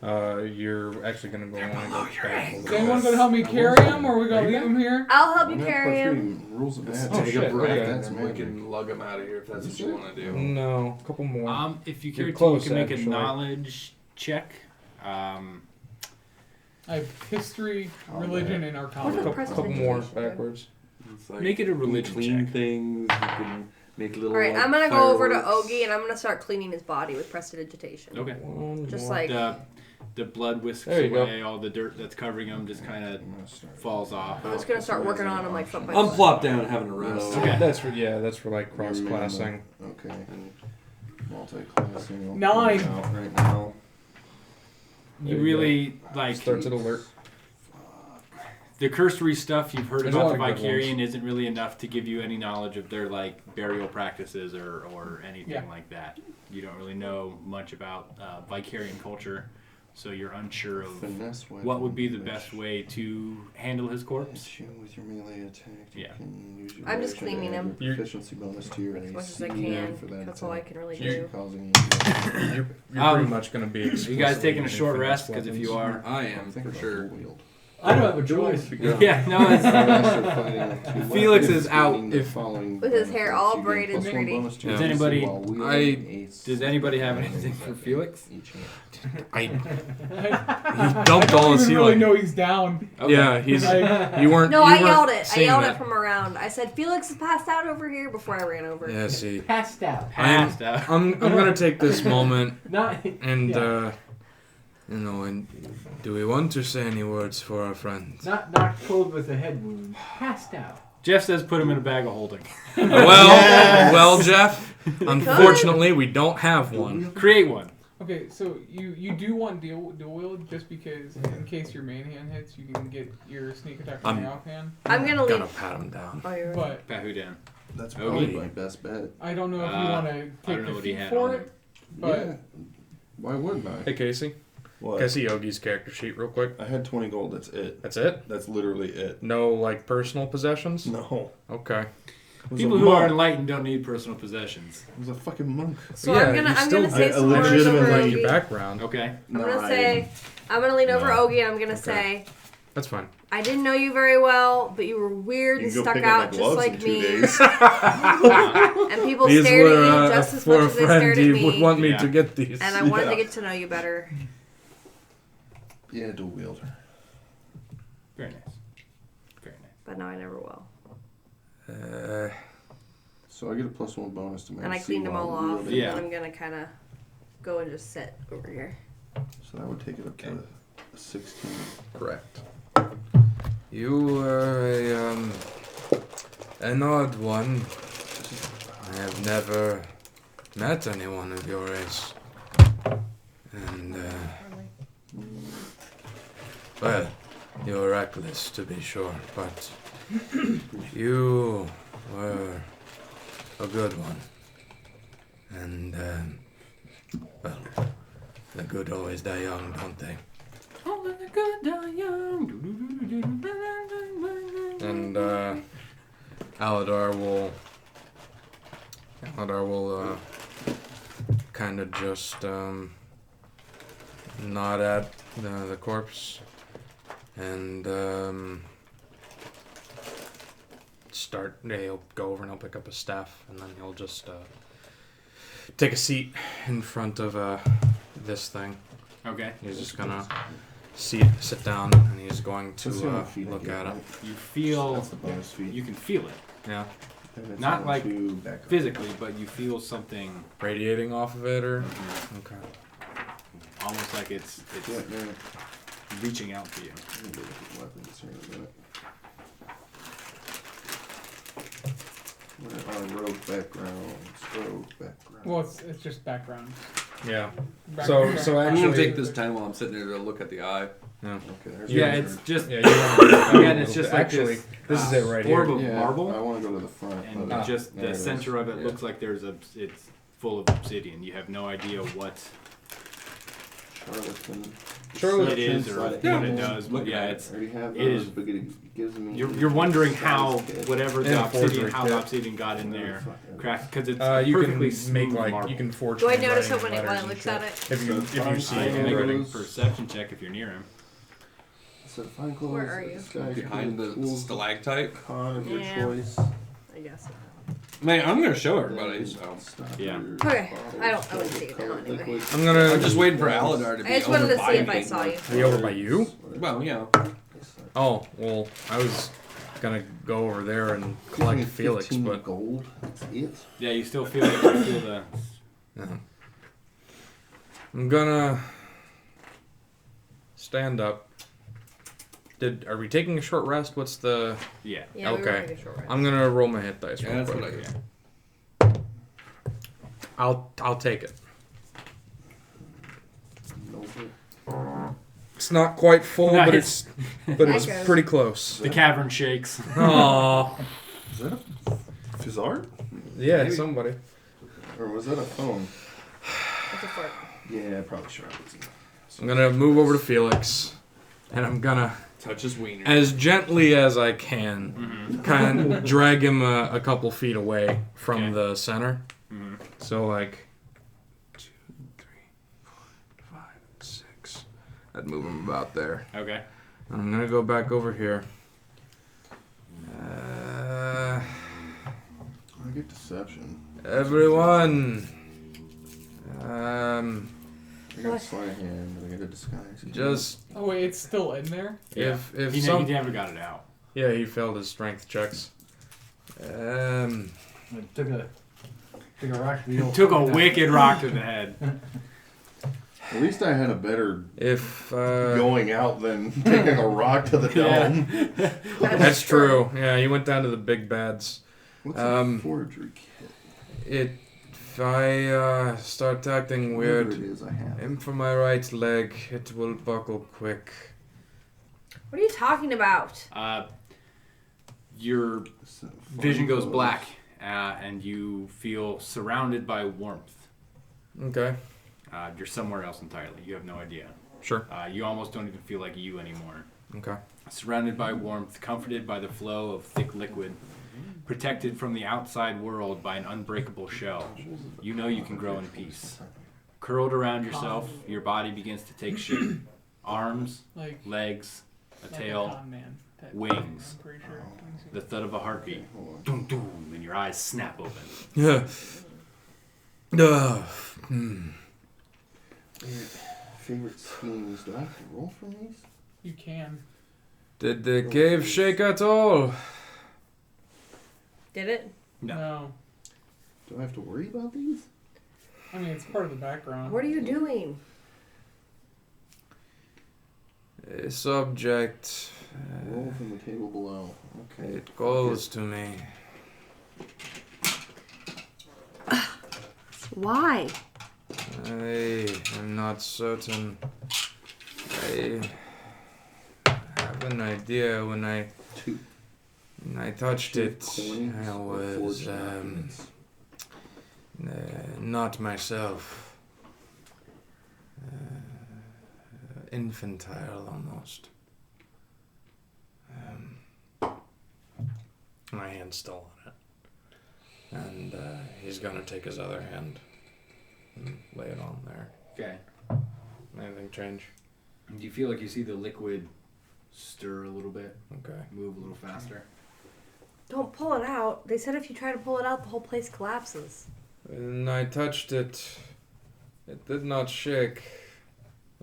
You're actually gonna go on and go back. Is anyone gonna help me carry him, or we gonna leave him here? I'll help you I'm gonna carry put him. three rules of magic. Oh, Take shit, a break okay. and then we can lug him out of here if that's what you want to do. No, a couple more. If you You're care to, close, you can make actually. a knowledge check. I have history, religion, and What arcana. about couple more prestidigitation? backwards. It's like Make it a you can religion clean check. things. You can make little. Alright, like, I'm gonna go over to fireworks. Ogie and I'm gonna start cleaning his body with prestidigitation. Okay. One Just more. like The blood whisks There you away. All the dirt that's covering him just kind of falls off. I'm just gonna start working on him like foot by I'm foot. plopped down and having a rest. Okay. That's for like cross classing. Okay. Multi-classing. 9. Out right now. You really like Starts at alert. the cursory stuff you've heard There's a about the lot of good Vicarian isn't really enough to give you any knowledge of their like burial practices or anything Yeah. like that. You don't really know much about Vicarian culture, so you're unsure of Finesse what would be the weapon, best way to handle his corpse. Hit you with your melee attack. You Yeah. can use your I'm just reaction to cleaning add him. your proficiency bonus to your As AC. much as I for can. that That's all I attack. can really You- do. Causing You're Um, pretty much gonna be. Are you guys explicitly taking a using short finesse rest? Because if you weapons. are, I am, Think for about sure. dual wield. I don't have a choice. yeah, no, it's Master fighting with two Felix weapons, is out gaining the if- following With his hair benefits. all You gain braided +1 pretty. bonus to your Does AC anybody- while wielding a Does anybody have anything for Felix? each hand. I, I he dumped all don't his even really healing. know he's down. Okay. Yeah, he's. Like, You weren't. No, you I weren't yelled it. I seeing yelled that. it from around. I said, Felix is passed out over here before I ran over. Yeah, see. Passed out. Passed out. I'm gonna take this moment Not. and yeah. and do we want to say any words for our friend? Not knocked cold with a head wound. Passed out. Jeff says put him in a bag of holding. Well, Jeff. Unfortunately, we don't have one. Create one. okay, so you do want dual wield just because in case your main hand hits, you can get your sneak attack on your offhand. I'm gonna Gonna leave. pat him down. Oh, you're right. But Pat who down? That's Okay. probably my best bet. I don't know if you Uh, want to I don't take know the what he feat had for on it. But Yeah. Why wouldn't I? Hey, Casey. What? Can I see Yogi's character sheet real quick? I had 20 gold. That's it. That's it? That's literally it. No, like, personal possessions? No. Okay. It was People a who are monk. enlightened don't need personal possessions. It was a fucking monk. So Yeah, I'm you gonna still- say I some words over legitimately- Like your Ogie. background. Okay. I'm gonna say, I'm gonna lean over No. Ogie and I'm gonna say, That's fine. I didn't know you very well, but you were weird You and can go stuck pick up my out just gloves like in 2 me. days. And people These stared were, at you just as for much a as they friend, stared at he me. would want me Yeah. to get these. And I wanted to Yeah. get to know you better, Yeah, dual wield. Very nice. Very nice. but now I never will. So I get a +1 bonus to my And I AC cleaned them while all off. wielding. Yeah. And I'm gonna kind of go and just sit over here. So that would take it up to 16. Correct. You are an odd one. I have never met anyone of your race. And, well, you're reckless to be sure, but you were a good one. And, well, the good always die young, don't they? And Aladar will kind of just nod at the corpse and start. He'll go over and he'll pick up a staff, and then he'll just take a seat in front of this thing. Okay. He's just gonna sit down, and he's going to That's the only feat I look get, at it. right? You feel. That's the bonus feat. You can feel it. Yeah, And it's not on like to back up. physically, but you feel something radiating off of it, or okay. almost like it's Yeah, man. reaching out to you. I'm gonna go look at weapons here in a minute. Where are rogue backgrounds? Rogue backgrounds. well, it's just background. Yeah. Background. So I'm actually, gonna take this time while I'm sitting there to look at the eye. No. Okay, there's Yeah, my it's turn. just Yeah, you want to again, it's just like actually. this, This is it right orb here. of Yeah, marble, I want to go to the front. and but- just there the it is. center of it Yeah. looks like it's full of obsidian. You have no idea what Charlatan. It is, or what it does, but yeah, I already have it is. those, but it gives me. You're wondering how whatever the And a obsidian, forgery how kit. the obsidian got in there, cracked because it's You can perfectly make smooth like marble. you can forge. Do I notice it handwriting when letters it and looks shit. at it? If you see You can it. make a Those- perception check if you're near him. So find clothes. Where are you? Disguise Behind the tools, stalactite. con of your Yeah. choice. I guess. Man, I'm gonna show everybody. So Yeah. Okay, I wouldn't see it now anyway. I'm gonna. I'm just waiting for Aladar to be I just wanted over to by see if me. I saw you. Are you over by you? Well, yeah. Oh well, I was gonna go over there and collect Felix, 15 but gold. That's it. Yeah, you still feel it. You feel the. I'm gonna stand up. Are we taking a short rest? What's the? Yeah. Yeah, we were Okay. taking a short rest. I'm gonna roll my hit dice. Yeah, real that's quick. what I do. I'll take it. Nope. It's not quite full, but Nice. it's Echoes. pretty close. The cavern shakes. Aww. Is that a Fizzard? Yeah, somebody. Or was that a phone? It's a fort. Yeah, probably sure. I'm gonna move over to Felix, and I'm gonna, Touch his wiener. as gently as I can, kind of drag him a couple feet away from Okay. the center. Mhm. So like 2, 3, 4, 5, 6. I'd move him about there. Okay. I'm gonna go back over here. I get deception. Everyone, I got a sleight of hand, but I get a disguise. just Oh wait, it's still in there. if He some never got it out. yeah, he failed his strength checks. It took a rock to the old Took a fucking- wicked rock to the head. At least I had a better If going out than taking a rock to the dome. that's true. Yeah, he went down to the big bads. What's Um, a forgery kit? If I start acting Whatever weird, it is I have. aim for my right leg. It will buckle quick. What are you talking about? Your vision goes black, and you feel surrounded by warmth. Okay, You're somewhere else entirely. You have no idea. sure. You almost don't even feel like you anymore. Okay. Surrounded by warmth, comforted by the flow of thick liquid, protected from the outside world by an unbreakable shell. You know you can grow in peace. Curled around yourself, your body begins to take shape. Arms, Like legs, a like tail, con man type wings. I'm pretty sure. the thud of a heartbeat. Doom, doom, and your eyes snap open. Yeah. Favorite schemes. Do I have to roll for these? You can. Did the cave shake at all? Did it? No. Do I have to worry about these? I mean, it's part of the background. What are you doing? A subject. Roll from the table below. Okay. It calls to me. Why? I am not certain. I have an idea when I touched it. I was not myself. Infantile almost. My hand's still on it. And he's gonna take his other hand and lay it on there. Okay. Anything change? Do you feel like you see the liquid stir a little bit? Okay. Move a little faster? Don't pull it out. They said if you try to pull it out, the whole place collapses. When I touched it, it did not shake.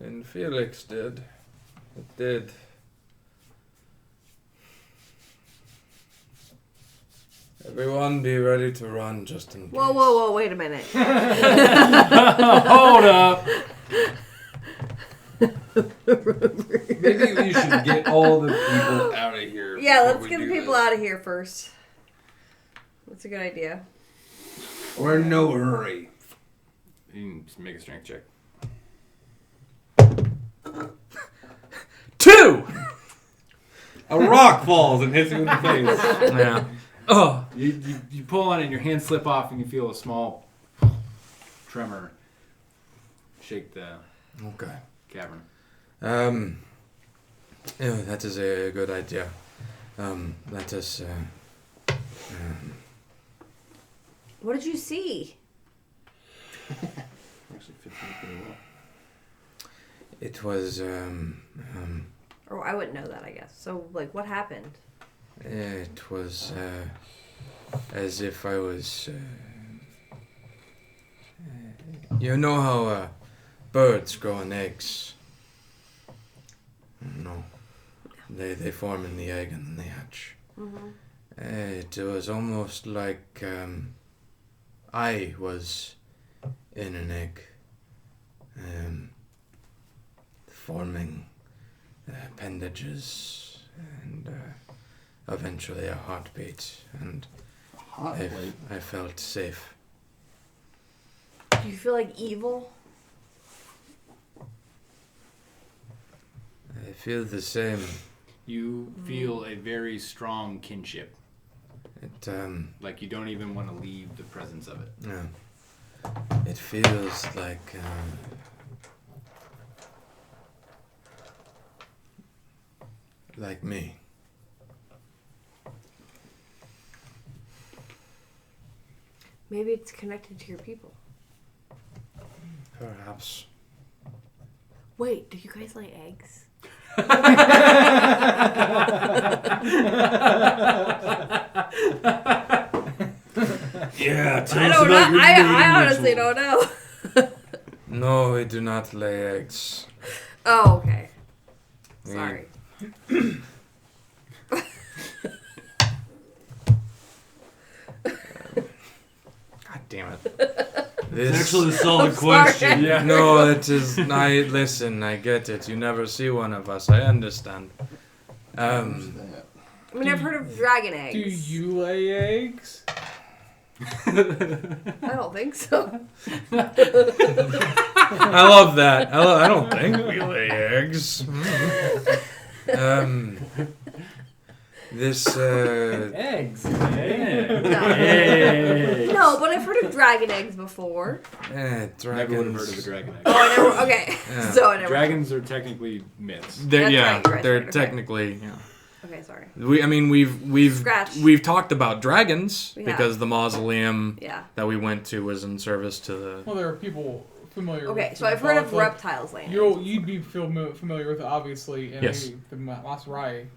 And Felix did. It did. Everyone be ready to run just in case. Whoa, wait a minute. Hold up! Maybe we should get all the people out of here. Yeah, before let's we get the do people this. out of here first. That's a good idea. We're in no hurry. You can just make a strength check. 2! A rock falls and hits you in the face. Yeah. Oh. You pull on it and your hands slip off and you feel a small tremor shake the Okay. cavern. Yeah, that is a good idea. Let us. What did you see? Actually fits me pretty well. It was. Or I wouldn't know that, I guess. So, like, what happened? It was as if I was. You know how birds grow in eggs? No. They form in the egg and then they hatch. Mm-hmm. It was almost like I was in an egg, forming appendages and eventually a heartbeat, and I felt safe. Do you feel like evil? I feel the same. You feel a very strong kinship. It Like you don't even want to leave the presence of it. yeah. It feels like me. Maybe it's connected to your people. Perhaps. Wait, do you guys lay eggs? Yeah, I don't know. I honestly don't know. No, we do not lay eggs. Oh, okay. We- Sorry. God damn it. It's actually a solid I'm sorry. question. Yeah. No, it is. Listen, I get it. You never see one of us. I understand. I mean, I've heard of dragon eggs. Do you lay eggs? I don't think so. I love that. I don't think we lay eggs. This Eggs. Yeah. No. No, but I've heard of dragon eggs before. Never would have heard of a dragons. dragon egg. Oh, I never. Okay. Yeah. So I never. Dragons are technically myths. They're, That's right, they're okay. technically. Yeah. Okay, sorry. We've Scratch. talked about dragons We because have. the mausoleum Yeah. that we went to was in service to the. Well, there are people familiar. Okay, with so I've heard of like, reptiles landing. You'd be familiar with it, obviously, and Yes. maybe the Maserai.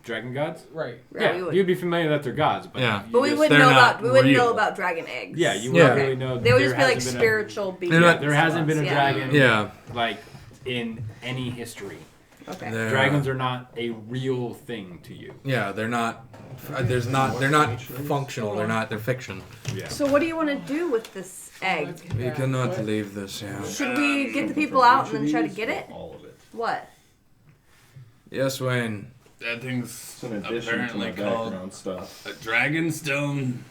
Dragon gods? Right. Yeah, we would. You'd be familiar that they're gods, but Yeah. you But we just- wouldn't they're know not about wouldn't know real. about dragon eggs. Yeah, you Yeah. wouldn't really know. They would there just be like hasn't been spiritual beings. They're not- There hasn't been a Yeah. dragon, Yeah. like in any history. Okay. They're, Dragons are not a real thing to you. Yeah, they're not. They're not functional. They're fiction. Yeah. So what do you want to do with this egg? We cannot leave this here. Should we get the people out and then try to get it? All of it. What? Yes, Wayne. That thing's It's an addition to my apparently called background stuff. a dragon stone.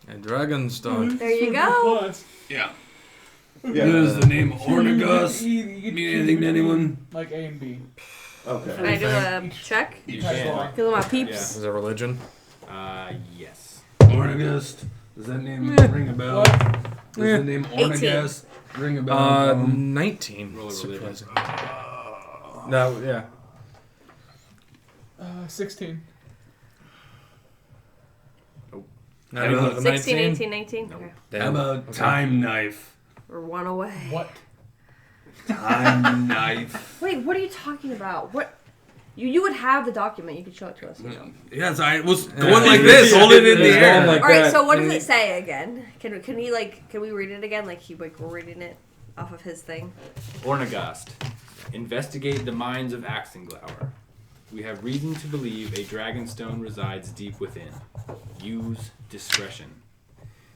A dragonstone. There you go. Yeah. Yeah. Does the name Ornagus You mean anything to anyone? Like A and B. Can Okay. I do a check? You That's can. why. Kill my peeps. Yeah. Is it religion? Yes. Ornagus. Does that name ring a bell? What? Does the name 18. Ornagus ring a bell? 19. Roll a religion. Surprising. No, yeah. 16. Not Anyone? even 16, 19? 18, 19? Okay. How Damn. about Okay. time knife? We're one away. What? Time knife. Wait, what are you talking about? What? You would have the document. You could show it to us. Yes, I was Yeah. going like this, hold it in the It's air. going like All right. that. So what does it say again? Can we read it again? Like we're reading it off of his thing. Ornagast. Investigate the mines of Axenglower. We have reason to believe a dragonstone resides deep within. Use discretion.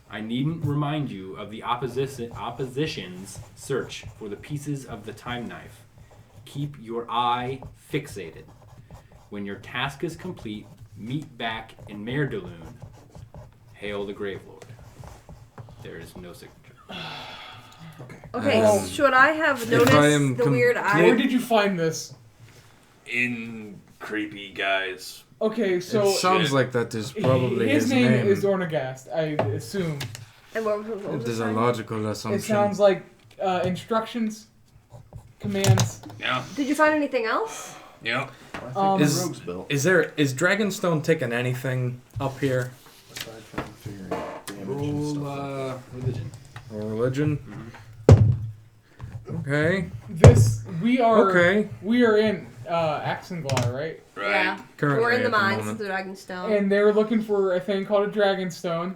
I needn't remind you of the opposition's search for the pieces of the time knife. Keep your eye fixated. When your task is complete, meet back in Merdaloon. Hail the Grave Lord. There is no signature. Okay. Should I have if noticed I am the weird eye? Where did you find this? In creepy guys. Okay, so It sounds like that is probably his his name name. is Ornagast, I assume. And what was It the is a sign? logical assumption. It sounds like instructions, commands. Yeah. Did you find anything else? Yeah. I think Is- the rogue's built. Is Dragonstone taking anything up here? Aside from figuring out damage and stuff like that. Religion. Or religion? Okay. We are Okay. in Axenglar, right? Right. Yeah. Currently We're in the at the mines moment. of the Dragonstone. And they're looking for a thing called a Dragonstone.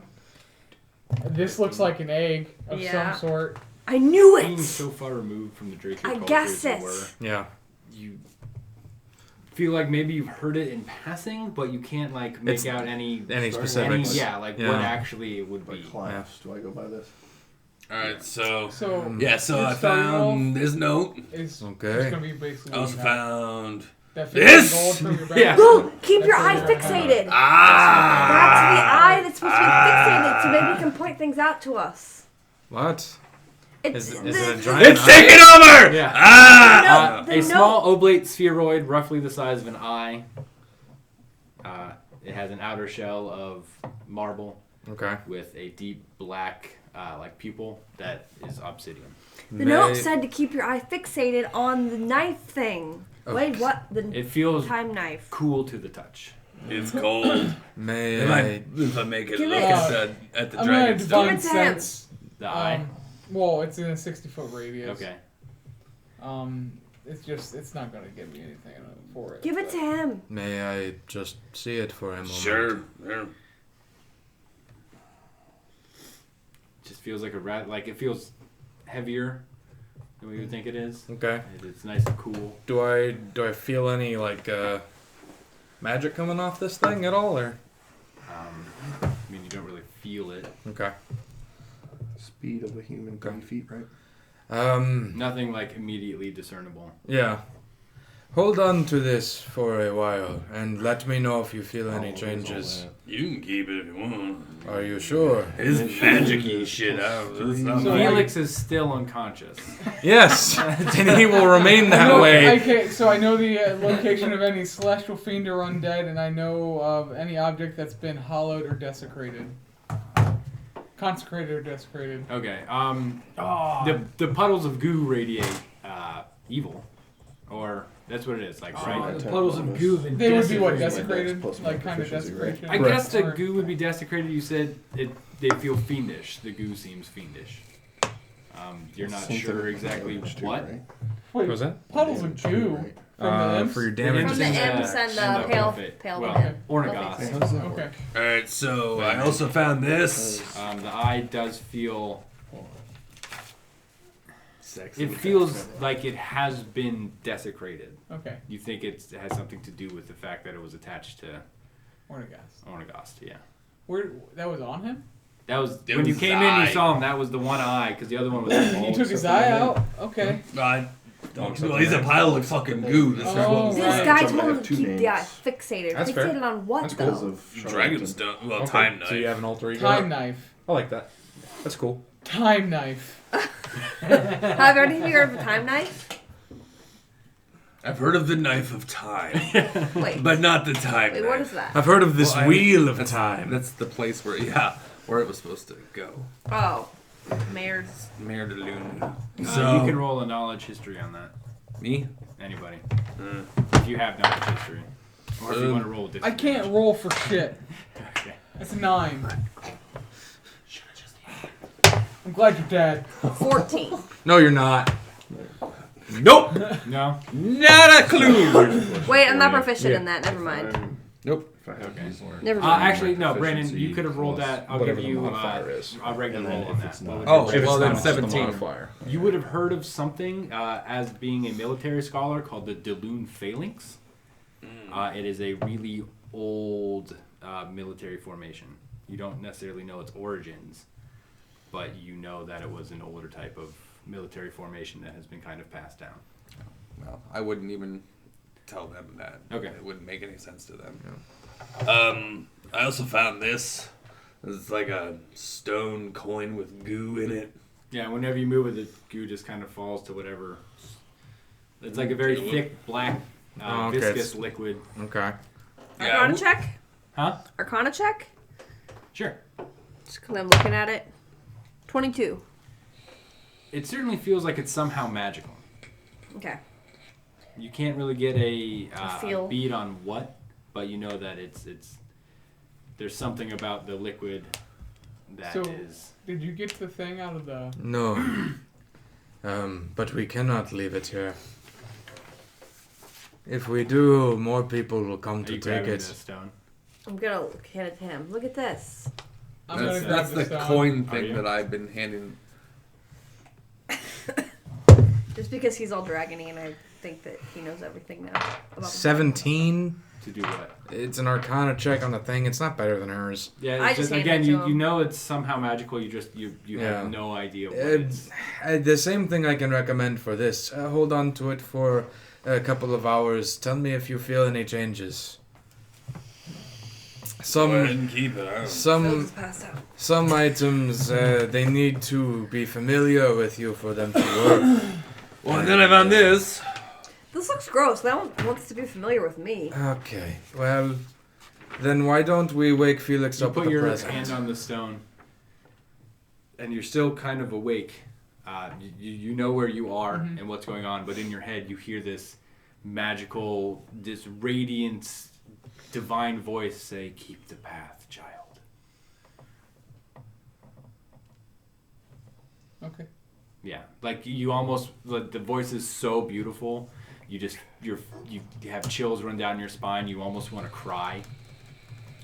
This looks like an egg of Yeah. some sort. I knew Being it! so far removed from the Draco I culture guessed as it. you were, Yeah. you feel like maybe you've heard it in passing, but you can't like make It's out any specifics. what Yeah. actually it would be. Like class. Do I go by this? Alright, so. So Yeah, so You're I starting found this note. it's Okay. just gonna be basically I also that. found. That this! 15 gold from your Yeah. bank. Ooh, keep your That's eye what you're gonna fixated. Ah! That's the eye that's supposed to be fixated, so maybe you can point things out to us. What? It's Is it a giant It's eye? taking over! Yeah. Ah! The A note- small oblate spheroid, roughly the size of an eye. It has an outer shell of marble Okay. with a deep black, like pupil that is obsidian. The note said to keep your eye fixated on the knife thing. Wait, what? The It feels time knife. cool to the touch. It's cold. May If I make it Give look it- at the I'm gonna dragon stone. divine Give it to him. sense. The eye. Well, it's in a 60-foot radius. Okay. It's not gonna give me anything for it. Give it to him. May I just see it for a moment? Sure. Just feels like a rat. Like it feels heavier than what you would think it is. Okay. It's nice and cool. Do I feel any like magic coming off this thing at all, or? I mean, you don't really feel it. Okay. Speed of a human, 3 feet, right? Nothing like immediately discernible. Yeah. Hold on to this for a while, and let me know if you feel any changes. You can keep it if you want. Are you sure? It's magic-y shit. It's not So like- Felix is still unconscious. Yes, and he will remain I that know, way. Okay, so I know the location of any celestial fiend or undead, and I know of any object that's been hollowed or desecrated. Consecrated or desecrated. Okay. The puddles of goo radiate evil, or that's what it is. Like right. The puddles of goo have been They would be what, desecrated. desecrated? Plus my Like kind of proficiency, right? desecration? I Right. guess the Or- goo would be desecrated. You said they feel fiendish. The goo seems fiendish. You're not Synthetic sure exactly damage too, what. right? Wait, What was that? puddles of Damage too, goo right? from the imps? For your The damage. From the imps imps and the pale well, man. Ornagos. How does that Okay. work? Alright, so I also found this. The eye does feel. Sexy. It feels like it has been desecrated. Okay. You think it has something to do with the fact that it was attached to Ornagast. Ornagast, yeah. Where that was on him? That was It when you was came his in. eye. You saw him. That was the one eye, because the other one was. You took his eye out? Okay. I don't know. He's a pile of fucking goo. This is Oh. what This Right. guy Somebody told him have to two keep the eye names. fixated. That's fair. Fixated on what That's though? Because of Dragon's Charlatan. done. Well, Okay, time knife. So you have an alter ego. Time knife. I like that. That's cool. Time knife. Have any of you heard of a time knife? I've heard of the knife of time, Wait. but not the time Wait, knife. what is that? I've heard of this Well, wheel of that's- time. That's the place where it was supposed to go. Oh. Mayor's. Mare de Lune. You So can roll a knowledge history on that. Me? Anybody, Uh, if you have knowledge history, or if you want to roll. I can't roll for shit. Okay. That's a 9. I'm glad you're dead. 14. No, you're not. nope. No. Not a clue. Wait, I'm not proficient in that. Never mind. Nope. Okay. Never mind. Actually, no, Brandon. You could have rolled that. I'll give Whatever the you modifier is. a regular And then roll on if that. it's not- Oh, If well it's then not, it's just the 17. modifier. You would have heard of something as being a military scholar called the Daloon Phalanx. It is a really old military formation. You don't necessarily know its origins, but you know that it was an older type of military formation that has been kind of passed down. Well, I wouldn't even tell them that. Okay. It wouldn't make any sense to them. I also found this. It's like a stone coin with goo in it. Yeah, whenever you move it, the goo just kind of falls to whatever. It's like a very thick, black, okay. viscous liquid. Okay. Arcana check? Huh? Arcana check? Sure. Just because I'm looking at it. 22. It certainly feels like it's somehow magical. Okay. You can't really get a feel. bead on what, but you know that it's there's something about the liquid that So- is. Did you get the thing out of the? No. But we cannot leave it here. If we do, more people will come Are to you take grabbing it. the stone? I'm gonna hand it to him. Look at this. I'm gonna grab That's the stone. coin Are thing you? that I've been handing. Just because he's all dragony and I think that he knows everything now. About 17. To do what? It's an Arcana check on the thing. It's not better than hers. Yeah, I it's just just, handed again, it to you him. know it's somehow magical. You just you Yeah. have no idea what it's. The same thing I can recommend for this. Hold on to it for a couple of hours. Tell me if you feel any changes. Go ahead and keep it. I don't- Phil's passed out. Some items they need to be familiar with you for them to work. Well, and then I found this. This looks gross. No one wants to be familiar with me. Okay, well, then why don't we wake Felix You up put with a your present? hand on the stone, and you're still kind of awake. You know where you are and what's going on, but in your head you hear this magical, this radiant, divine voice say, "Keep the path, child." Okay. Yeah, like you almost the voice is so beautiful. You have chills run down your spine. You almost want to cry.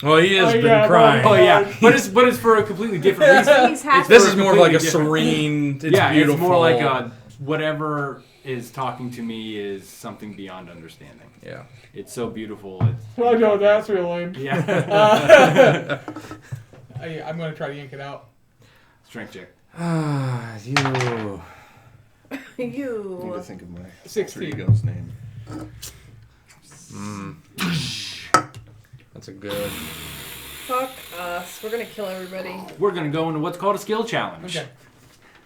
Well, he has Oh, been yeah, crying. Oh yeah, but it's for a completely different reason. He's happy. This for is a more like a completely different- serene. It's yeah, beautiful. it's more like a whatever is talking to me is something beyond understanding. Yeah. It's so beautiful. Well, no, that's real lame. Yeah. I'm gonna try to yank it out. Strength check. Ah, you. I need to You. think of my 16. alter ego's name. That's a good. Fuck us. We're gonna kill everybody. We're gonna go into what's called a skill challenge. Okay.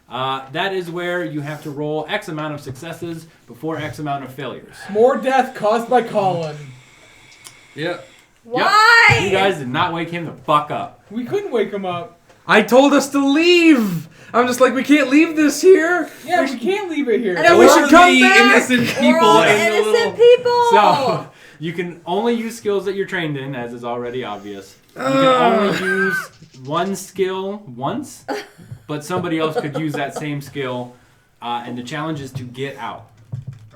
That is where you have to roll X amount of successes before X amount of failures. More death caused by Colin. Yeah. Why? You guys did not wake him the fuck up. We couldn't wake him up. I told us to leave. I'm just like, we can't leave this here. Yeah, we can't leave it here. And we should come the back. innocent We're people all in the innocent little. people. So you can only use skills that you're trained in, as is already obvious. You can only use one skill once, but somebody else could use that same skill. And the challenge is to get out.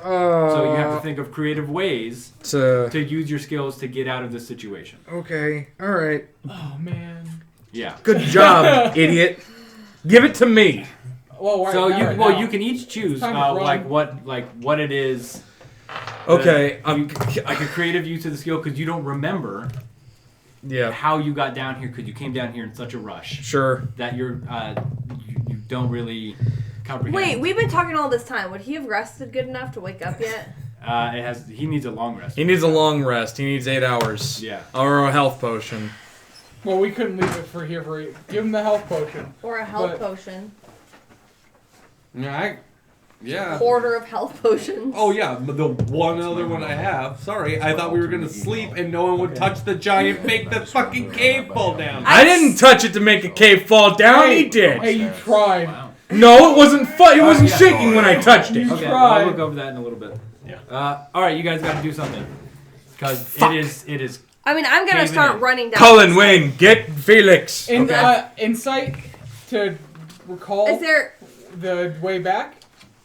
So you have to think of creative ways to use your skills to get out of this situation. Okay. All right. Oh man. Yeah. Good job, idiot. Give it to me. Well, right, So not you right well now. you can each choose Time to run. like what it is. Okay. Like a creative use of the skill because you don't remember Yeah. how you got down here because you came down here in such a rush Sure. that you don't really comprehend. Wait, we've been talking all this time. Would he have rested good enough to wake up yet? He needs a long rest. He needs a long rest. He needs 8 hours. Yeah. Or a health potion. Well, we couldn't leave it for here. Give him the health potion. Or a health But- potion? Yeah. Quarter of health potions. Oh yeah, but the one other one I have. Sorry, I thought we were gonna sleep and no one would touch the giant, make the fucking cave fall down. I didn't touch it to make a cave fall down. He did. Hey, you tried. Wow. No, it wasn't. It wasn't yeah. shaking when I touched it. You Okay, tried. I'll look over that in a little bit. Yeah. All right, you guys got to do something because it is. I mean, I'm gonna Caving start in. running down. Cullen this- Wayne, get Felix. Insight to recall Is there? the way back.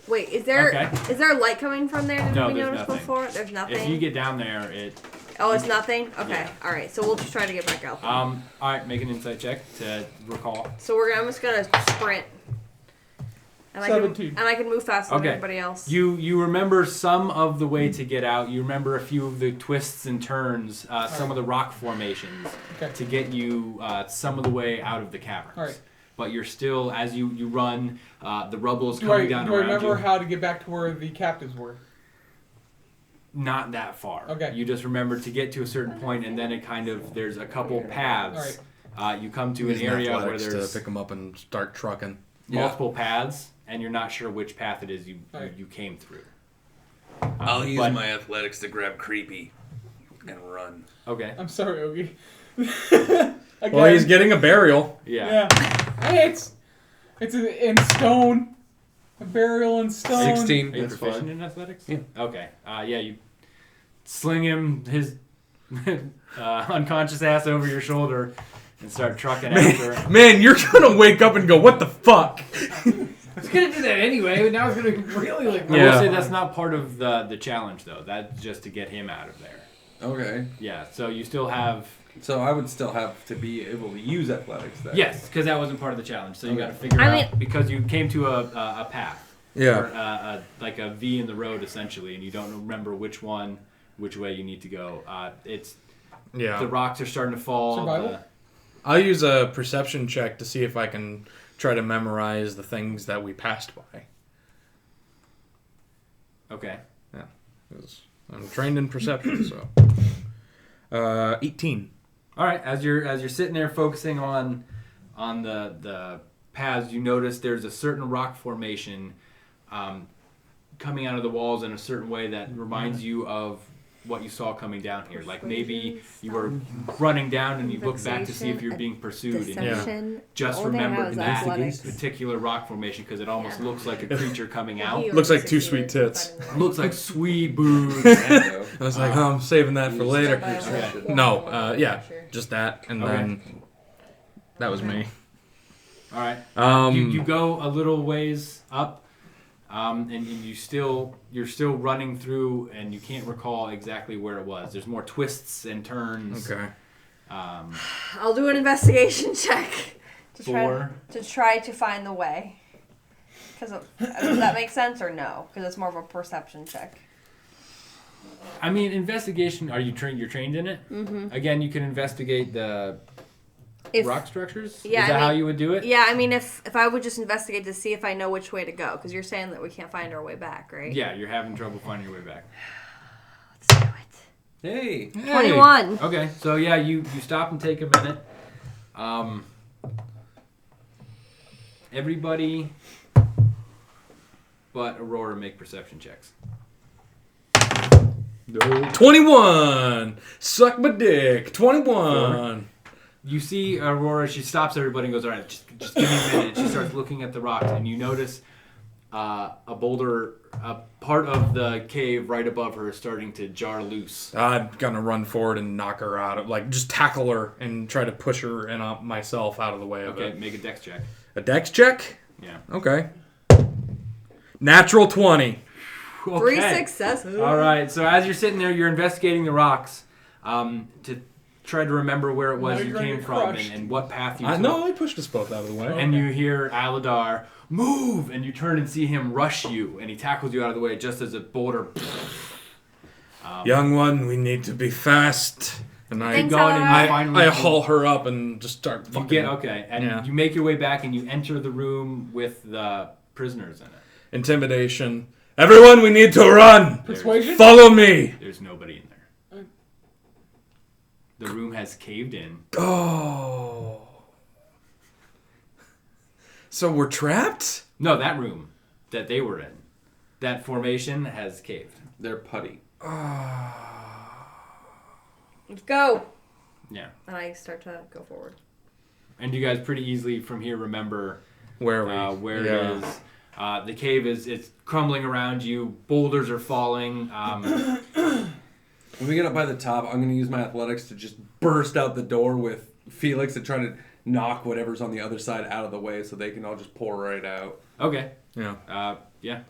Wait, is there? Okay. Is there light coming from there? Did No, we there's notice nothing. before? There's nothing. If you get down there, it. Oh, it's nothing. Okay. Yeah. All right. So we'll just try to get back out. There. All right, make an insight check to recall. So I'm just gonna sprint. And 17. I can move faster than Okay. everybody else. You remember some of the way to get out. You remember a few of the twists and turns, some of the rock formations Okay. to get you some of the way out of the caverns. All right. But you're still, as you run, the rubble is Do coming I down around remember you. how to get back to where the captives were? Not that far. Okay. You just remember to get to a certain point, and then it kind of there's a couple paths. You come to an Using area where athletics there's to pick him up and start trucking. multiple paths, and you're not sure which path it is you came through. I'll use but- my athletics to grab Creepy and run. Okay. I'm sorry, Ogie. Well, he's getting a burial. Yeah. Yeah. Hey, it's in stone. A burial in stone. 16. Are you That's proficient fine. in athletics? Yeah. Okay. Yeah, you sling him his unconscious ass over your shoulder and start trucking after him. Man, you're gonna wake up and go, what the fuck? I was gonna do that anyway, but now it's gonna really like. I Yeah. will say that's not part of the challenge, though. That's just to get him out of there. Okay. Yeah, so you still have... So I would still have to be able to use athletics then. Yes, because that wasn't part of the challenge. So you Okay. got to figure I out... Because you came to a path. Yeah. Or, like a V in the road, essentially, and you don't remember which way you need to go. It's... Yeah. The rocks are starting to fall. Survival? I'll use a perception check to see if I can try to memorize the things that we passed by. Okay. 'Cause I'm trained in perception, so. 18. All right. As you're sitting there focusing on the paths, you notice there's a certain rock formation coming out of the walls in a certain way that reminds you of what you saw coming down here. Like maybe you were running down and you look back to see if you're being pursued, and you Deception. just All they have remembered is that athletics. particular rock formation because it almost looks like a creature coming out. He Looks like only two sweet succeeded tits. in finding Looks like sweet boobs. I was like, oh, I'm saving that for the later. way. No, yeah, Sure. just that, and Okay. then that was me. All right. Um, You go a little ways up, and you're still running through, and you can't recall exactly where it was. There's more twists and turns. Okay. I'll do an investigation check to try to find the way. Does that make sense or no? Because it's more of a perception check. I mean, investigation. Are you trained? You're trained in it. Mm-hmm. Again, you can investigate the rock structures. Yeah, Is that I how mean- you would do it? Yeah, I mean, if I would just investigate to see if I know which way to go, because you're saying that we can't find our way back, right? Yeah, you're having trouble finding your way back. Let's do it. Hey. 21. Okay, so yeah, you stop and take a minute. Everybody but Aurora make perception checks. No. 21! Suck my dick. 21. You see Aurora, she stops everybody and goes, all right, just give me a minute. She starts looking at the rocks, and you notice a boulder, a part of the cave right above her is starting to jar loose. I'm gonna run forward and knock her out of, like, just tackle her and try to push her and myself out of the way of Okay, it. make a dex check. A dex check? Yeah. Okay. Natural 20. 3 successes. All right, so as you're sitting there, you're investigating the rocks to try to remember where it was Now you you're gonna came get from crushed. and what path you took. No, I pushed us both out of the way. And you hear Aladar, move! And you turn and see him rush you, and he tackles you out of the way just as a boulder... Young one, we need to be fast. And I Thanks, gone and Aladar. you finally... I haul her up and just start You fucking... get, okay, and Yeah. you make your way back and you enter the room with the prisoners in it. Intimidation. Everyone, we need to run! Persuasion? Follow me! There's nobody in there. The room has caved in. Oh. So we're trapped? No, that room that they were in. That formation has caved. They're putty. Let's go. Yeah. And I start to go forward. And you guys pretty easily from here remember Where where it is. The cave it's crumbling around you. Boulders are falling. When we get up by the top, I'm going to use my athletics to just burst out the door with Felix and try to knock whatever's on the other side out of the way so they can all just pour right out. Okay. Yeah. Yeah.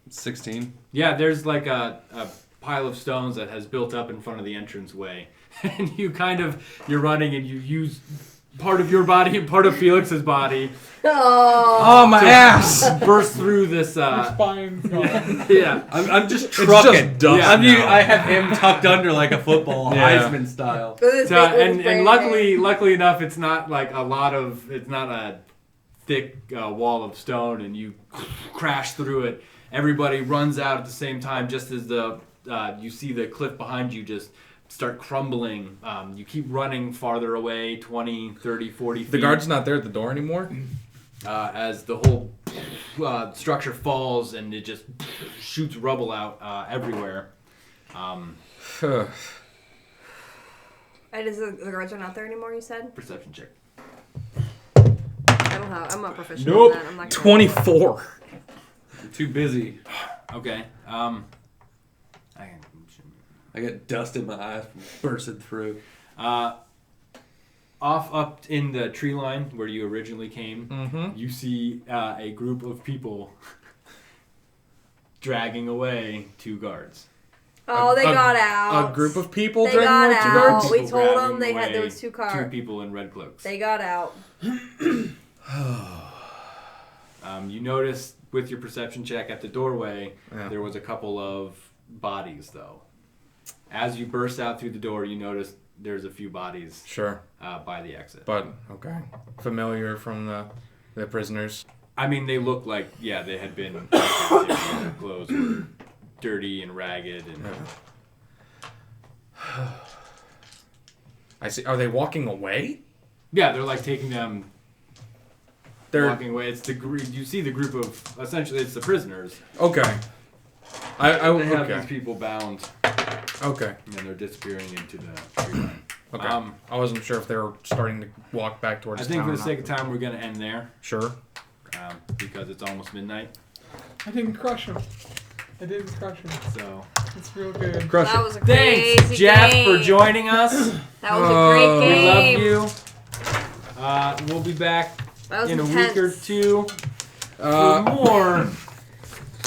16. Yeah, there's like a pile of stones that has built up in front of the entranceway. And you're running and you use part of your body and part of Felix's body. Oh, my ass! Burst through this. Your spine's gone. Yeah. I'm just It's trucking. just dust now. I have him tucked under like a football, Yeah. Heisman style. So, and luckily enough, it's not like it's not a thick wall of stone, and you crash through it. Everybody runs out at the same time, just as you see the cliff behind you just start crumbling. You keep running farther away, 20, 30, 40 feet. The guard's not there at the door anymore? As the whole structure falls and it just shoots rubble out everywhere. And is the guards are not there anymore, you said? Perception check. I don't have. I'm not proficient Nope. in that. I'm not gonna 24. You're too busy. Okay. I got dust in my eyes from bursting through. Off up in the tree line where you originally came, you see a group of people dragging away 2 guards. Oh, they got out. A group of people They dragging got away 2 out. guards? We People told them grabbing they had. There away was 2 2 cars. people in red cloaks. They got out. You notice with your perception check at the doorway, Yeah. there was a couple of bodies, though. As you burst out through the door, you notice there's a few bodies Sure. by the exit. But, okay. Familiar from the prisoners. I mean, they look like, yeah, they had been. Their clothes were dirty and ragged. And I see. Are they walking away? yeah, they're like taking them. They're Walking away. It's the you see the group of essentially it's the prisoners. okay. I They have okay. these people bound, Okay. and then they're disappearing into the tree line. Okay. I wasn't sure if they were starting to walk back towards I think town for or the not. sake of time, we're gonna end there Sure. because it's almost midnight. I didn't crush him. So It's real good. Crush That it. was a crazy thanks, Jeff, game. for joining us. That was a great We game. love you. We'll be back That was in intense. a week or two for Uh, more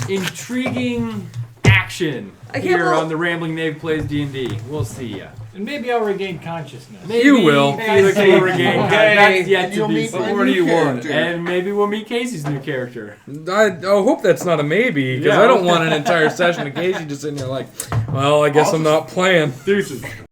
intriguing action I can't here believe- on the Rambling Knave Plays D&D. We'll see ya. And maybe I'll regain consciousness. Maybe You will. Felix will regain. Okay. That's yet to You'll be meet seen. my What do new you want? character. And maybe we'll meet Casey's new character. I hope that's not a maybe, because Yeah. I don't want an entire session of Casey just sitting there like, well, I guess I'm not playing. Deuces.